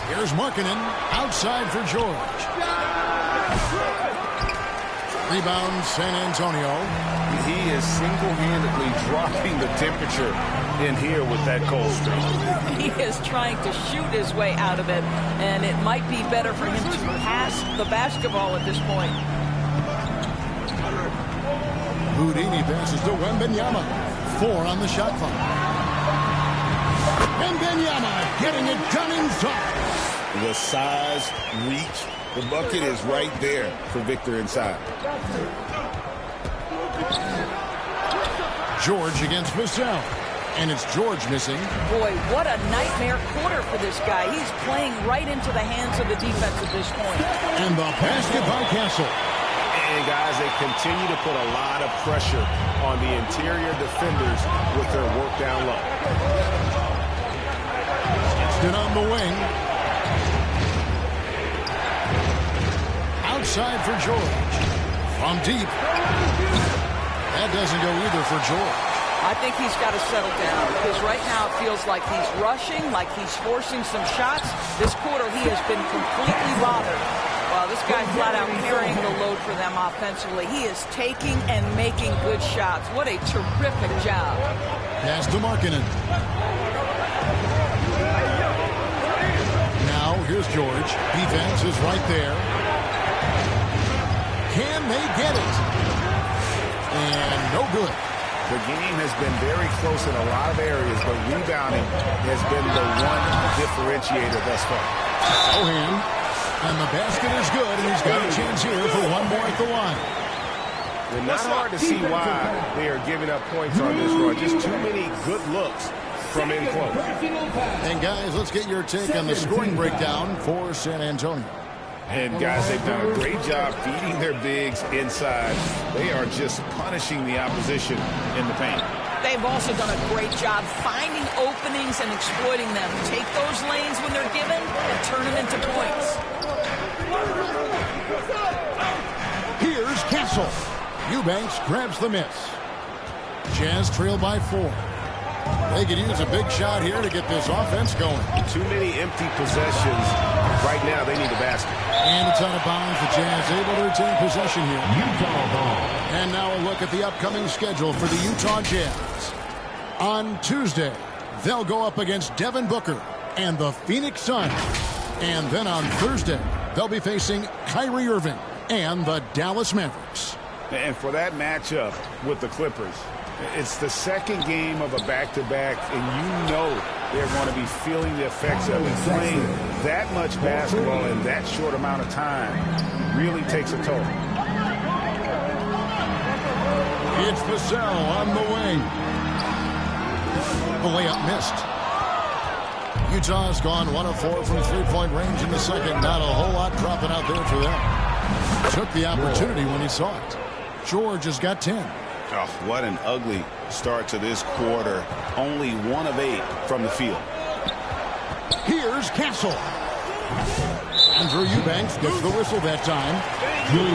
Here's Markkanen outside for George. Rebound San Antonio. He is single-handedly dropping the temperature in here with that cold streak. He is trying to shoot his way out of it, and it might be better for him to pass the basketball at this point. Houdini passes to Wembanyama. 4 on the shot clock. Wembanyama getting it done inside. The size, reach, the bucket is right there for Victor inside. George against Vassell. And it's George missing. Boy, what a nightmare quarter for this guy. He's playing right into the hands of the defense at this point. And the basket by Castle. And guys, they continue to put a lot of pressure on the interior defenders with their work down low. Stood on the wing. Outside for George. From deep. That doesn't go either for George. I think he's got to settle down because right now it feels like he's rushing, like he's forcing some shots. This quarter he has been completely bothered. Well, this guy flat out carrying the load for them offensively. He is taking and making good shots. What a terrific job. Pass to Markkanen. Now here's George. Defense is right there. Can they get it? And no good. The game has been very close in a lot of areas, but rebounding has been the one differentiator thus far. Sohan, and the basket is good, and he's got a chance here for one more at the line. It's not hard to see why they are giving up points on this run. Just too many good looks from in close. And guys, let's get your take on the scoring breakdown for San Antonio. And guys, they've done a great job feeding their bigs inside. They are just punishing the opposition in the paint. They've also done a great job finding openings and exploiting them. Take those lanes when they're given and turn them into points. Here's Castle. Eubanks grabs the miss. Jazz trail by 4. They could use a big shot here to get this offense going. Too many empty possessions. Right now, they need a basket. And it's out of bounds. The Jazz able to retain possession here. Utah ball. And now a look at the upcoming schedule for the Utah Jazz. On Tuesday, they'll go up against Devin Booker and the Phoenix Suns. And then on Thursday, they'll be facing Kyrie Irving and the Dallas Mavericks. And for that matchup with the Clippers, it's the second game of a back-to-back, and you know they're going to be feeling the effects of it. Playing that much basketball in that short amount of time really takes a toll. It's Vassell on the wing. The layup missed. Utah's gone 1 of 4 from three-point range in the second. Not a whole lot dropping out there for them. Took the opportunity when he saw it. George has got 10. Oh, what an ugly start to this quarter. Only 1 of 8 from the field. Here's Castle. Andrew Eubanks gets the whistle that time.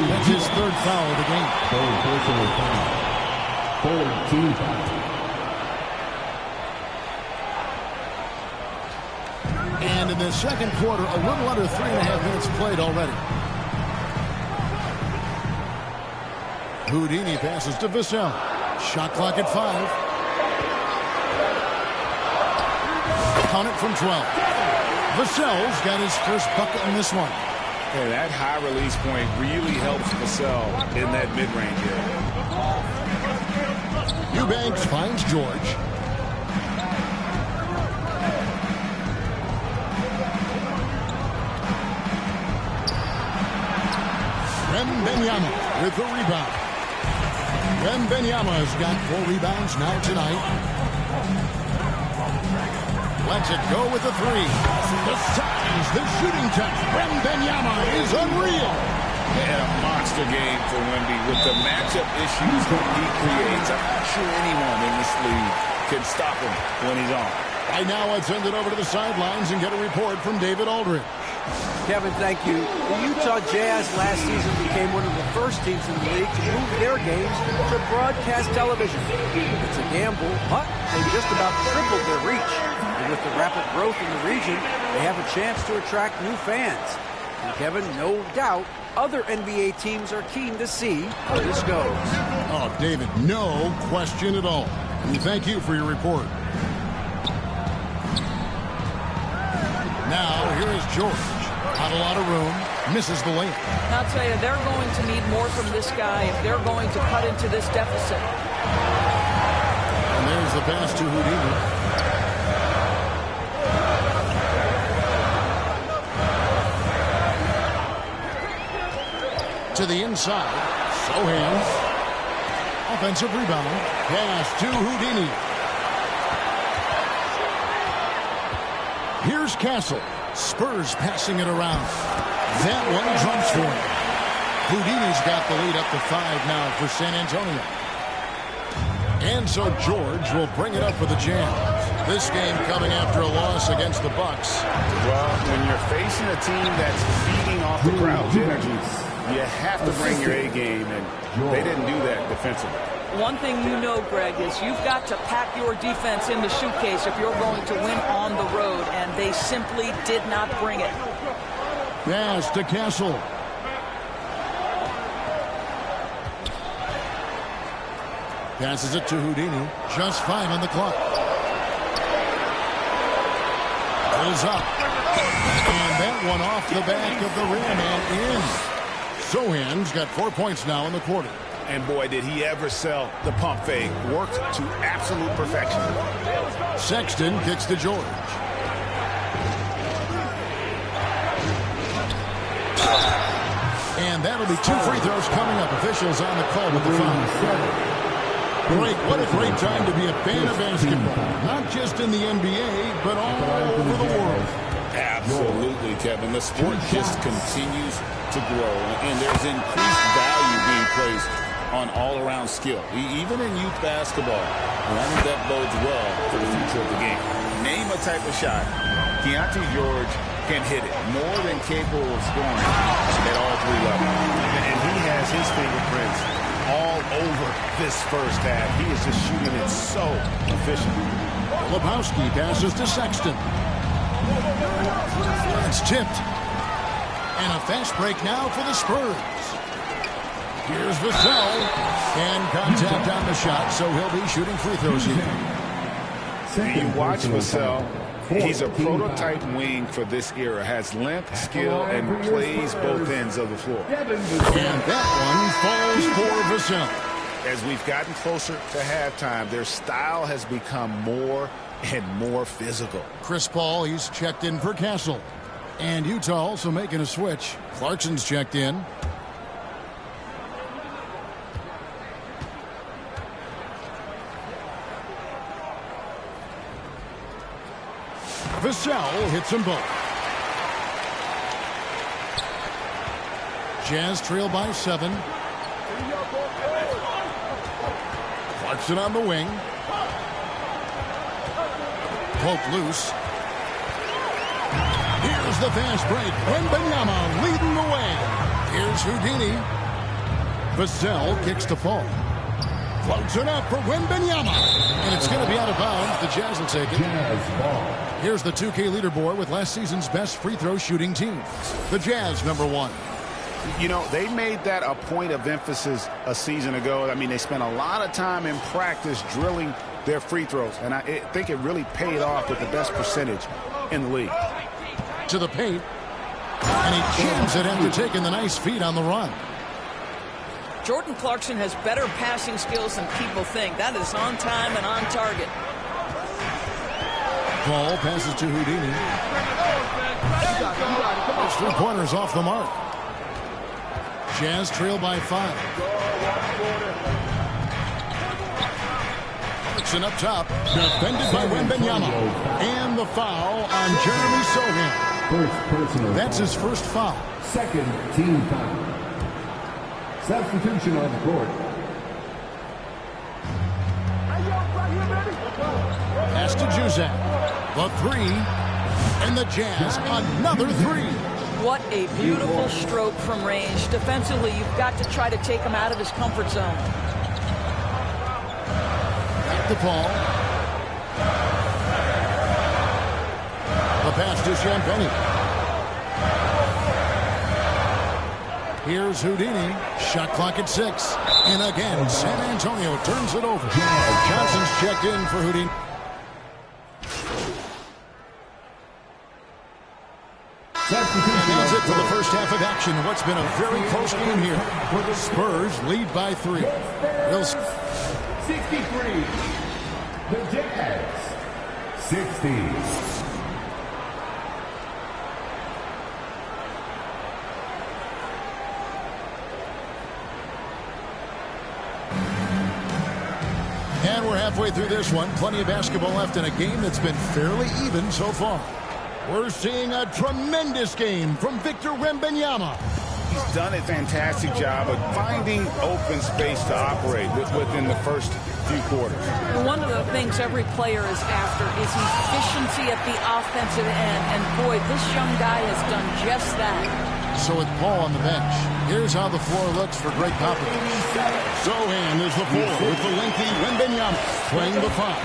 That's his 3rd foul of the game. And in the second quarter, a little under 3.5 minutes played already. Houdini passes to Vassell. Shot clock at 5. Count it from 12. Vassell's got his first bucket in this one. And that high release point really helps Vassell in that mid-range area. Eubanks finds George. Wembanyama with the rebound. Wembanyama's got 4 rebounds now tonight. Lets it go with the 3. The size, the shooting touch. Wembanyama is unreal. And a monster game for Wemby with the matchup issues that he creates. I'm not sure anyone in this league can stop him when he's on. Right now, let's send it over to the sidelines and get a report from David Aldridge. Kevin, thank you. The Utah Jazz last season became one of the first teams in the league to move their games to broadcast television. It's a gamble, but they just about tripled their reach. And with the rapid growth in the region, they have a chance to attract new fans. And Kevin, no doubt, other NBA teams are keen to see how this goes. Oh, David, no question at all. And thank you for your report. Now, here is George. Not a lot of room. Misses the layup. I'll tell you, they're going to need more from this guy if they're going to cut into this deficit. And there's the pass to Houdini. To the inside. Sohan. Offensive rebound. Pass to Houdini. Here's Castle. Spurs passing it around. That one drops for him. Houdini's got the lead up to 5 now for San Antonio. And so George will bring it up for the Jazz. This game coming after a loss against the Bucks. Well, when you're facing a team that's feeding off the crowd's energy, you have to bring your A game, and they didn't do that defensively. One thing you know, Greg, is you've got to pack your defense in the suitcase if you're going to win on the road, and they simply did not bring it. Pass to Castle. Passes it to Houdini. Just 5 on the clock. Pulls up. And that one off the back of the rim and in. Sohan's got 4 points now in the quarter. And boy, did he ever sell the pump fake. Worked to absolute perfection. Sexton kicks to George. And that'll be 2 free throws coming up. Officials on the call with the foul. Great, what a great time to be a fan of basketball. Not just in the NBA, but all over the world. Absolutely, Kevin. The sport just continues to grow, and there's increased value being placed on all-around skill, even in youth basketball. And I think that bodes well for the future of the game. Name a type of shot. Keontae George can hit it, more than capable of scoring at all 3 levels. And he has his fingerprints all over this first half. He is just shooting it so efficiently. Lebowski passes to Sexton. It's tipped. And a fast break now for the Spurs. Here's Vassell. And contact on the shot, so he'll be shooting free throws here. You watch Vassell. He's a prototype wing for this era. Has length, skill, and plays both ends of the floor. And that one falls for Vassell. As we've gotten closer to halftime, their style has become more and more physical. Chris Paul, he's checked in for Castle. And Utah also making a switch. Clarkson's checked in. Vassell hits them both. Jazz trail by 7. Clarkson on the wing. Poke loose. Here's the fast break. Wembanyama leading the way. Here's Houdini. Vassell kicks to Paul. Floats it up for Wembanyama. And it's going to be out of bounds. The Jazz will take it. Here's the 2K leaderboard with last season's best free throw shooting teams. The Jazz, number 1. You know, they made that a point of emphasis a season ago. I mean, they spent a lot of time in practice drilling their free throws. And I think it really paid off with the best percentage in the league. To the paint. And he jams it after taking the nice feed on the run. Jordan Clarkson has better passing skills than people think. That is on time and on target. Paul passes to Houdini. Those 3-pointers off the mark. Jazz trail by 5. Clarkson up top. Defended by Wembanyama. And the foul on Jeremy Sohan. That's his first foul. Second team foul. Substitution on the court. Pass to Juzak. The 3. And the Jazz another 3. What a beautiful stroke from range. Defensively, you've got to try to take him out of his comfort zone. Back to Paul. The pass to Champagny. Here's Houdini. Shot clock at 6. And again, San Antonio turns it over. Johnson's checked in for Houdini. And that's it for the first half of action. What's been a very close game here. The Spurs lead by 3. 63. The Jazz. 60. And we're halfway through this one. Plenty of basketball left in a game that's been fairly even so far. We're seeing a tremendous game from Victor Wembanyama. He's done a fantastic job of finding open space to operate within the first few quarters. One of the things every player is after is efficiency at the offensive end, and boy, this young guy has done just that. So with Paul on the bench, here's how the floor looks for Greg Popovich. Sohan is the 4 with the lengthy Wembanyama playing the 5.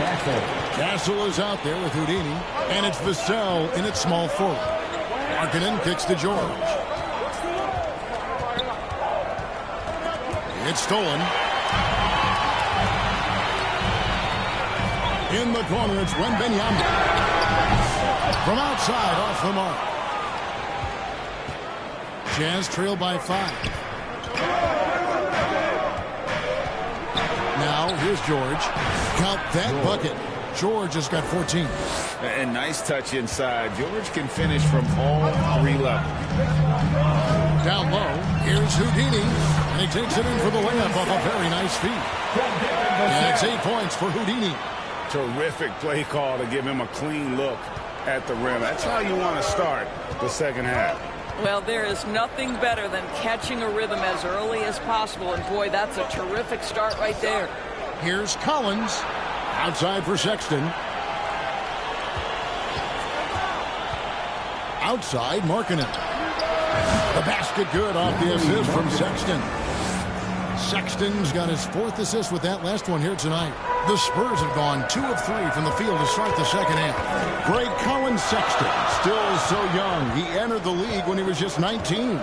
Castle is out there with Houdini, and it's Vassell in its small forward. Markkanen kicks to George. It's stolen. In the corner, it's Wembanyama. From outside, off the mark. Jazz trail by 5. Now, here's George. Count that bucket. George has got 14. And nice touch inside. George can finish from all 3 levels. Down low, here's Houdini. And he takes it in for the layup off a very nice feed. And it's 8 points for Houdini. Terrific play call to give him a clean look at the rim. That's how you want to start the second half. Well, there is nothing better than catching a rhythm as early as possible, and boy, that's a terrific start right there. Here's Collins. Outside for Sexton. Outside, Markkanen. The basket good off the assist from Sexton. Sexton's got his 4th assist with that last one here tonight. The Spurs have gone 2 of 3 from the field to start the second half. Great Colin Sexton, still so young. He entered the league when he was just 19.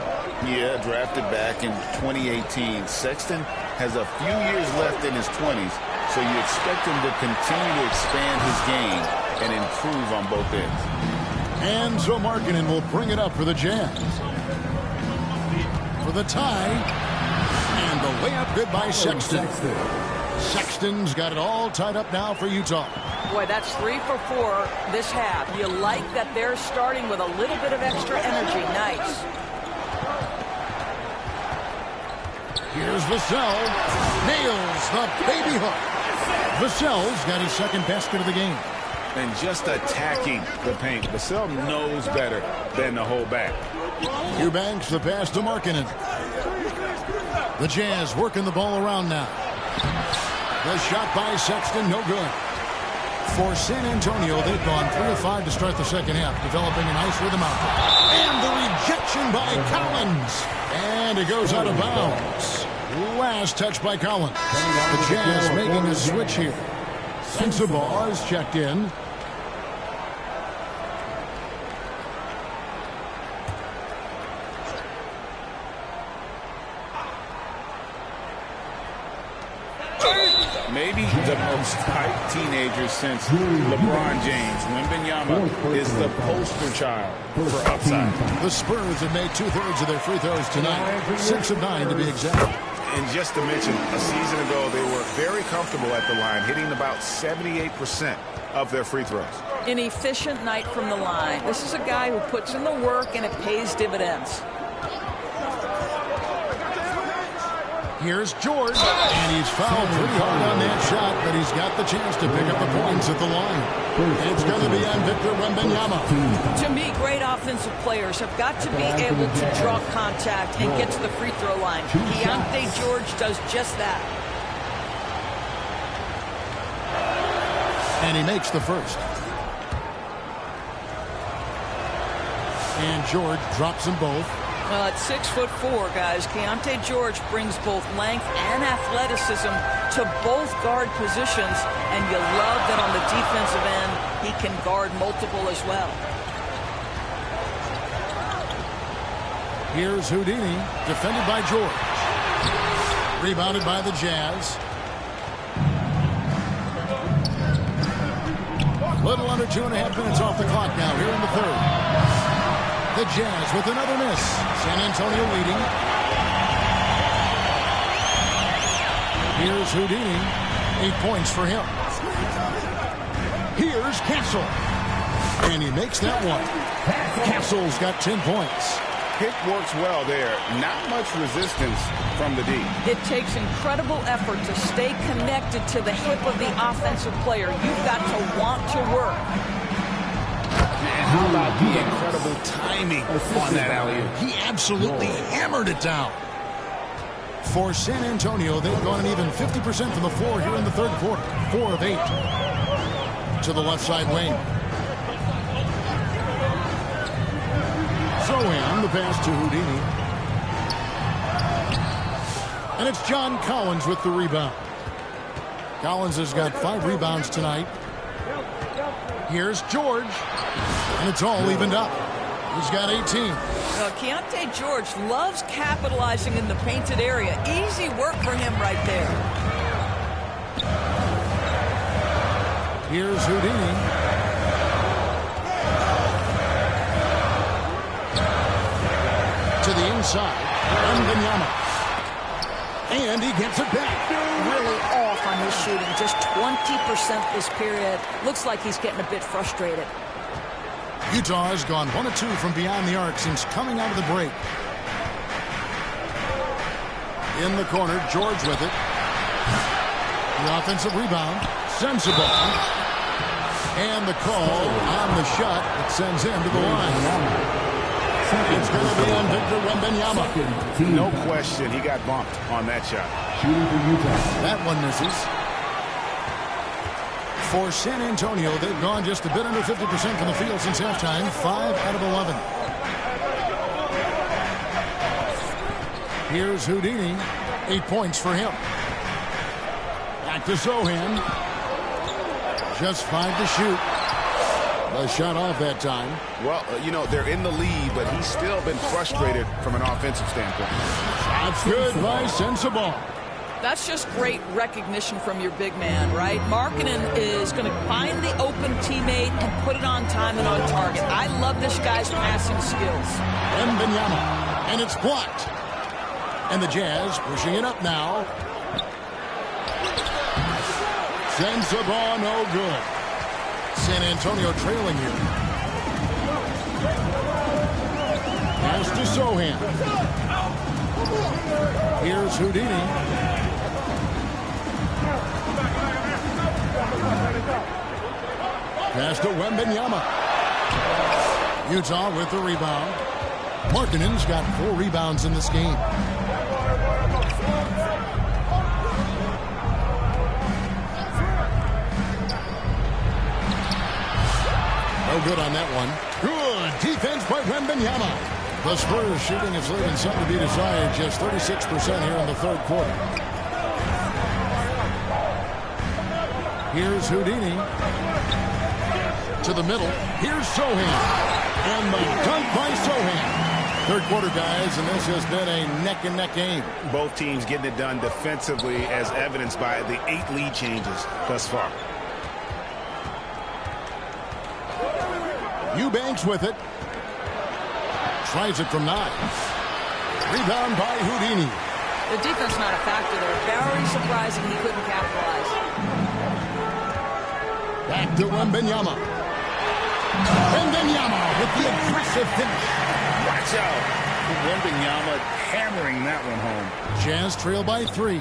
Yeah, drafted back in 2018. Sexton has a few years left in his 20s, so you expect him to continue to expand his game and improve on both ends. And so Markkanen will bring it up for the Jazz. For the tie. And the layup good by Sexton. Sexton's got it all tied up now for Utah. Boy, that's 3 for 4 this half. You like that they're starting with a little bit of extra energy. Nice. Here's Vassell. Nails the baby hook. Vassell's got his 2nd basket of the game. And just attacking the paint. Vassell knows better than to hold back. Eubanks the pass to Markkanen. The Jazz working the ball around now. The shot by Sexton, no good. For San Antonio, they've gone 3 of 5 to start the second half, developing a nice rhythm out there. And the rejection by Collins. And it goes out of bounds. Last touch by Collins. The Jazz making a switch here. Sensabaugh is checked in. Maybe the most hyped teenager since LeBron James. Wembanyama is the poster child for upside. The Spurs have made 2/3 of their free throws tonight. 6 of 9 to be exact. And just to mention, a season ago, they were very comfortable at the line, hitting about 78% of their free throws. An efficient night from the line. This is a guy who puts in the work, and it pays dividends. Here's George, and he's fouled pretty hard on that shot, but he's got the chance to pick up the points at the line. It's going to be on Victor Wembanyama. To me, great offensive players have got to be able to draw contact and get to the free throw line. Keontae George does just that. And he makes the first. And George drops them both. Well, at 6'4", guys, Keontae George brings both length and athleticism to both guard positions, and you love that on the defensive end, he can guard multiple as well. Here's Houdini, defended by George. Rebounded by the Jazz. Little under 2.5 minutes off the clock now here in the third. The Jazz with another miss. San Antonio leading. Here's Houdini. 8 points for him. Here's Castle. And he makes that one. Castle's got 10 points. Pick works well there. Not much resistance from the D. It takes incredible effort to stay connected to the hip of the offensive player. You've got to want to work. And how about the incredible timing on that alley-oop? He absolutely hammered it down. For San Antonio, they've gone an even 50% from the floor here in the third quarter. 4 of 8. To the left side wing. Zohan, the pass to Houdini. And it's John Collins with the rebound. Collins has got 5 rebounds tonight. Here's George. And it's all evened up. He's got 18. Keontae George loves capitalizing in the painted area. Easy work for him right there. Here's Houdini. To the inside. Wembanyama. And he gets it back. Really off on his shooting. Just 20% this period. Looks like he's getting a bit frustrated. Utah has gone 1 of 2 from beyond the arc since coming out of the break. In the corner, George with it. The offensive rebound. Sensible. And the call on the shot that sends him to the line. It's going to be on Victor Wembanyama. No question, he got bumped on that shot. That one misses. For San Antonio, they've gone just a bit under 50% from the field since halftime. 5 out of 11. Here's Houdini. 8 points for him. Back to Zohan. Just 5 to shoot. A shot off that time. Well, you know, they're in the lead, but he's still been frustrated from an offensive standpoint. That's good by Sensible. That's just great recognition from your big man, right? Markkanen is going to find the open teammate and put it on time and on target. I love this guy's passing skills. Wembanyama, and it's blocked. And the Jazz pushing it up now. Sensible, no good. San Antonio trailing here. Pass to Zohan. Here's Houdini. Pass to Wembanyama. Utah with the rebound. Markkanen's got 4 rebounds in this game. No good on that one. Good defense by Wembanyama. The Spurs shooting is leaving something to be desired. Just 36% here in the third quarter. Here's Houdini. To the middle. Here's Zohan. And the dunk by Zohan. Third quarter, guys, and this has been a neck-and-neck game. Both teams getting it done defensively, as evidenced by the 8 lead changes thus far. Eubanks with it. Tries it from 9. Rebound by Houdini. The defense not a factor there. Very surprising he couldn't capitalize. Back to Wembanyama. Wembanyama with the aggressive finish. Watch out. Wembanyama hammering that one home. Jazz trail by 3.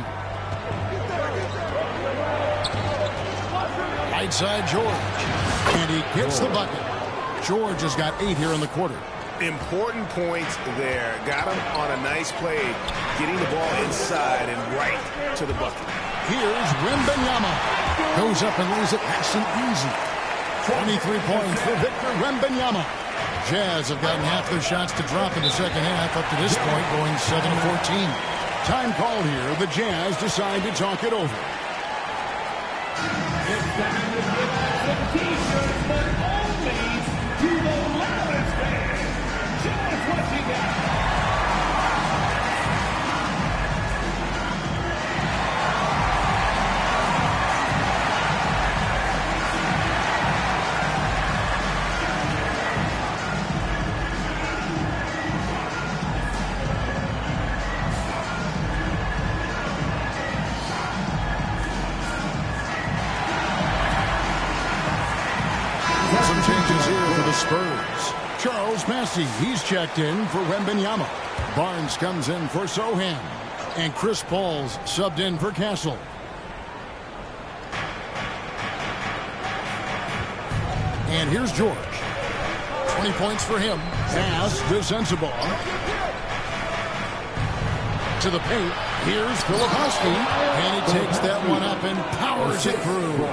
Right side George. And he gets the bucket. George has got 8 here in the quarter. Important points there. Got him on a nice play, getting the ball inside and right to the bucket. Here's Wembanyama. Goes up and lays it nice and easy. 23 points for Victor Wembanyama. Jazz have gotten half their shots to drop in the second half, up to this point going 7-14. Time called here. The Jazz decide to talk it over. It's time to give out some t-shirts, but only to the loudest fan. Show us what you got. Some changes here for the Spurs. Charles Massey, he's checked in for Wembanyama. Barnes comes in for Zohan. And Chris Paul's subbed in for Castle. And here's George. 20 points for him. Pass to Sensabaugh. To the paint. Here's Filipowski. And he takes that one up and powers it through.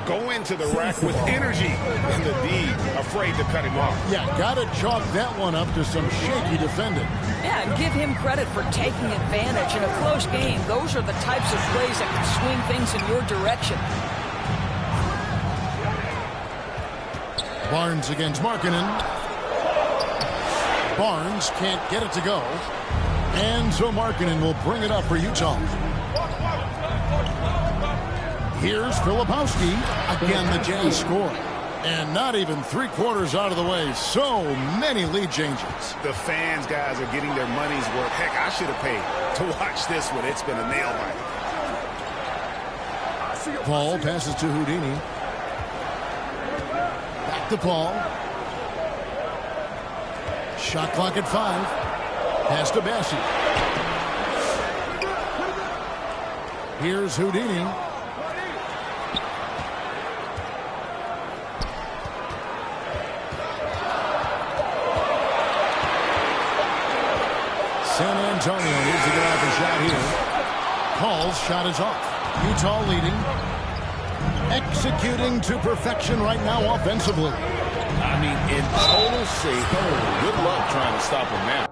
Go into the rack with energy. And the D afraid to cut him off. Yeah, got to chalk that one up to some shaky defending. Yeah, and give him credit for taking advantage in a close game. Those are the types of plays that can swing things in your direction. Barnes against Markkanen. Barnes can't get it to go. And so Markkanen will bring it up for Utah. Here's Filipowski. Again, the Jazz score. And not even 3/4 out of the way. So many lead changes. The fans, guys, are getting their money's worth. Heck, I should have paid to watch this one. It's been a nail biter. Paul passes to Houdini. Back to Paul. Shot clock at 5. Pass to Bassi. Here's Houdini. San Antonio needs to get off a shot here. Paul's shot is off. Utah leading. Executing to perfection right now offensively. I mean, in total safety. Good luck trying to stop him now.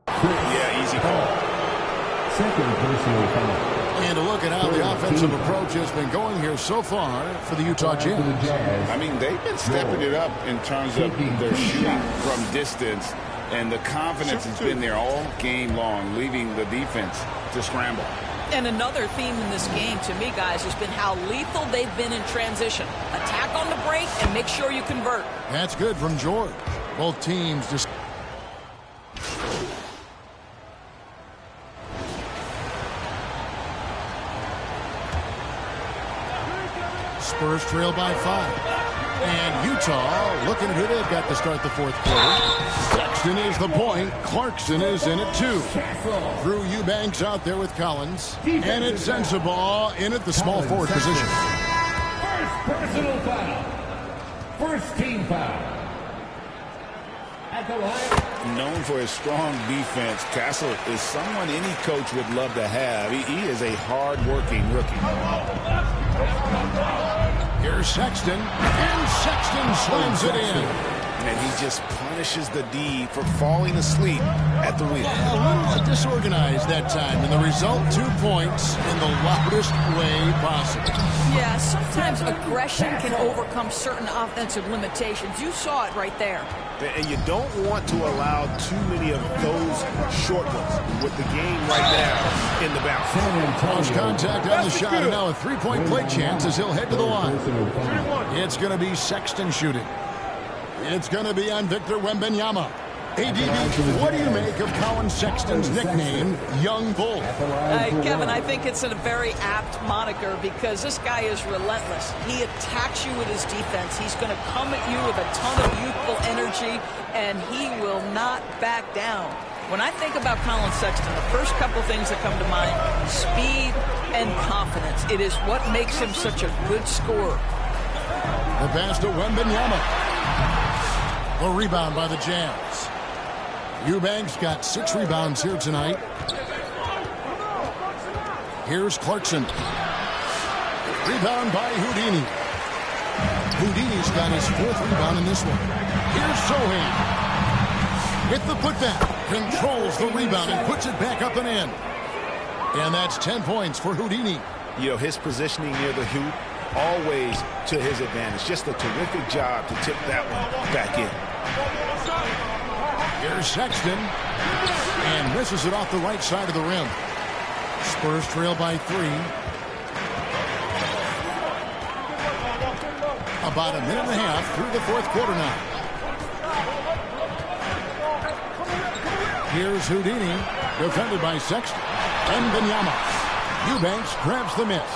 Yeah, easy call. Second personal foul. And to look at how the offensive approach has been going here so far for the Utah Jazz. I mean, they've been stepping it up in terms of their shooting from distance. And the confidence has been there all game long, leaving the defense to scramble. And another theme in this game, to me, guys, has been how lethal they've been in transition. Attack on the break and make sure you convert. That's good from George. Both teams just... Spurs trail by 5. And Utah looking at who they've got to start the fourth quarter. Sexton is the point. Clarkson is in at 2. Drew Eubanks out there with Collins. And it's Sensabaugh in at the small forward position. First personal foul. First team foul. At the line. Known for his strong defense, Castle is someone any coach would love to have. He is a hard-working rookie. Here's Sexton, and Sexton slams it in. And he just punishes the D for falling asleep at the wheel. A little disorganized that time, and the result, 2 points in the loudest way possible. Yeah, sometimes aggression can overcome certain offensive limitations. You saw it right there. And you don't want to allow too many of those short ones with the game right now in the bounce. Close contact on the shot, and now a 3-point play chance as he'll head to the line. It's going to be Sexton shooting. It's going to be on Victor Wembanyama. ADB, what do you make of Colin Sexton's nickname, Young Bull? Kevin, I think it's a very apt moniker because this guy is relentless. He attacks you with his defense. He's going to come at you with a ton of youthful energy, and he will not back down. When I think about Colin Sexton, the first couple things that come to mind, speed and confidence. It is what makes him such a good scorer. The pass to Wembanyama. A rebound by the Jazz. Eubanks got 6 rebounds here tonight. Here's Clarkson. Rebound by Houdini. Houdini's got his 4th rebound in this one. Here's Sohan. With the putback. Controls the rebound and puts it back up and in. And that's 10 points for Houdini. You know, his positioning near the hoop, always to his advantage. Just a terrific job to tip that one back in. Here's Sexton. And misses it off the right side of the rim. Spurs trail by 3. About a minute and a half through the fourth quarter now. Here's Houdini, defended by Sexton. Wembanyama. Eubanks grabs the miss.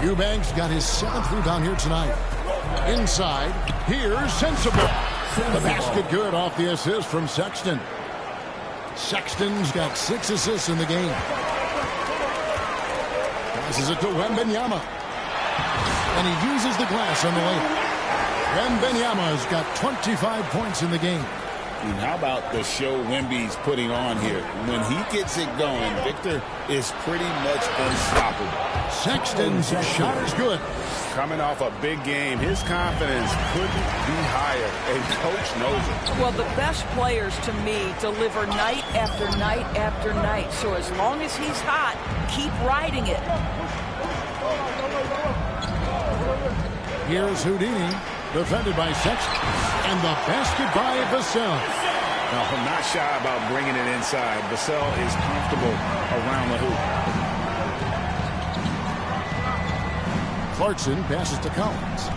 Eubanks got his 7th rebound here tonight. Inside, here's Sensabaugh. The basket good off the assist from Sexton. Sexton's got 6 assists in the game. Passes it to Wembanyama. And he uses the glass on the layup. Wembanyama's got 25 points in the game. And how about the show Wemby's putting on here? When he gets it going, Victor is pretty much unstoppable. Sexton's shot is good. Coming off a big game, his confidence couldn't be higher, and Coach knows it. Well, the best players, to me, deliver night after night after night. So as long as he's hot, keep riding it. Here's Houdini, defended by Sexton. And the basket by Vassell. No, not shy about bringing it inside. Vassell is comfortable around the hoop. Clarkson passes to Collins.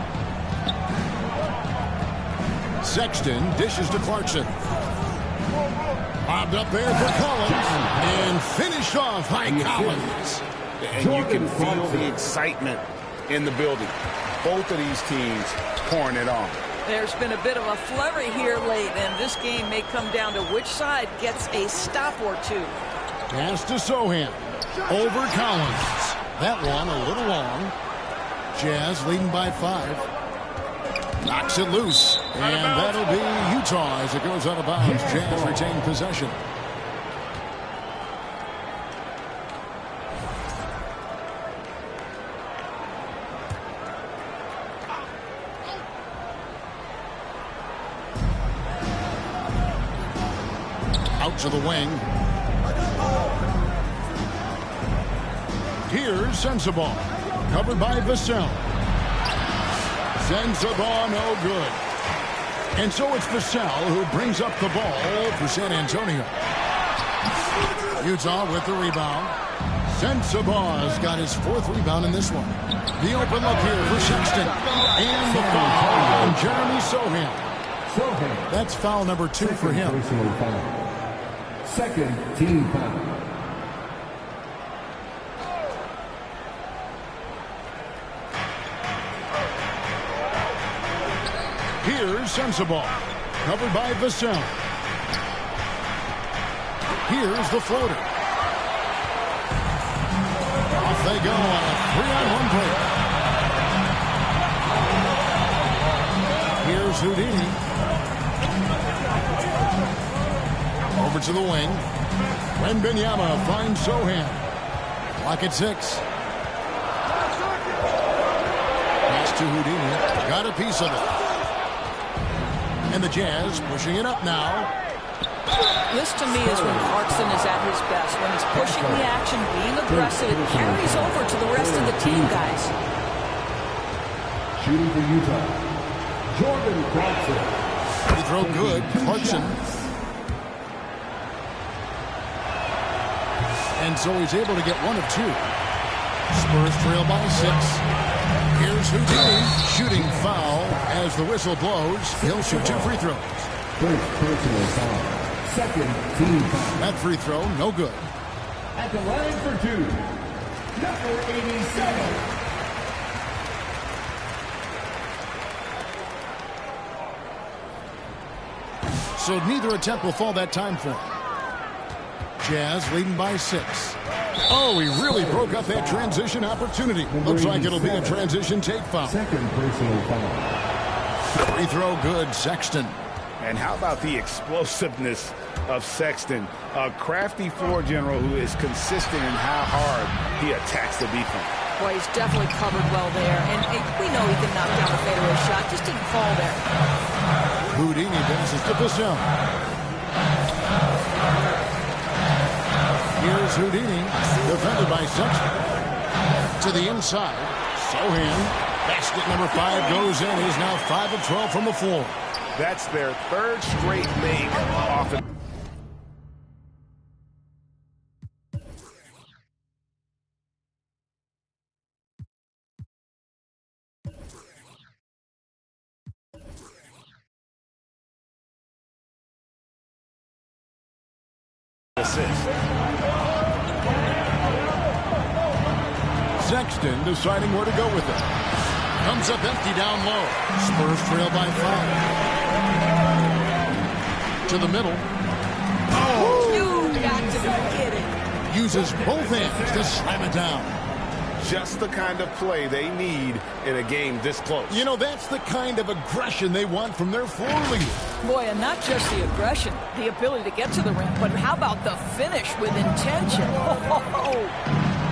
Sexton dishes to Clarkson. Bobbed up there for Collins. And finished off by Collins. And you can feel the excitement in the building. Both of these teams pouring it on. There's been a bit of a flurry here late, and this game may come down to which side gets a stop or two. Pass to Sohan. Over Collins. That one a little long. Jazz leading by 5. Knocks it loose. And that'll be Utah as it goes out of bounds. Jazz retain possession. Out to the wing. Here's Sensabaugh. Covered by Vassell. Sensabaugh no good. And so it's Vassell who brings up the ball for San Antonio. Utah with the rebound. Sensabaugh's got his 4th rebound in this one. The open look here for Sexton. And the foul on Jeremy Sohan. That's foul number 2 for him. Second team foul. Here's Sensabaugh, covered by Vassell. Here's the floater. Off they go on a 3-on-1 break. Here's Houdini. Over to the wing. Wembanyama finds Sohan. Clock at 6. Pass to Houdini. Got a piece of it. And the Jazz pushing it up now. This, to me, is when Clarkson is at his best. When he's pushing the action, being aggressive, it carries over to the rest of the team, guys. Shooting for Utah, Jordan Clarkson. Free throw good. Clarkson. And so he's able to get 1 of 2. Spurs trail by 6. Here's Houdini, shooting foul as the whistle blows. He'll shoot 2 free throws. First personal foul. Second team foul. That free throw, no good. At the line for 2, number 87. So neither attempt will fall that time for him. Jazz leading by 6. Oh, he really broke up that transition opportunity. Looks like it'll be a transition take foul. Second personal foul. Free throw good, Sexton. And how about the explosiveness of Sexton? A crafty floor general who is consistent in how hard he attacks the defense. Boy, he's definitely covered well there. And we know he can knock down a fadeaway shot. Just didn't fall there. Houdini passes to Vassell. Here's Houdini, defended by Sexton. To the inside. Sohan. Basket number 5 goes in. He's now 5 of 12 from the floor. That's their 3rd straight make off it. Sexton deciding where to go with it. Comes up empty down low. Spurs trail by 5. To the middle. Oh! You got to be kidding. Uses both hands to slam it down. just the kind of play they need in a game this close. You know, that's the kind of aggression they want from their floor leader. Boy, and not just the aggression, the ability to get to the rim, but how about the finish with intention?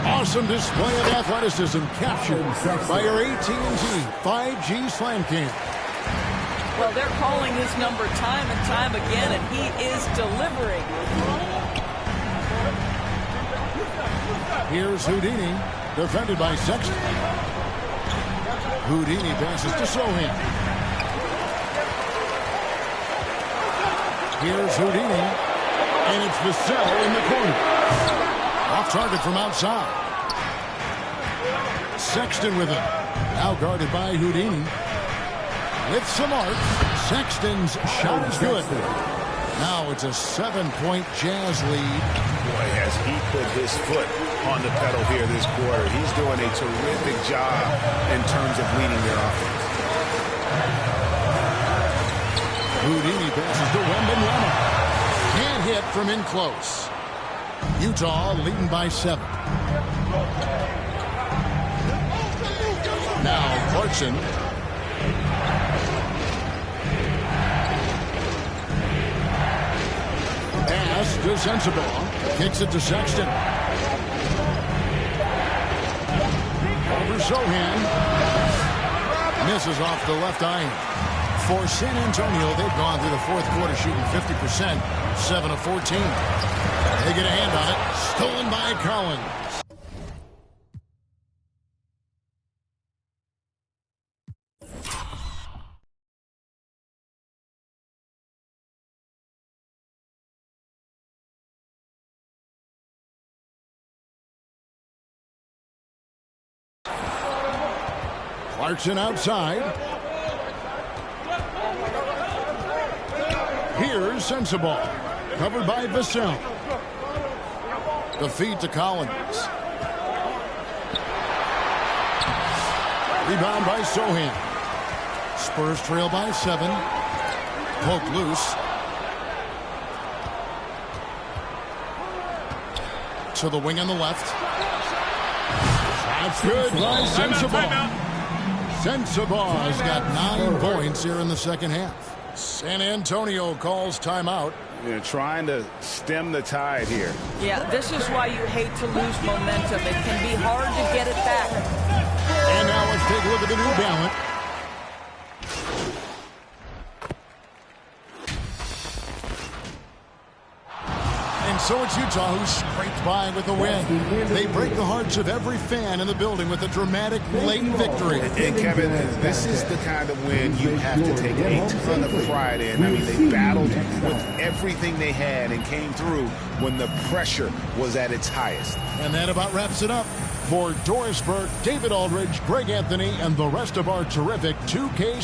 Awesome display of athleticism captured by your AT&T 5G Slam Cam. Well, they're calling his number time and time again, and he is delivering. Here's Houdini, defended by Sexton. Houdini passes to Sohan. Here's Houdini, and it's Vassell in the corner. Off target from outside. Sexton with him. Now guarded by Houdini. With some arc, Sexton's shot is good. Now it's a 7-point Jazz lead. Boy, has he put his foot on the pedal here this quarter. He's doing a terrific job in terms of leading their offense. Houdini passes to Wembanyama. Can't hit from in close. Utah leading by 7. Now Clarkson. Pass to Sensabaugh. Kicks it to Sexton. Over Sohan. Misses off the left iron. For San Antonio, they've gone through the fourth quarter shooting 50%, 7 of 14. They get a hand on it. Stolen by Collins. Clarkson outside. Here's Sensabaugh. Covered by Vassell. The feed to Collins. Rebound by Sohan. Spurs trail by 7. Poke loose. To the wing on the left. That's good by Sensabaugh. Sensabaugh's got 9 points here in the second half. San Antonio calls timeout. They're trying to stem the tide here. Yeah, this is why you hate to lose momentum. It can be hard to get it back. And now let's take a look at the New Balance. And so it's Utah who scraped by with a win. They break the hearts of every fan in the building with a dramatic late victory. And Kevin, this is the kind of win you have to take a ton of pride in. I mean, they battled with everything they had and came through when the pressure was at its highest. And that about wraps it up. For Doris Burke, David Aldridge, Greg Anthony, and the rest of our terrific 2K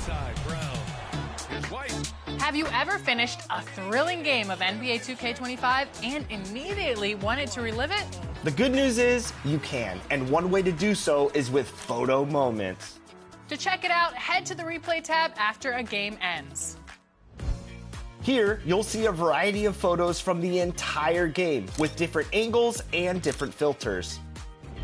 Outside, Brown. Here's White. Have you ever finished a thrilling game of NBA 2K25 and immediately wanted to relive it? The good news is you can, and one way to do so is with Photo Moments. To check it out, head to the replay tab after a game ends. Here, you'll see a variety of photos from the entire game with different angles and different filters.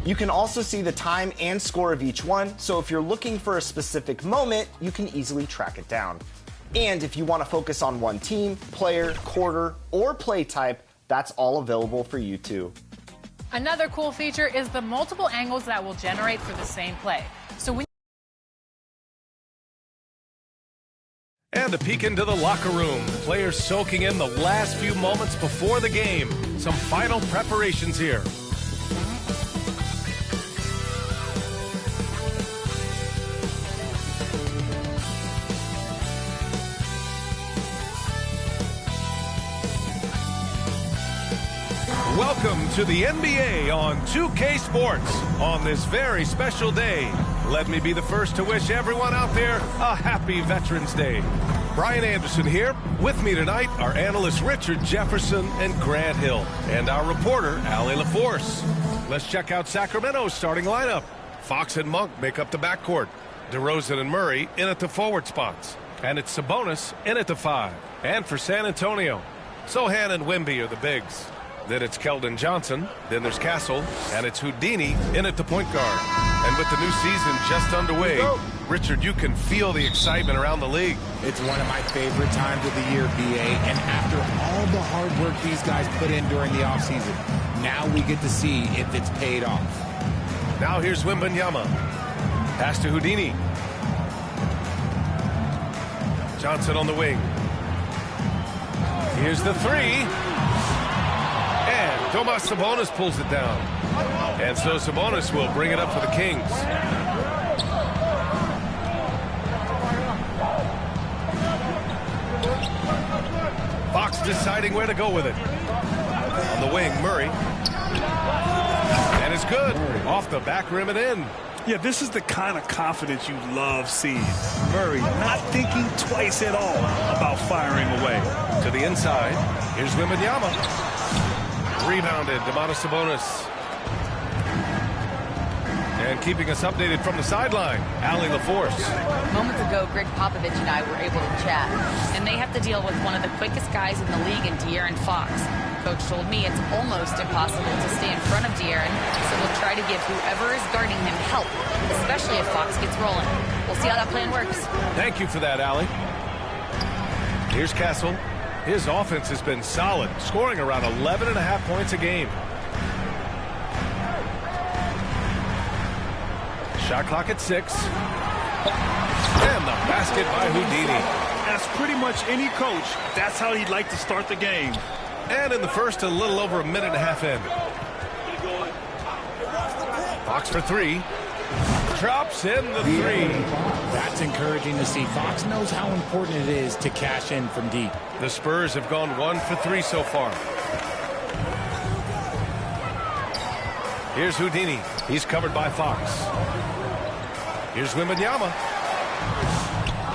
You can also see the time and score of each one, so if you're looking for a specific moment, you can easily track it down. And if you want to focus on one team, player, quarter, or play type, that's all available for you too. Another cool feature is the multiple angles that will generate for the same play. So when And a peek into the locker room. Players soaking in the last few moments before the game. Some final preparations here. Welcome to the NBA on 2K Sports. On this very special day, Let me be the first to wish everyone out there a happy Veterans Day. Brian Anderson here. With me tonight are analysts Richard Jefferson and Grant Hill, and our reporter, Allie LaForce. Let's check out Sacramento's starting lineup. Fox and Monk make up the backcourt. DeRozan and Murray in at the forward spots. And it's Sabonis in at the 5. And for San Antonio, Sohan and Wemby are the bigs. Then it's Keldon Johnson, then there's Castle, and it's Houdini in at the point guard. And with the new season just underway, Richard, you can feel the excitement around the league. It's one of my favorite times of the year, BA, and after all the hard work these guys put in during the offseason, now we get to see if it's paid off. Now here's Wembanyama. Pass to Houdini. Johnson on the wing. Here's the 3. And Domas Sabonis pulls it down. And so Sabonis will bring it up for the Kings. Fox deciding where to go with it. On the wing, Murray. And it's good. Off the back rim and in. Yeah, this is the kind of confidence you love seeing. Murray not thinking twice at all about firing away. To the inside. Here's Wembanyama. Rebounded, Domantas Sabonis. And keeping us updated from the sideline, Allie LaForce. Moments ago, Greg Popovich and I were able to chat, and they have to deal with one of the quickest guys in the league in De'Aaron Fox. Coach told me it's almost impossible to stay in front of De'Aaron, so we'll try to give whoever is guarding him help, especially if Fox gets rolling. We'll see how that plan works. Thank you for that, Allie. Here's Castle. His offense has been solid, scoring around 11.5 points a game. Shot clock at 6. And the basket by Houdini. As pretty much any coach, that's how he'd like to start the game. And in the first, a little over a minute and a half in. Fox for 3. Drops in the 3. That's encouraging to see. Fox knows how important it is to cash in from deep. The Spurs have gone 1 for 3 so far. Here's Houdini. He's covered by Fox. Here's Wembanyama.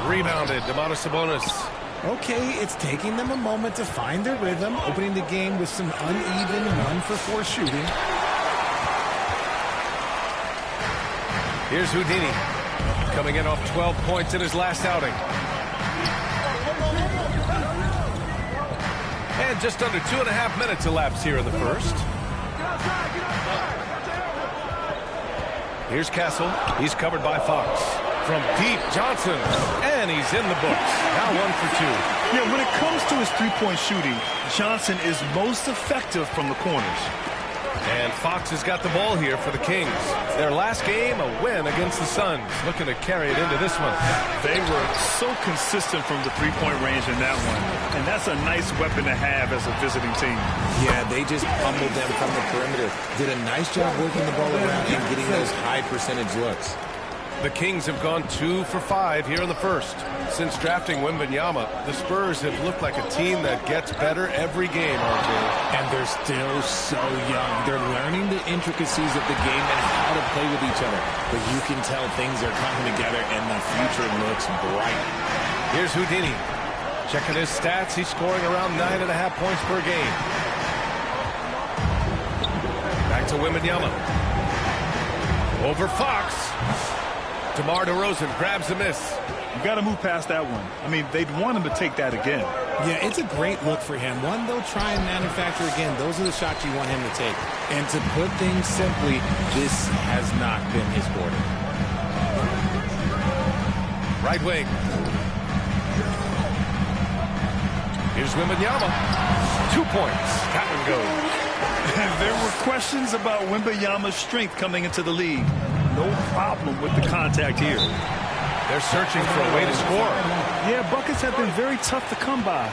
Rebounded, Domantas Sabonis. Okay, it's taking them a moment to find their rhythm, opening the game with some uneven 1-for-4 shooting. Here's Houdini, coming in off 12 points in his last outing. And just under 2.5 minutes elapsed here in the first. Here's Castle. He's covered by Fox. From deep, Johnson. And he's in the books. Now 1 for 2. Yeah, when it comes to his three-point shooting, Johnson is most effective from the corners. And Fox has got the ball here for the Kings. Their last game, a win against the Suns. Looking to carry it into this one. They were so consistent from the three-point range in that one. And that's a nice weapon to have as a visiting team. Yeah, they just pummeled them from the perimeter. Did a nice job working the ball around and getting those high percentage looks. The Kings have gone 2 for 5 here in the first. Since drafting Wembanyama, the Spurs have looked like a team that gets better every game, RJ. And they're still so young. They're learning the intricacies of the game and how to play with each other. But you can tell things are coming together and the future looks bright. Here's Houdini. Checking his stats, he's scoring around 9.5 points per game. Back to Wembanyama. Over Fox. DeMar DeRozan grabs the miss. You got to move past that one. I mean, they'd want him to take that again. Yeah, it's a great look for him. One, they'll try and manufacture again. Those are the shots you want him to take. And to put things simply, this has not been his quarter. Right wing. Here's Wembanyama. 2 points. That one goes. There were questions about Wembanyama's strength coming into the league. No problem with the contact here. They're searching for a way to score. Yeah, buckets have been very tough to come by.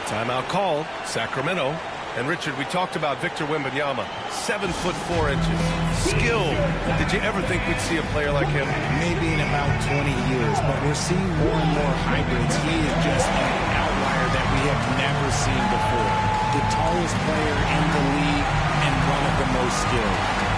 Timeout called, Sacramento. And Richard, we talked about Victor Wembanyama, 7'4". Skilled. Did you ever think we'd see a player like him? Maybe in about 20 years, but we're seeing more and more hybrids. He is just an outlier that we have never seen before. The tallest player in the league and one of the most skilled.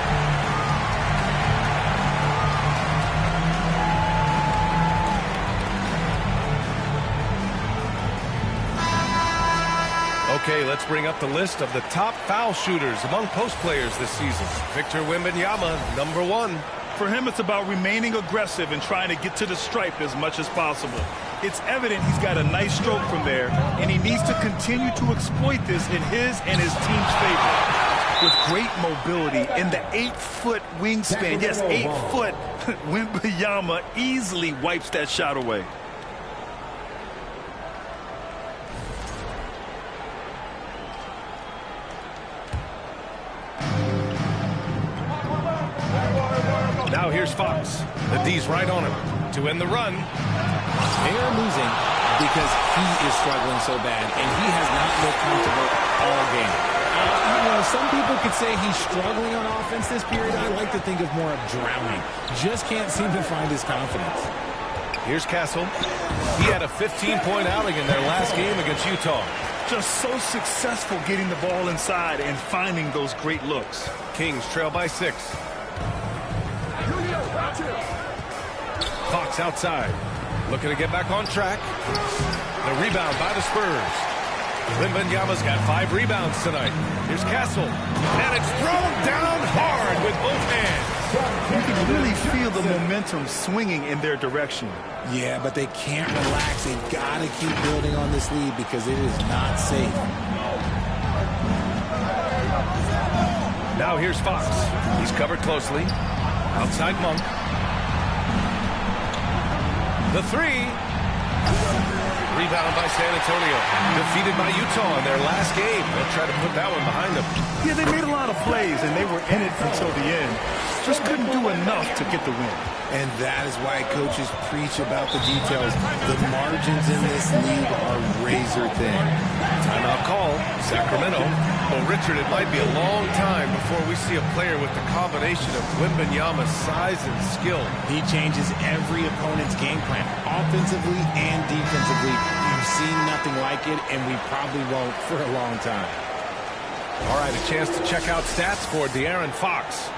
Okay, let's bring up the list of the top foul shooters among post players this season. Victor Wembanyama, number 1. For him, it's about remaining aggressive and trying to get to the stripe as much as possible. It's evident he's got a nice stroke from there, and he needs to continue to exploit this in his and his team's favor. With great mobility and the 8-foot wingspan, yes, 8 foot, Wembanyama easily wipes that shot away. Now here's Fox. The D's right on him to end the run. They are losing because he is struggling so bad, and he has not looked comfortable all game. Some people could say he's struggling on offense this period. I like to think of more of drowning. Just can't seem to find his confidence. Here's Castle. He had a 15-point outing in their last game against Utah. Just so successful getting the ball inside and finding those great looks. Kings trail by 6. Fox outside. Looking to get back on track. The rebound by the Spurs. Wembanyama's got 5 rebounds tonight. Here's Castle. And it's thrown down hard with both hands. You can really feel the momentum swinging in their direction. Yeah, but they can't relax. They've got to keep building on this lead because it is not safe. Now here's Fox. He's covered closely. Outside Monk. The 3. Rebound by San Antonio. Defeated by Utah in their last game. They'll try to put that one behind them. Yeah, they made a lot of plays, and they were in it until the end. Just couldn't do enough to get the win. And that is why coaches preach about the details. The margins in this league are razor thin. Timeout call. Sacramento. Well, Richard, it might be a long time before we see a player with the combination of Wembanyama's size and skill. He changes every opponent's game plan, offensively and defensively. You've seen nothing like it, and we probably won't for a long time. All right, a chance to check out stats for De'Aaron Fox.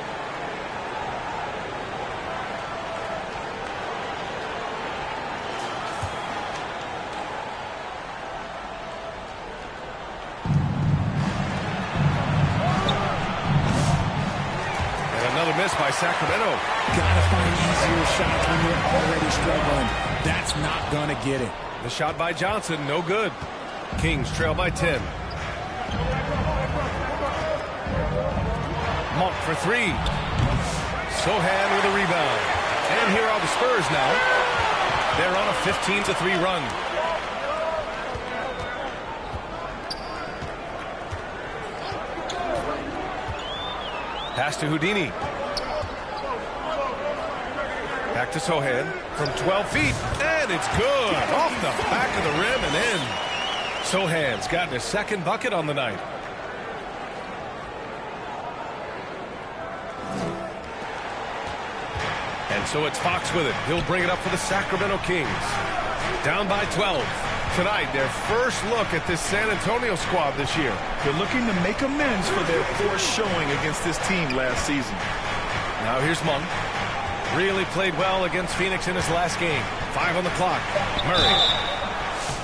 Miss by Sacramento. Gotta find easier shots when you're already struggling. That's not gonna get it. The shot by Johnson, no good. Kings trail by 10. Monk for 3. Sohan with a rebound. And here are the Spurs now. They're on a 15-3 run. Pass to Houdini. Back to Sohan from 12 feet, and it's good. Off the back of the rim and in. Sohan's gotten his second bucket on the night. And so it's Fox with it. He'll bring it up for the Sacramento Kings. Down by 12. Tonight, their first look at this San Antonio squad this year. They're looking to make amends for their poor showing against this team last season. Now here's Monk. Really played well against Phoenix in his last game. 5 on the clock. Murray.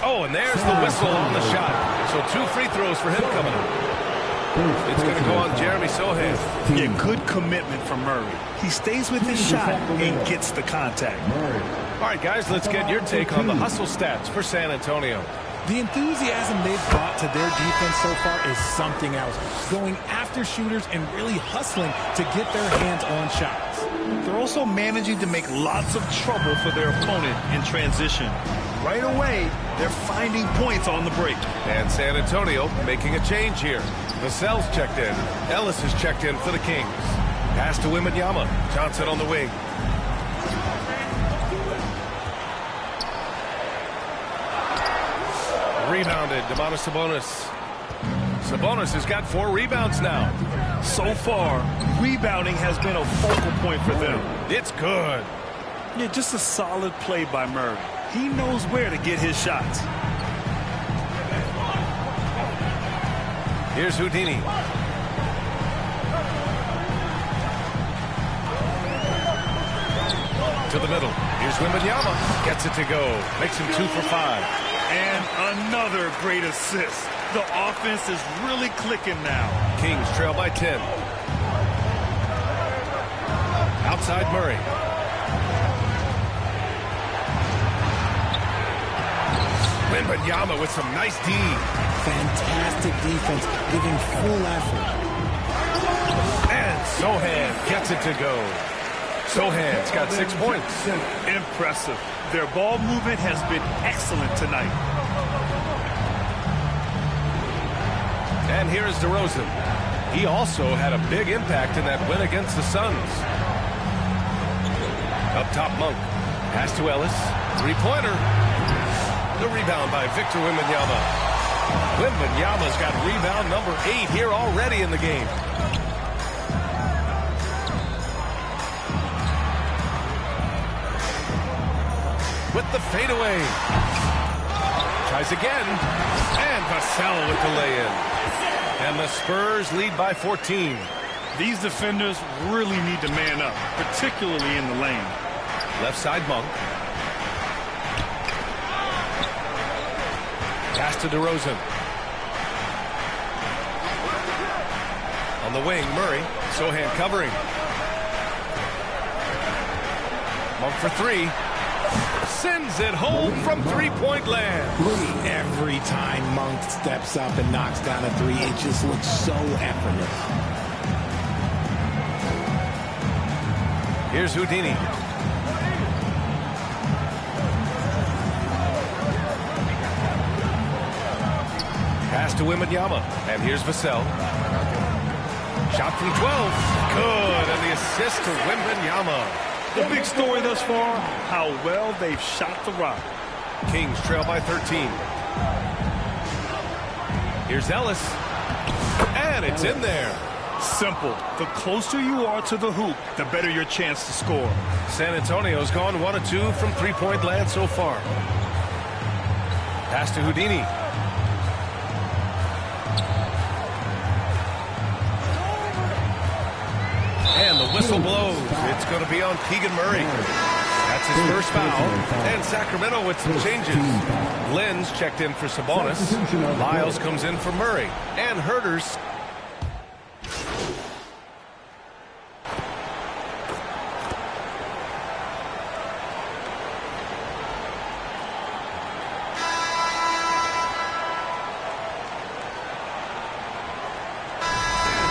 Oh, and there's the whistle on the shot. So 2 free throws for him coming up. It's going to go on Jeremy Sohan. Yeah, good commitment from Murray. He stays with his shot and gets the contact. All right, guys, let's get your take on the hustle stats for San Antonio. The enthusiasm they've brought to their defense so far is something else. Going after shooters and really hustling to get their hands on shots. They're also managing to make lots of trouble for their opponent in transition. Right away, they're finding points on the break. And San Antonio making a change here. Vassell's checked in. Ellis is checked in for the Kings. Pass to Wembanyama. Johnson on the wing. Rebounded, Domantas Sabonis. Sabonis has got 4 rebounds now. So far, rebounding has been a focal point for them. It's good. Yeah, just a solid play by Murray. He knows where to get his shots. Here's Houdini. To the middle. Here's Wembanyama. Gets it to go. Makes him 2 for 5. And another great assist. The offense is really clicking now. Kings trail by 10. Outside Murray. Wembanyama with some nice D. Fantastic defense, giving full effort. And Sohan gets it to go. Sohan's got 6 points. Impressive. Their ball movement has been excellent tonight. And here is DeRozan. He also had a big impact in that win against the Suns. Up top, Monk. Pass to Ellis. Three-pointer. The rebound by Victor Wembanyama. Wembanyama's got rebound number 8 here already in the game. With the fadeaway. Tries again. And Vassell with the lay-in. And the Spurs lead by 14. These defenders really need to man up, particularly in the lane. Left side, Monk. Pass to DeRozan. On the wing, Murray. Sohan covering. Monk for 3. Sends it home from three-point land. Every time Monk steps up and knocks down a 3, it just looks so effortless. Here's Houdini. Pass to Wembanyama. And here's Vassell. Shot from 12. Good. And the assist to Wembanyama. The big story thus far, how well they've shot the rock. Kings trail by 13. Here's Ellis. And it's in there. Simple. The closer you are to the hoop, the better your chance to score. San Antonio's gone 1 of 2 from three-point land so far. Pass to Houdini. And the whistle blows. It's going to be on Keegan Murray. That's his first foul. And Sacramento with some changes. Lynn's checked in for Sabonis. Lyles comes in for Murray. And Herter's.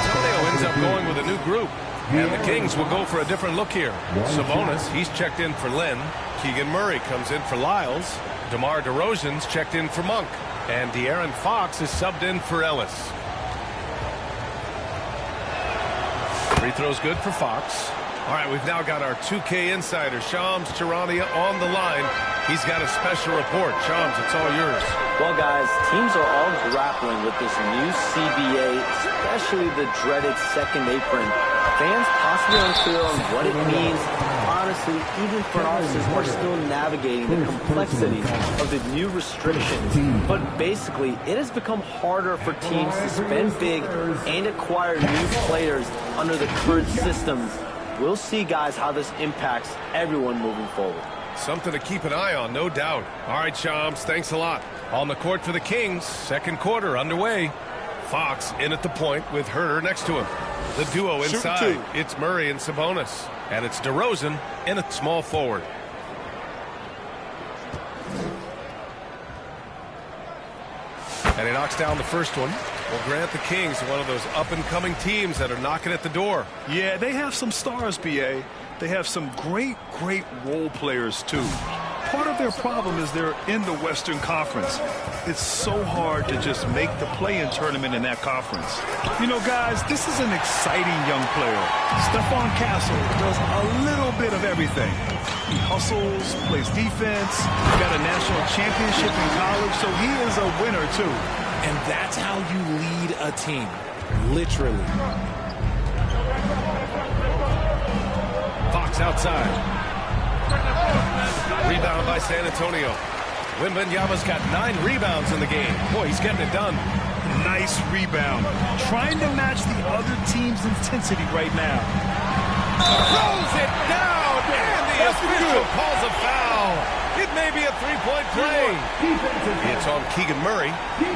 Antonio ends up going with a new group. And the Kings will go for a different look here. Sabonis, he's checked in for Lynn. Keegan Murray comes in for Lyles. DeMar DeRozan's checked in for Monk. And De'Aaron Fox is subbed in for Ellis. Free throw's good for Fox. All right, we've now got our 2K insider, Shams Charania, on the line. He's got a special report. Shams, it's all yours. Well, guys, teams are all grappling with this new CBA, especially the dreaded second apron. Fans possibly unclear on what it means. Honestly, even front offices are still navigating the complexities of the new restrictions. But basically, it has become harder for teams to spend big and acquire new players under the current systems. We'll see, guys, how this impacts everyone moving forward. Something to keep an eye on, no doubt. All right, Shams, thanks a lot. On the court for the Kings, second quarter underway. Fox in at the point with Herter next to him. The duo inside. It's Murray and Sabonis. And it's DeRozan in at small forward. And he knocks down the first one. Will grant the Kings one of those up-and-coming teams that are knocking at the door. Yeah, they have some stars, BA. They have some great role players, too. Part of their problem is they're in the Western Conference. It's so hard to just make the play-in tournament in that conference. You know, guys, this is an exciting young player. Stephon Castle does a little bit of everything. He hustles, plays defense, got a national championship in college, so he is a winner, too. And that's how you lead a team, literally. Fox outside. Rebound by San Antonio. Wembanyama's got 9 rebounds in the game. Boy, he's getting it done. Nice rebound. Trying to match the other team's intensity right now. Throws it down, and the official calls a foul. It may be a three-point play. It's on Keegan Murray.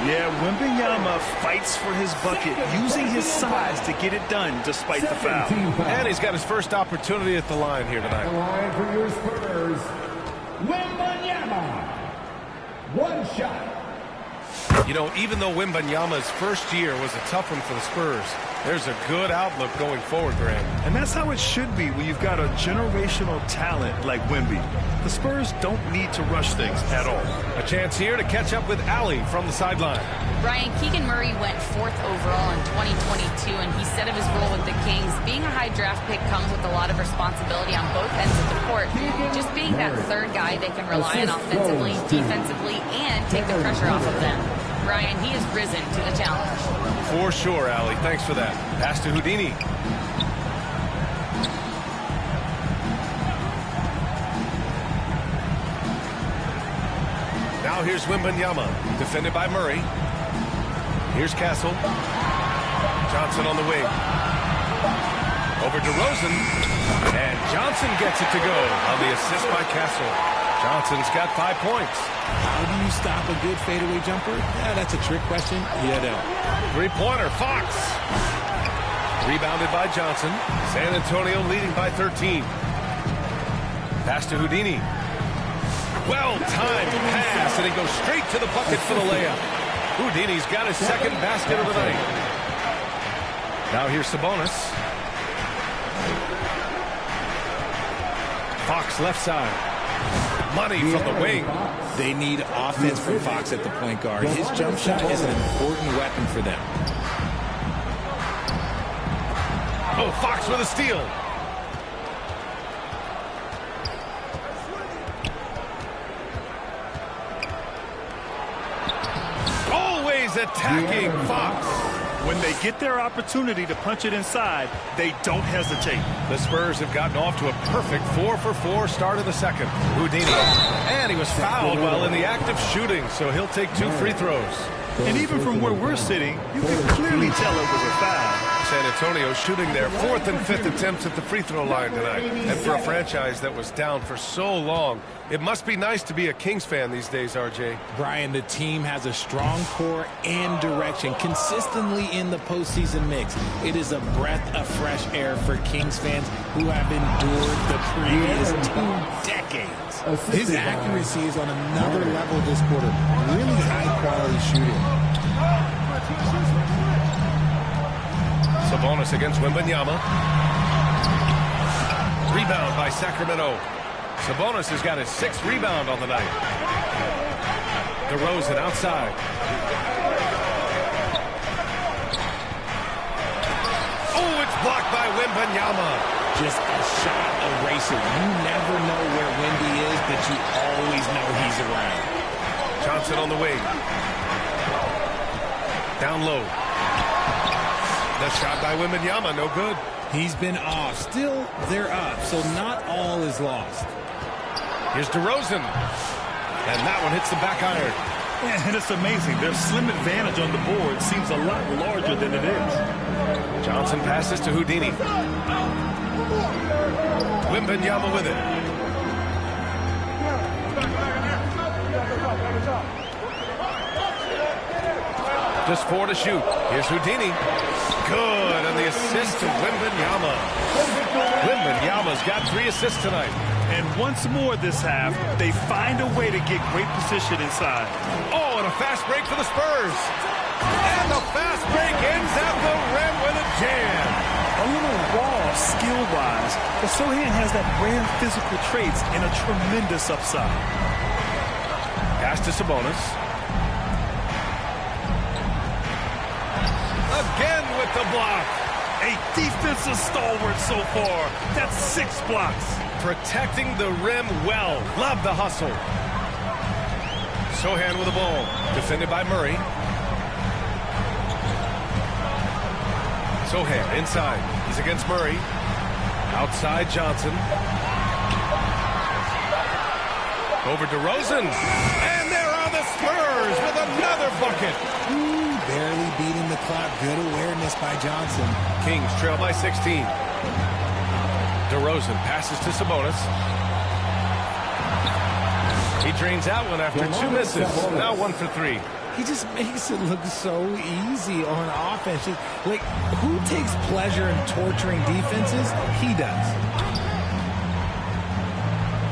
Yeah, Wembanyama fights for his bucket, using his size to get it done despite the foul. And he's got his first opportunity at the line here tonight. The line for your Spurs, Wembanyama. One shot. You know, even though Wembanyama's first year was a tough one for the Spurs, there's a good outlook going forward, Graham. And that's how it should be when you've got a generational talent like Wemby. The Spurs don't need to rush things at all. A chance here to catch up with Allie from the sideline. Brian, Keegan Murray went 4th overall in 2022, and he said of his role with the Kings, being a high draft pick comes with a lot of responsibility on both ends of the court. Just being that third guy they can rely on offensively, defensively, and take the pressure off of them. Brian, he has risen to the challenge. For sure, Allie. Thanks for that. Pass to Houdini. Now here's Wembanyama, defended by Murray. Here's Castle. Johnson on the wing. Over to Rosen. And Johnson gets it to go on the assist by Castle. Johnson's got 5 points. How do you stop a good fadeaway jumper? Yeah, that's a trick question. You don't. Three-pointer, Fox. Rebounded by Johnson. San Antonio leading by 13. Pass to Houdini. Well-timed pass, and he goes straight to the bucket for the layup. Houdini's got his second basket of the night. Now here's Sabonis. Fox left side. Money from the wing. They need offense from Fox at the point guard. His jump shot is an important weapon for them. Oh, Fox with a steal. Always attacking Fox. When they get their opportunity to punch it inside, they don't hesitate. The Spurs have gotten off to a perfect 4-for-4 start of the second. Houdini. And he was fouled while in the act of shooting, so he'll take 2 free throws. And even from where we're sitting, you can clearly tell it was a foul. San Antonio shooting their 4th and 5th attempts at the free throw line tonight. And for a franchise that was down for so long, it must be nice to be a Kings fan these days, RJ. Brian, the team has a strong core and direction consistently in the postseason mix. It is a breath of fresh air for Kings fans who have endured the previous 2 decades. His accuracy is on another level this quarter. Really high-quality shooting. Sabonis against Wembanyama. Rebound by Sacramento. Sabonis has got his 6th rebound on the night. DeRozan outside. Oh, it's blocked by Wembanyama. Just a shot eraser. You never know where Wemby is, but you always know he's around. Johnson on the wing. Down low. The shot by Wembanyama, no good. He's been off. Still, they're up, so not all is lost. Here's DeRozan. And that one hits the back iron. Yeah, and it's amazing. Their slim advantage on the board seems a lot larger than it is. Johnson passes to Houdini. Wembanyama with it. Just 4 to shoot. Here's Houdini. Good, and the assist to Wembanyama. Wembanyama's got 3 assists tonight. And once more this half, they find a way to get great position inside. Oh, and a fast break for the Spurs. And the fast break ends at the rim with a jam. A little raw skill-wise, but Sohan has that rare physical traits and a tremendous upside. Pass to Sabonis. Again with the block. A defensive stalwart so far. That's 6 blocks. Protecting the rim well. Love the hustle. Sohan with the ball. Defended by Murray. Sohan inside. He's against Murray. Outside Johnson. Over to Rosen. And there are the Spurs with another bucket. Barely beating the clock. Good awareness by Johnson. Kings trail by 16. DeRozan passes to Sabonis. He drains that one after 2 misses. Now 1 for 3. He just makes it look so easy on offense. Like, who takes pleasure in torturing defenses? He does.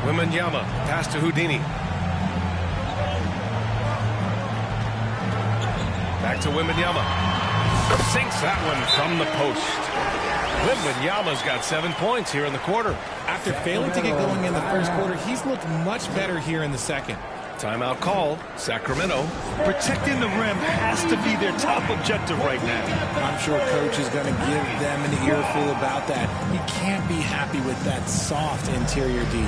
Wembanyama, pass to Houdini. Back to Wembanyama. Sinks that one from the post. Wembanyama's got 7 points here in the quarter. After failing to get going in the first quarter, he's looked much better here in the second. Timeout called. Sacramento. Protecting the rim has to be their top objective right now. I'm sure coach is going to give them an earful about that. He can't be happy with that soft interior D.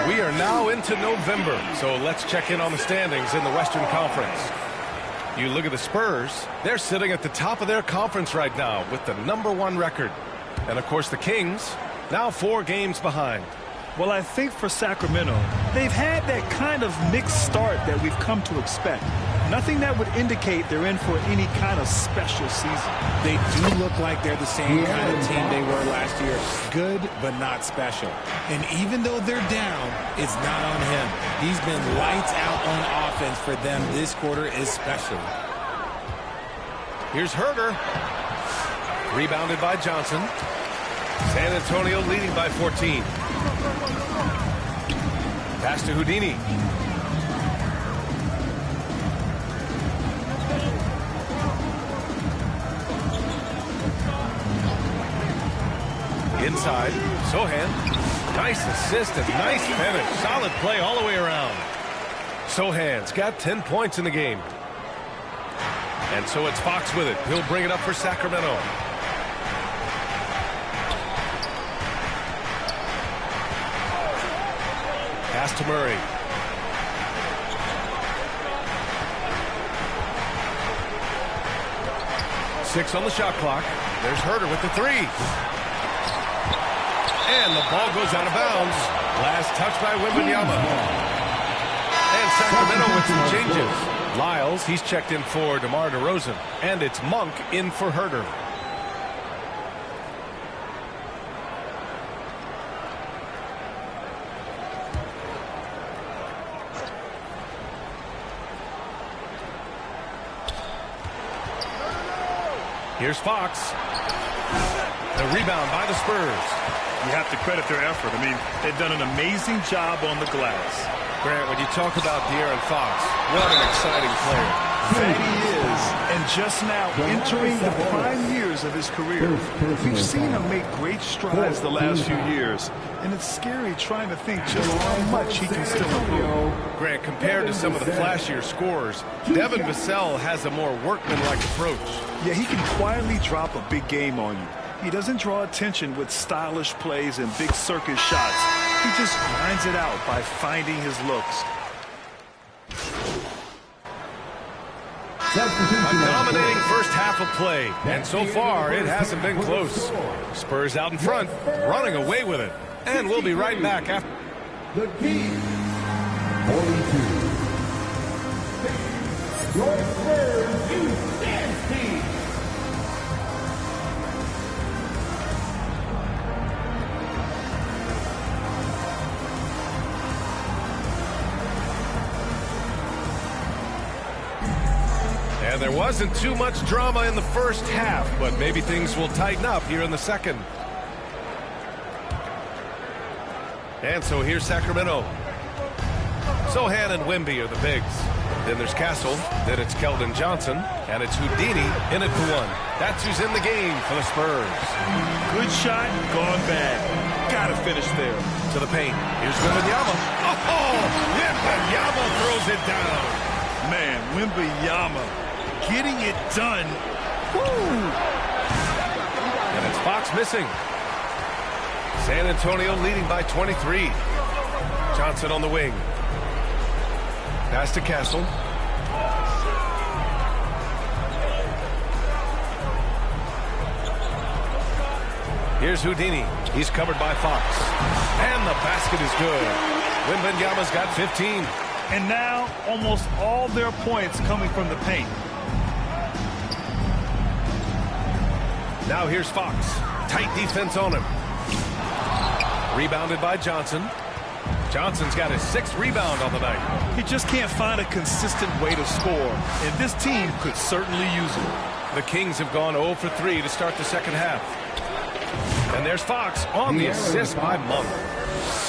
We are now into November, so let's check in on the standings in the Western Conference. You look at the Spurs, they're sitting at the top of their conference right now with the #1 record. And, of course, the Kings, now 4 games behind. Well, I think for Sacramento, they've had that kind of mixed start that we've come to expect. Nothing that would indicate they're in for any kind of special season. They do look like they're the same kind of team they were last year. Good, but not special. And even though they're down, it's not on him. He's been lights out on offense for them this quarter especially. Here's Herter. Rebounded by Johnson. San Antonio leading by 14. Pass to Houdini. Inside, Sohan. Nice assist and nice finish. Solid play all the way around. Sohan's got 10 points in the game. And so it's Fox with it. He'll bring it up for Sacramento. Pass to Murray. Six on the shot clock. There's Herter with the 3. And the ball goes out of bounds. Last touch by Wembanyama. And Sacramento with some changes. Lyles, he's checked in for DeMar DeRozan. And it's Monk in for Herter. Here's Fox. The rebound by the Spurs. You have to credit their effort. I mean, they've done an amazing job on the glass. Grant, when you talk about De'Aaron Fox, what an exciting player. That he is, and just now entering the prime years of his career. We've seen him make great strides the last few years, and it's scary trying to think just how much he can still improve. Grant, compared to some of the flashier scorers, Devin Vassell has a more workmanlike approach. Yeah, he can quietly drop a big game on you. He doesn't draw attention with stylish plays and big circus shots. He just grinds it out by finding his looks. A dominating first half of play, and so far it hasn't been close. Spurs out in front, running away with it. And we'll be right back after. The key, 42. Your Spurs, you dance team. And there wasn't too much drama in the first half, but maybe things will tighten up here in the second. And so here's Sacramento. Sohan and Wemby are the bigs. Then there's Castle. Then it's Keldon Johnson. And it's Houdini in it for 1. That's who's in the game for the Spurs. Good shot, gone bad. Gotta finish there. To the paint. Here's Wembanyama. Oh! Wembanyama throws it down. Man, Wembanyama getting it done. Woo! And it's Fox missing. San Antonio leading by 23. Johnson on the wing. Pass to Castle. Here's Houdini. He's covered by Fox. And the basket is good. Wembanyama's got 15. And now almost all their points coming from the paint. Now here's Fox. Tight defense on him. Rebounded by Johnson. Johnson's got his 6th rebound on the night. He just can't find a consistent way to score, and this team could certainly use it. The Kings have gone 0 for 3 to start the second half. And there's Fox on the assist by Monk.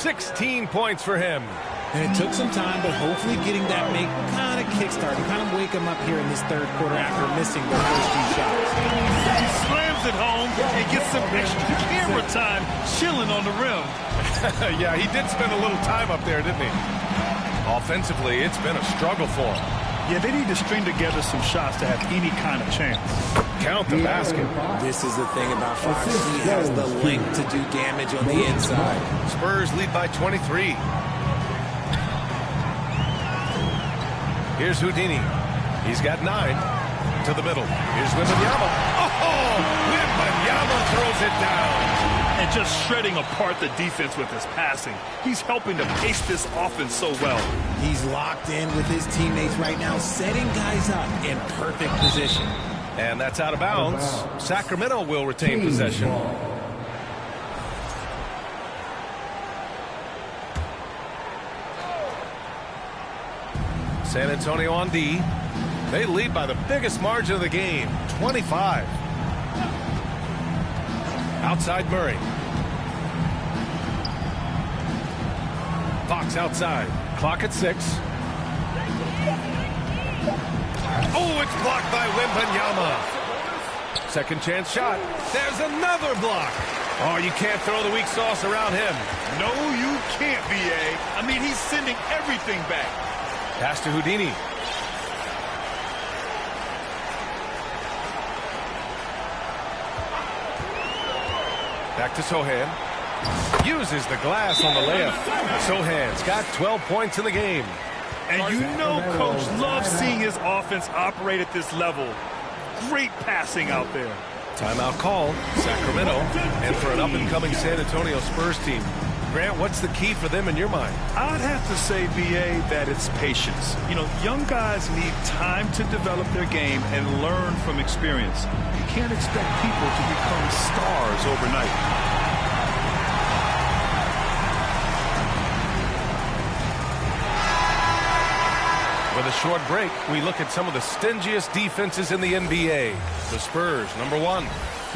16 points for him. And it took some time, but hopefully getting that make kind of kickstart and kind of wake him up here in this third quarter after missing the first 2 shots. He slams it home and gets some extra camera time chilling on the rim. Yeah, he did spend a little time up there, didn't he? Offensively, it's been a struggle for him. Yeah, they need to string together some shots to have any kind of chance. Count the basket. This is the thing about Fox. He has the length to do damage on the inside. Spurs lead by 23. Here's Houdini. He's got 9 to the middle. Here's Wembanyama. Oh, Wembanyama throws it down. And just shredding apart the defense with his passing. He's helping to pace this offense so well. He's locked in with his teammates right now, setting guys up in perfect position. And that's out of bounds. Sacramento will retain possession. San Antonio on D. They lead by the biggest margin of the game, 25. Outside Murray. Fox outside. Clock at 6. Oh, it's blocked by Wembanyama. Second chance shot. There's another block. Oh, you can't throw the weak sauce around him. No, you can't, B.A. I mean, he's sending everything back. Pass to Houdini. Back to Sohan. Uses the glass on the layup. Sohan's got 12 points in the game. And you know Coach loves seeing his offense operate at this level. Great passing out there. Timeout called, Sacramento, and for an up-and-coming San Antonio Spurs team. Grant, what's the key for them in your mind? I'd have to say, B.A., that it's patience. You know, young guys need time to develop their game and learn from experience. You can't expect people to become stars overnight. With a short break, we look at some of the stingiest defenses in the NBA. The Spurs, number 1.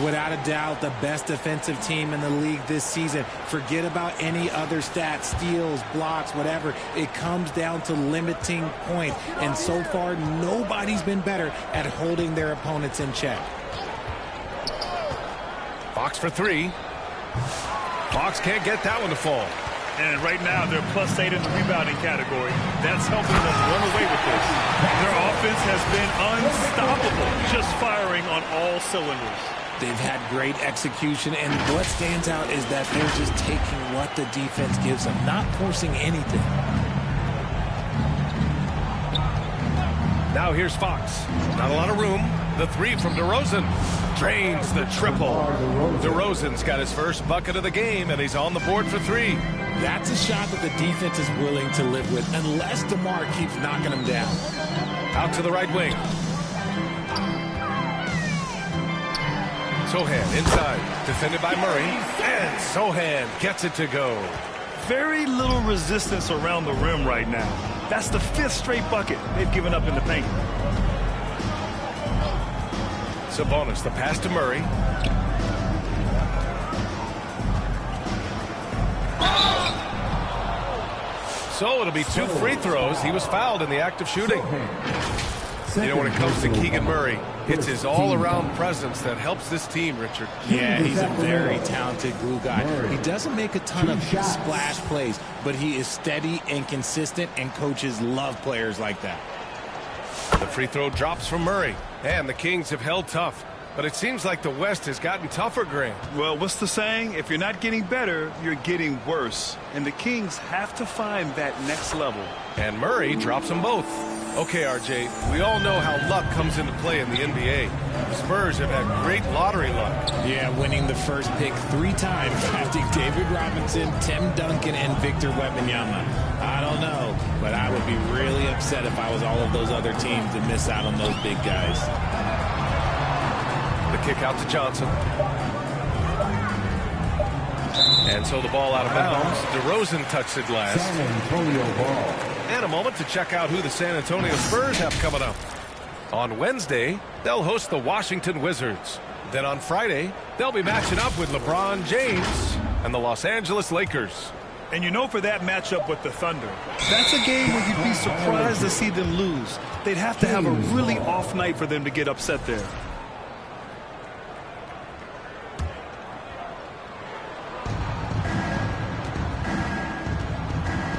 Without a doubt, the best defensive team in the league this season. Forget about any other stats, steals, blocks, whatever. It comes down to limiting points. And so far, nobody's been better at holding their opponents in check. Fox for 3. Fox can't get that one to fall. And right now, they're +8 in the rebounding category. That's helping them run away with this. Their offense has been unstoppable, just firing on all cylinders. They've had great execution, and what stands out is that they're just taking what the defense gives them, not forcing anything. Now here's Fox. Not a lot of room. The 3 from DeRozan. Drains the triple. DeRozan's got his first bucket of the game, and he's on the board for 3. That's a shot that the defense is willing to live with, unless DeMar keeps knocking him down. Out to the right wing. Sohan inside, defended by Murray, and Sohan gets it to go. Very little resistance around the rim right now. That's the 5th straight bucket they've given up in the paint. Sabonis, the pass to Murray. So it'll be 2 free throws. He was fouled in the act of shooting. You know, when it comes to Keegan Murray, it's his all-around presence that helps this team, Richard. Yeah, he's a very talented glue guy. He doesn't make a ton of splash plays, but he is steady and consistent, and coaches love players like that. The free throw drops from Murray, and the Kings have held tough. But it seems like the West has gotten tougher, Grant. Well, what's the saying? If you're not getting better, you're getting worse. And the Kings have to find that next level. And Murray drops them both. Okay, RJ, we all know how luck comes into play in the NBA. The Spurs have had great lottery luck. Yeah, winning the first pick 3 times, drafting David Robinson, Tim Duncan, and Victor Wembanyama. I don't know, but I would be really upset if I was all of those other teams to miss out on those big guys. The kick out to Johnson. And so the ball out of bounds. DeRozan touched it last. San Antonio ball. And a moment to check out who the San Antonio Spurs have coming up. On Wednesday, they'll host the Washington Wizards. Then on Friday, they'll be matching up with LeBron James and the Los Angeles Lakers. And you know, for that matchup with the Thunder, that's a game where you'd be surprised to see them lose. They'd have to have a really off night for them to get upset there.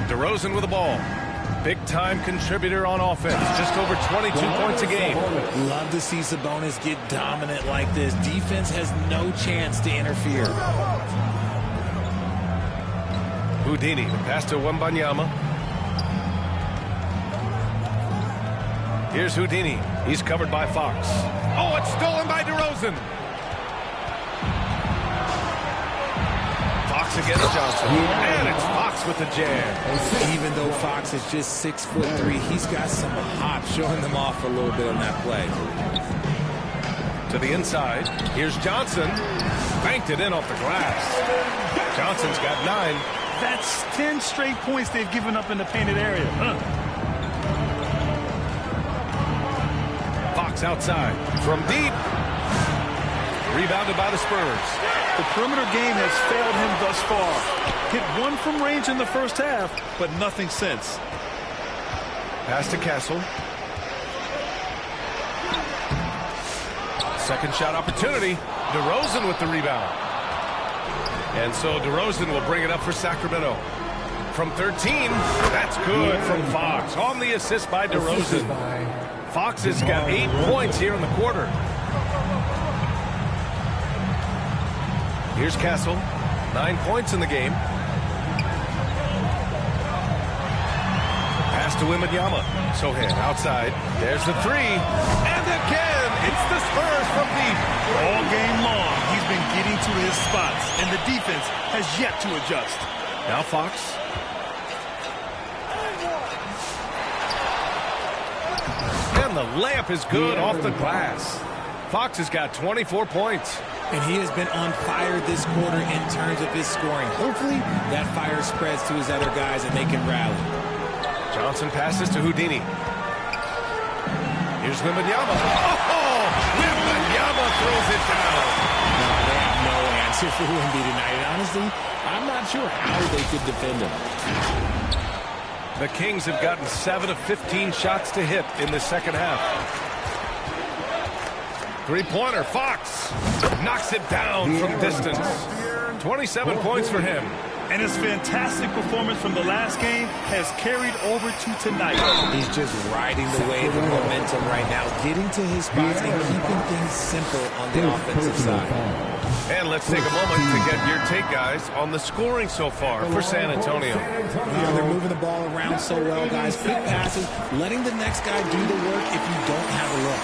DeRozan with the ball. Big-time contributor on offense. Just over 22 points a game. Love to see Sabonis get dominant like this. Defense has no chance to interfere. Houdini, the pass to Wembanyama. Here's Houdini. He's covered by Fox. Oh, it's stolen by DeRozan. Fox against Johnson. And it's Fox with the jam. Even though Fox is just 6'3", he's got some hop, showing them off a little bit on that play. To the inside. Here's Johnson. Banked it in off the glass. Johnson's got 9. That's 10 straight points they've given up in the painted area. Fox outside. From deep. Rebounded by the Spurs. The perimeter game has failed him thus far. Hit 1 from range in the first half, but nothing since. Pass to Castle. Second shot opportunity. DeRozan with the rebound. And so DeRozan will bring it up for Sacramento. From 13, that's good from Fox. On the assist by DeRozan. Fox has got 8 points here in the quarter. Here's Castle. 9 points in the game. Pass to Wembanyama. Sohan outside. There's the 3. And again, it's the Spurs from deep. All game long, he's been getting to his spots, and the defense has yet to adjust. Now Fox. And the layup is good off the glass. Fox has got 24 points. And he has been on fire this quarter in terms of his scoring. Hopefully, that fire spreads to his other guys and they can rally. Johnson passes to Houdini. Here's Wembanyama. Oh! Wembanyama throws it down. No, they have no answer for Wemby tonight. And honestly, I'm not sure how they could defend him. The Kings have gotten 7 of 15 shots to hit in the second half. Three-pointer, Fox knocks it down from distance. 27 points for him. And his fantastic performance from the last game has carried over to tonight. He's just riding the wave of momentum right now, getting to his spots and keeping things simple on the offensive side. And let's take a moment to get your take, guys, on the scoring so far for San Antonio. They're moving the ball around so well, guys. Quick passes, letting the next guy do the work if you don't have a look.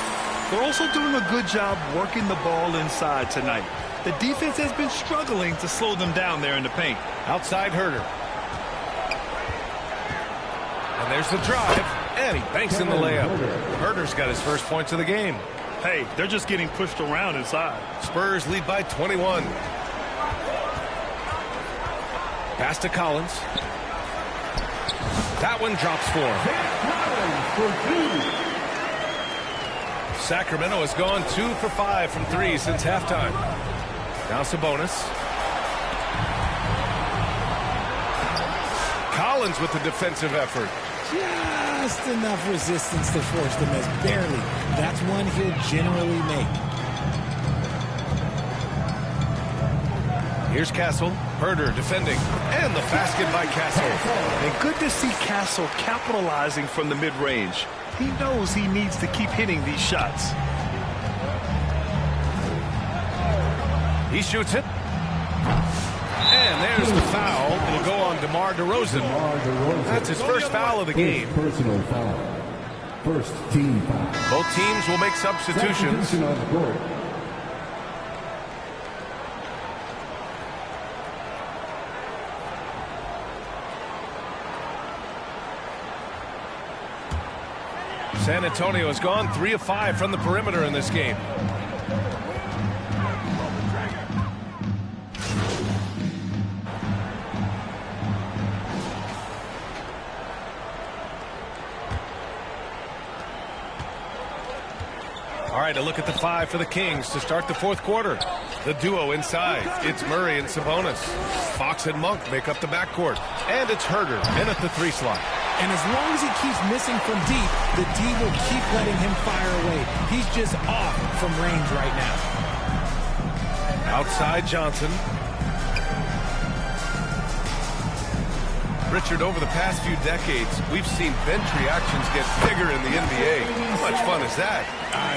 They're also doing a good job working the ball inside tonight. The defense has been struggling to slow them down there in the paint. Outside Herder. And there's the drive. And he banks in the layup. Herder's got his first points of the game. Hey, they're just getting pushed around inside. Spurs lead by 21. Pass to Collins. That one drops for him. Sacramento has gone 2 for 5 from 3 since halftime. Now Sabonis. Collins with the defensive effort. Just enough resistance to force the miss. Barely. That's one he'll generally make. Here's Castle. Herder defending. And the basket by Castle. And good to see Castle capitalizing from the mid-range. He knows he needs to keep hitting these shots. He shoots it. And there's the foul. It'll go on DeMar DeRozan. That's his first foul of the game. Personal foul. First team foul. Both teams will make substitutions. Substitution on the court. San Antonio has gone 3 of 5 from the perimeter in this game. All right, a look at the 5 for the Kings to start the fourth quarter. The duo inside. It's Murray and Sabonis. Fox and Monk make up the backcourt. And it's Herder in at the 3 slot. And as long as he keeps missing from deep, the D will keep letting him fire away. He's just off from range right now. Outside Johnson. Richard, over the past few decades, we've seen bench reactions get bigger in the NBA. How much fun is that?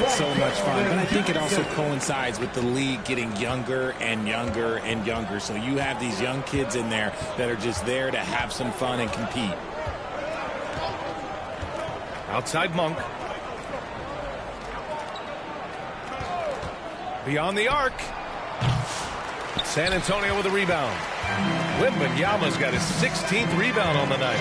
It's so much fun, but I think it also coincides with the league getting younger and younger and younger. So you have these young kids in there that are just there to have some fun and compete. Outside Monk. Beyond the arc. San Antonio with a rebound. Wembanyama's got his 16th rebound on the night.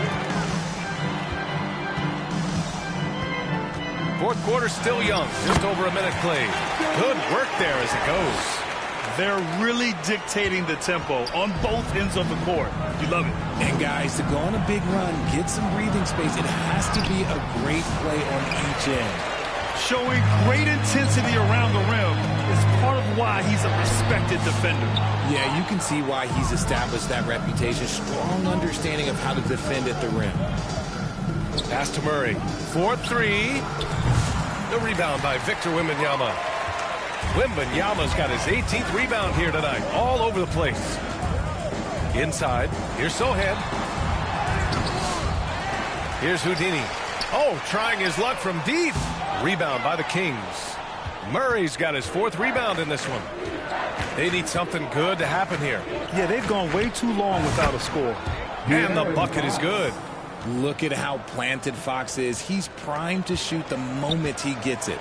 Fourth quarter still young. Just over a minute played. Good work there as it goes. They're really dictating the tempo on both ends of the court. You love it. And guys, to go on a big run, get some breathing space, it has to be a great play on each end. Showing great intensity around the rim is part of why he's a respected defender. Yeah, you can see why he's established that reputation. Strong understanding of how to defend at the rim. Pass to Murray. 4-3. The rebound by Victor Wembanyama. Wembanyama's got his 18th rebound here tonight. All over the place. Inside. Here's Sohan. Here's Houdini. Oh, trying his luck from deep. Rebound by the Kings. Murray's got his 4th rebound in this one. They need something good to happen here. Yeah, they've gone way too long without a score. And the bucket is good. Look at how planted Fox is. He's primed to shoot the moment he gets it.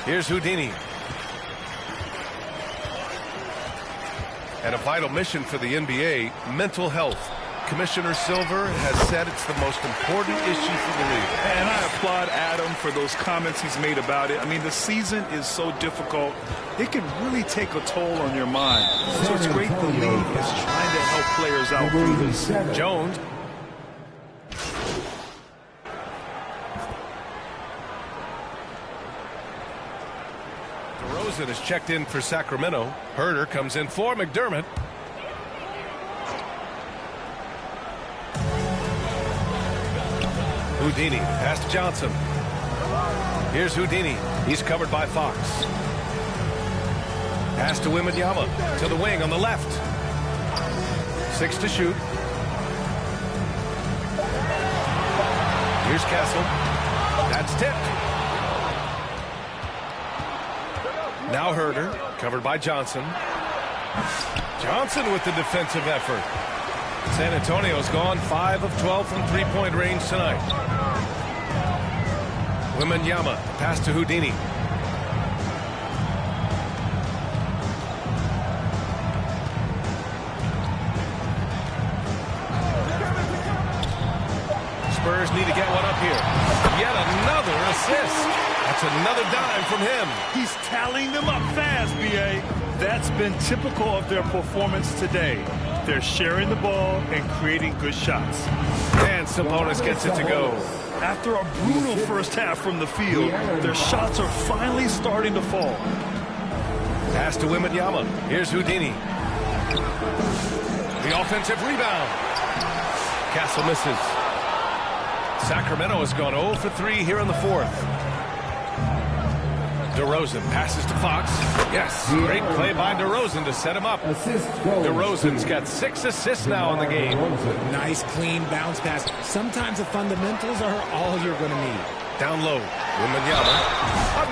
Here's Houdini. And a vital mission for the NBA, mental health. Commissioner Silver has said it's the most important issue for the league. And I applaud Adam for those comments he's made about it. I mean, the season is so difficult. It can really take a toll on your mind. So it's great the league is trying to help players out through this. Jones. DeRozan is checked in for Sacramento. Herder comes in for McDermott. Houdini, pass to Johnson. Here's Houdini. He's covered by Fox. Pass to Wembanyama. To the wing on the left. 6 to shoot. Here's Castle. That's tipped. Now Herder, covered by Johnson. Johnson with the defensive effort. San Antonio's gone 5 of 12 from three-point range tonight. Wembanyama, pass to Houdini. Spurs need to get one up here. Yet another assist. That's another dime from him. He's tallying them up fast, B.A. That's been typical of their performance today. They're sharing the ball and creating good shots. And Sabonis gets it to go. After a brutal first half from the field, their shots are finally starting to fall. Pass to Wembanyama. Here's Houdini. The offensive rebound. Castle misses. Sacramento has gone 0 for 3 here in the fourth. DeRozan passes to Fox. Yes, great play by DeRozan to set him up. DeRozan's got 6 assists now in the game. Nice, clean bounce pass. Sometimes the fundamentals are all you're going to need. Down low, Wembanyama.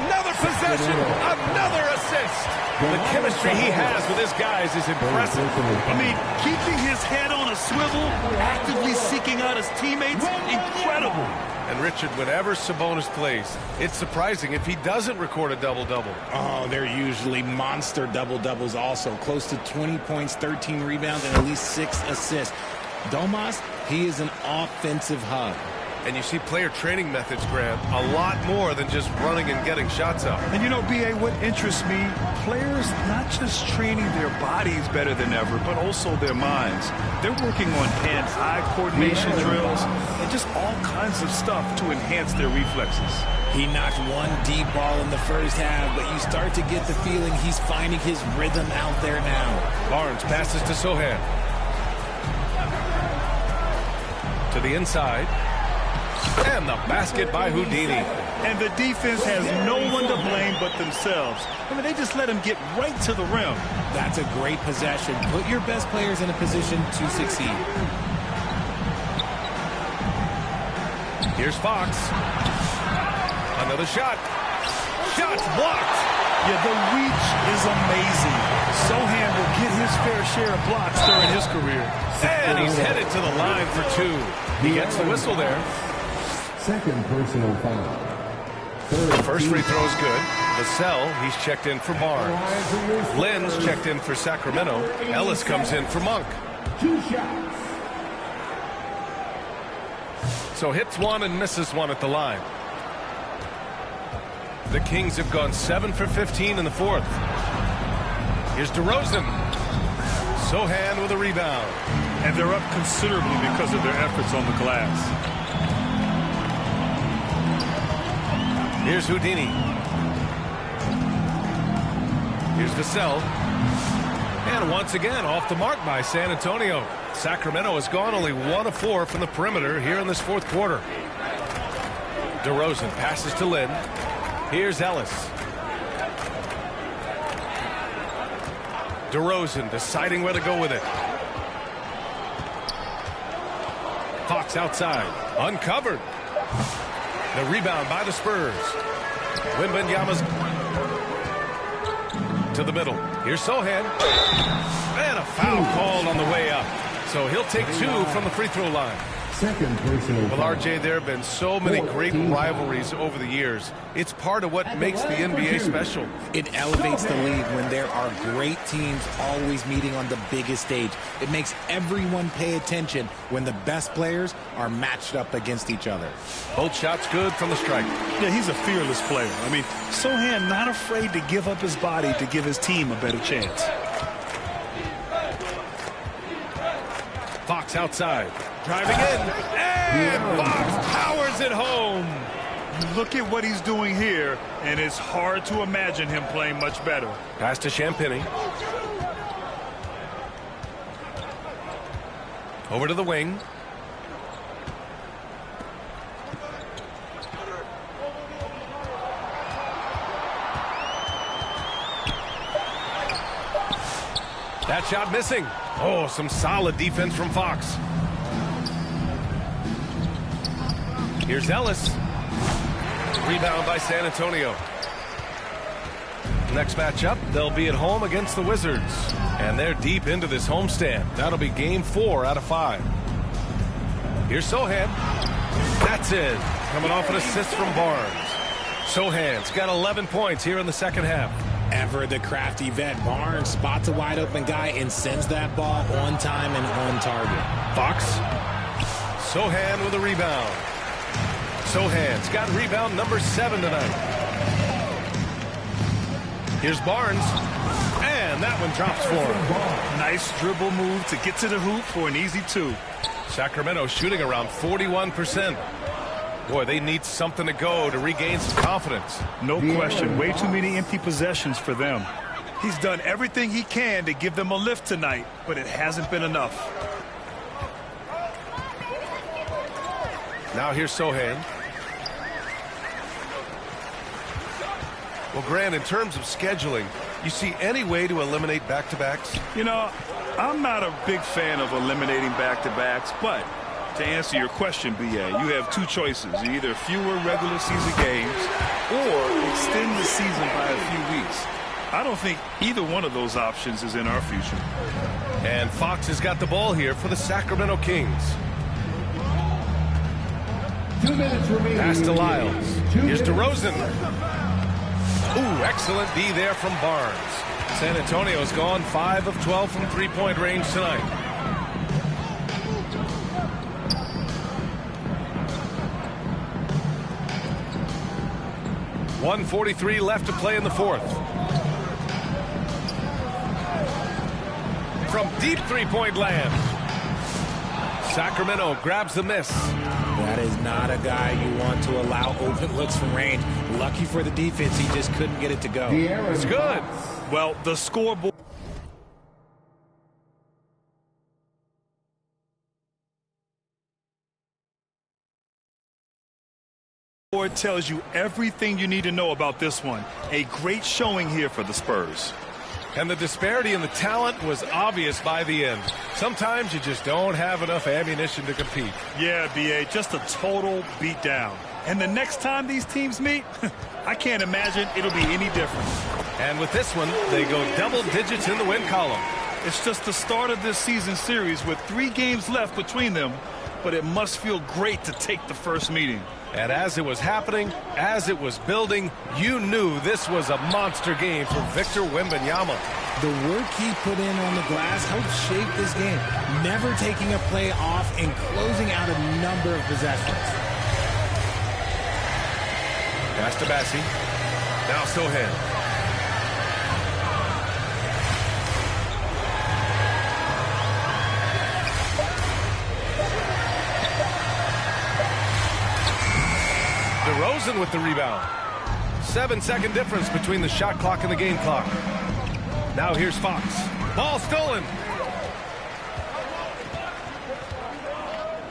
Another possession, another assist. The chemistry he has with his guys is impressive. I mean, keeping his head on a swivel, actively seeking out his teammates, incredible. And Richard, whenever Sabonis plays, it's surprising if he doesn't record a double-double. Oh, they're usually monster double-doubles also. Close to 20 points, 13 rebounds, and at least 6 assists. Domas, he is an offensive hub. And you see player training methods, Graham, a lot more than just running and getting shots up. And you know, B.A., what interests me, players not just training their bodies better than ever, but also their minds. They're working on hand-eye coordination drills and just all kinds kinds of stuff to enhance their reflexes. He knocked one deep ball in the first half, but you start to get the feeling he's finding his rhythm out there now. Barnes passes to Sohan. To the inside. And the basket by Houdini. And the defense has no one to blame but themselves. I mean, they just let him get right to the rim. That's a great possession. Put your best players in a position to succeed. Here's Fox. Another shot. Shots blocked. Yeah, the reach is amazing. Sohan will get his fair share of blocks during his career. And he's headed to the line for two. He gets the whistle there. Second personal foul. The first free throw is good. Vassell, he's checked in for Barnes. Lynn's checked in for Sacramento. Ellis comes in for Monk. 2 shots. So hits one and misses one at the line. The Kings have gone 7 for 15 in the fourth. Here's DeRozan. Sohan with a rebound. And they're up considerably because of their efforts on the glass. Here's Houdini. Here's Vassell. And once again, off the mark by San Antonio. Sacramento has gone only 1 of 4 from the perimeter here in this fourth quarter. DeRozan passes to Lynn. Here's Ellis. DeRozan deciding where to go with it. Fox outside. Uncovered. The rebound by the Spurs. Wembanyama's to the middle. Here's Sohan. And a foul called on the way up. So he'll take 2 from the free throw line. Second personal Well, RJ, there have been so many great rivalries over the years. It's part of what makes the NBA special. It elevates the league when there are great teams always meeting on the biggest stage. It makes everyone pay attention when the best players are matched up against each other. Both shots good from the striker. Yeah, he's a fearless player. I mean, Sohan not afraid to give up his body to give his team a better chance. Fox outside. Driving in. And Fox powers it home. You look at what he's doing here, and it's hard to imagine him playing much better. Pass to Champagny. Over to the wing. That shot missing. Oh, some solid defense from Fox. Here's Ellis. Rebound by San Antonio. Next matchup, they'll be at home against the Wizards. And they're deep into this homestand. That'll be game 4 out of 5. Here's Sohan. That's it. Coming off an assist from Barnes. Sohan's got 11 points here in the second half. Ever the crafty vet, Barnes spots a wide open guy and sends that ball on time and on target. Fox. Sohan with a rebound. Sohan's got rebound number 7 tonight. Here's Barnes. And that one drops for him. Nice dribble move to get to the hoop for an easy 2. Sacramento shooting around 41%. Boy, they need something to go to regain some confidence. No question. Way too many empty possessions for them. He's done everything he can to give them a lift tonight, but it hasn't been enough. Now here's Sohan. Well, Grant, in terms of scheduling, you see any way to eliminate back-to-backs? You know, I'm not a big fan of eliminating back-to-backs, but to answer your question, B.A., you have 2 choices. Either fewer regular season games or extend the season by a few weeks. I don't think either one of those options is in our future. And Fox has got the ball here for the Sacramento Kings. 2 minutes remaining. Pass to Lyles. Here's DeRozan. Ooh, excellent D there from Barnes. San Antonio's gone 5 of 12 from three-point range tonight. .143 left to play in the fourth. From deep three-point land. Sacramento grabs the miss. That is not a guy you want to allow open looks from range. Lucky for the defense, he just couldn't get it to go. It's good. Well, the scoreboard tells you everything you need to know about this one. A great showing here for the Spurs. And the disparity in the talent was obvious by the end. Sometimes you just don't have enough ammunition to compete. Yeah, B.A., just a total beatdown. And the next time these teams meet, I can't imagine it'll be any different. And with this one, they go double digits in the win column. It's just the start of this season series with 3 games left between them, but it must feel great to take the first meeting. And as it was happening, as it was building, you knew this was a monster game for Victor Wembanyama. The work he put in on the glass helped shape this game, never taking a play off and closing out a number of possessions. Pass to Bassi. Now Sohan. DeRozan with the rebound. 7-second difference between the shot clock and the game clock. Now here's Fox. Ball stolen.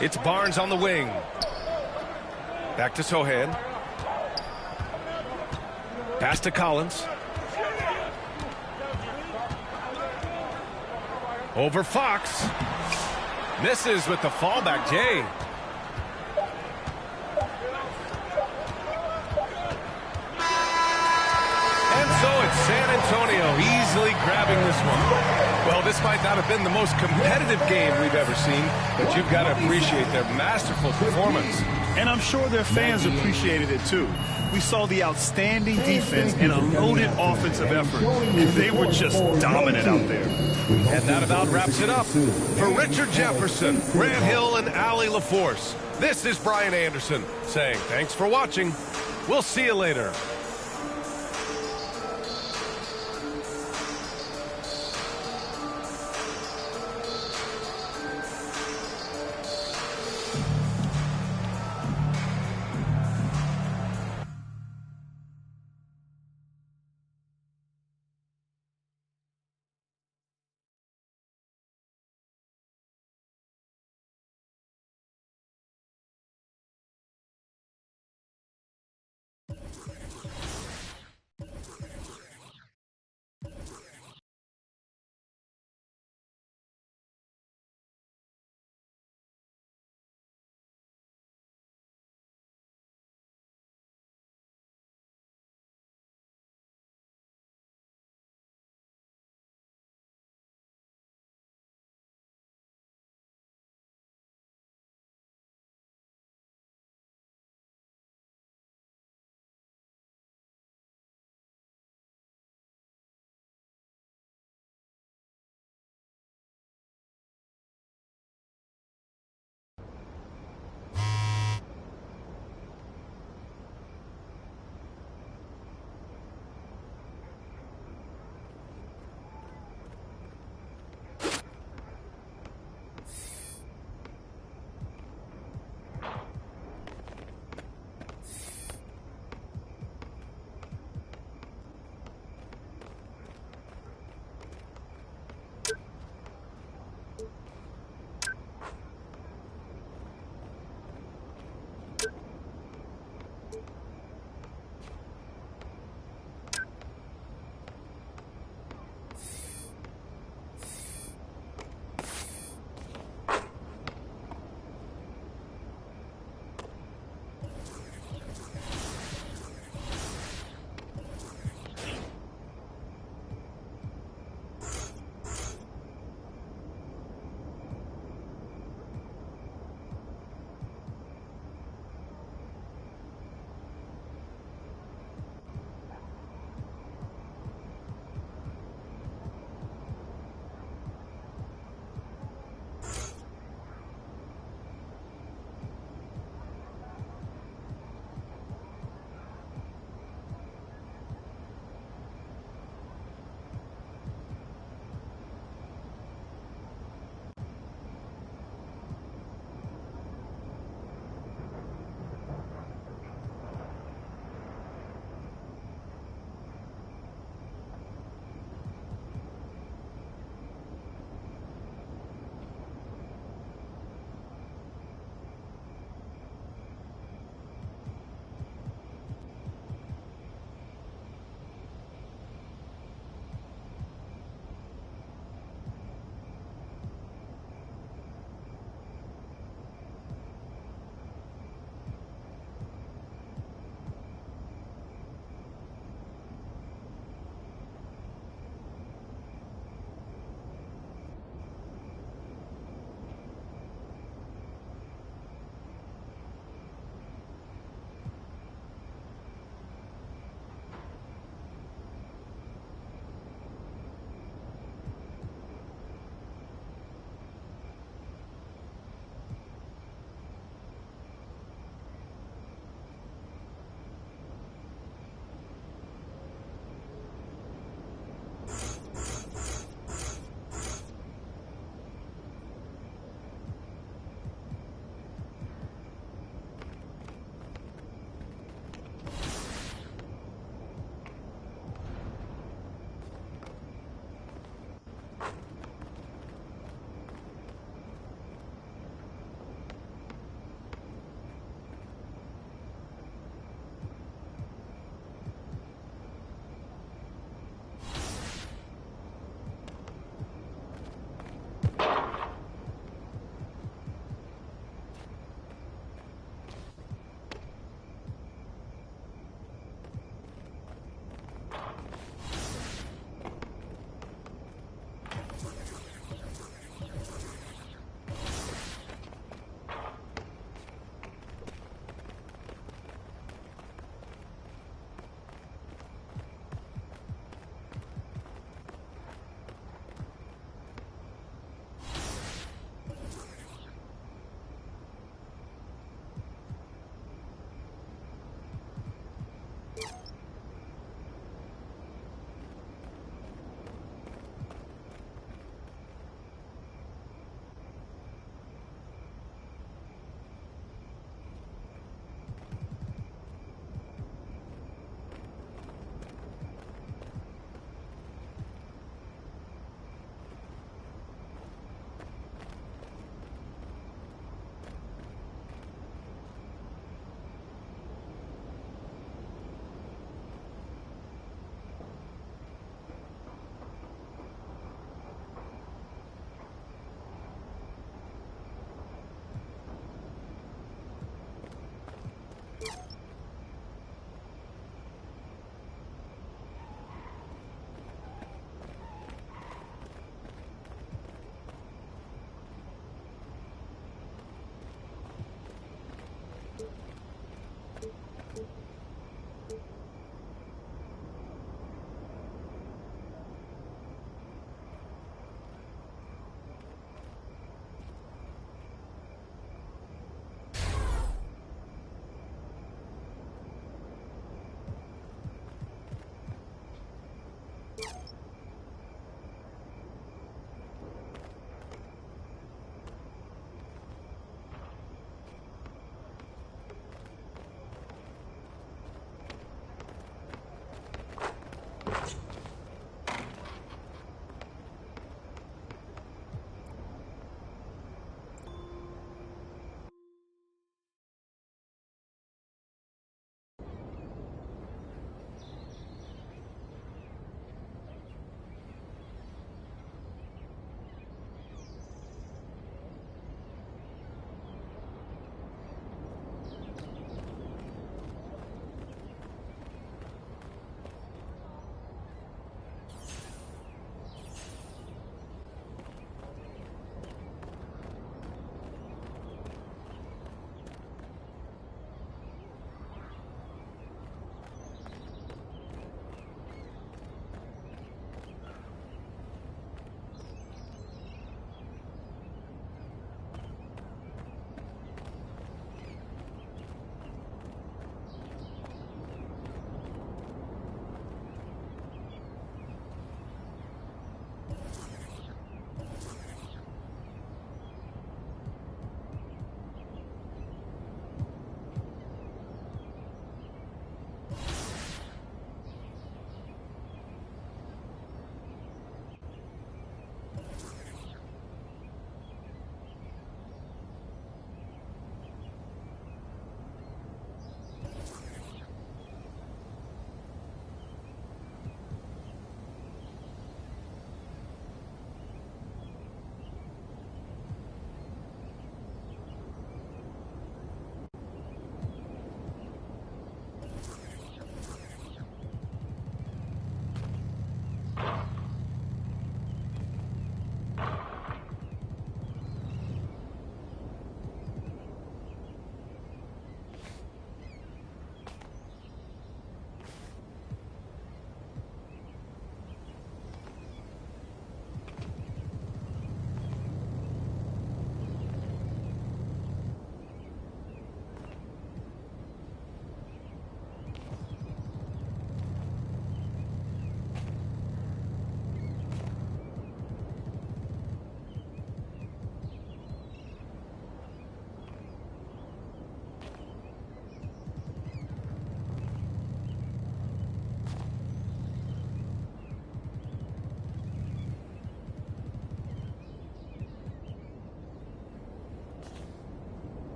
It's Barnes on the wing. Back to Sohan. Pass to Collins. Over Fox. Misses with the fallback, Jay. San Antonio easily grabbing this one. Well, this might not have been the most competitive game we've ever seen, but you've got to appreciate their masterful performance. And I'm sure their fans appreciated it too. We saw the outstanding defense and a loaded offensive effort, and they were just dominant out there. And that about wraps it up. For Richard Jefferson, Grant Hill, and Allie LaForce, this is Brian Anderson saying thanks for watching. We'll see you later.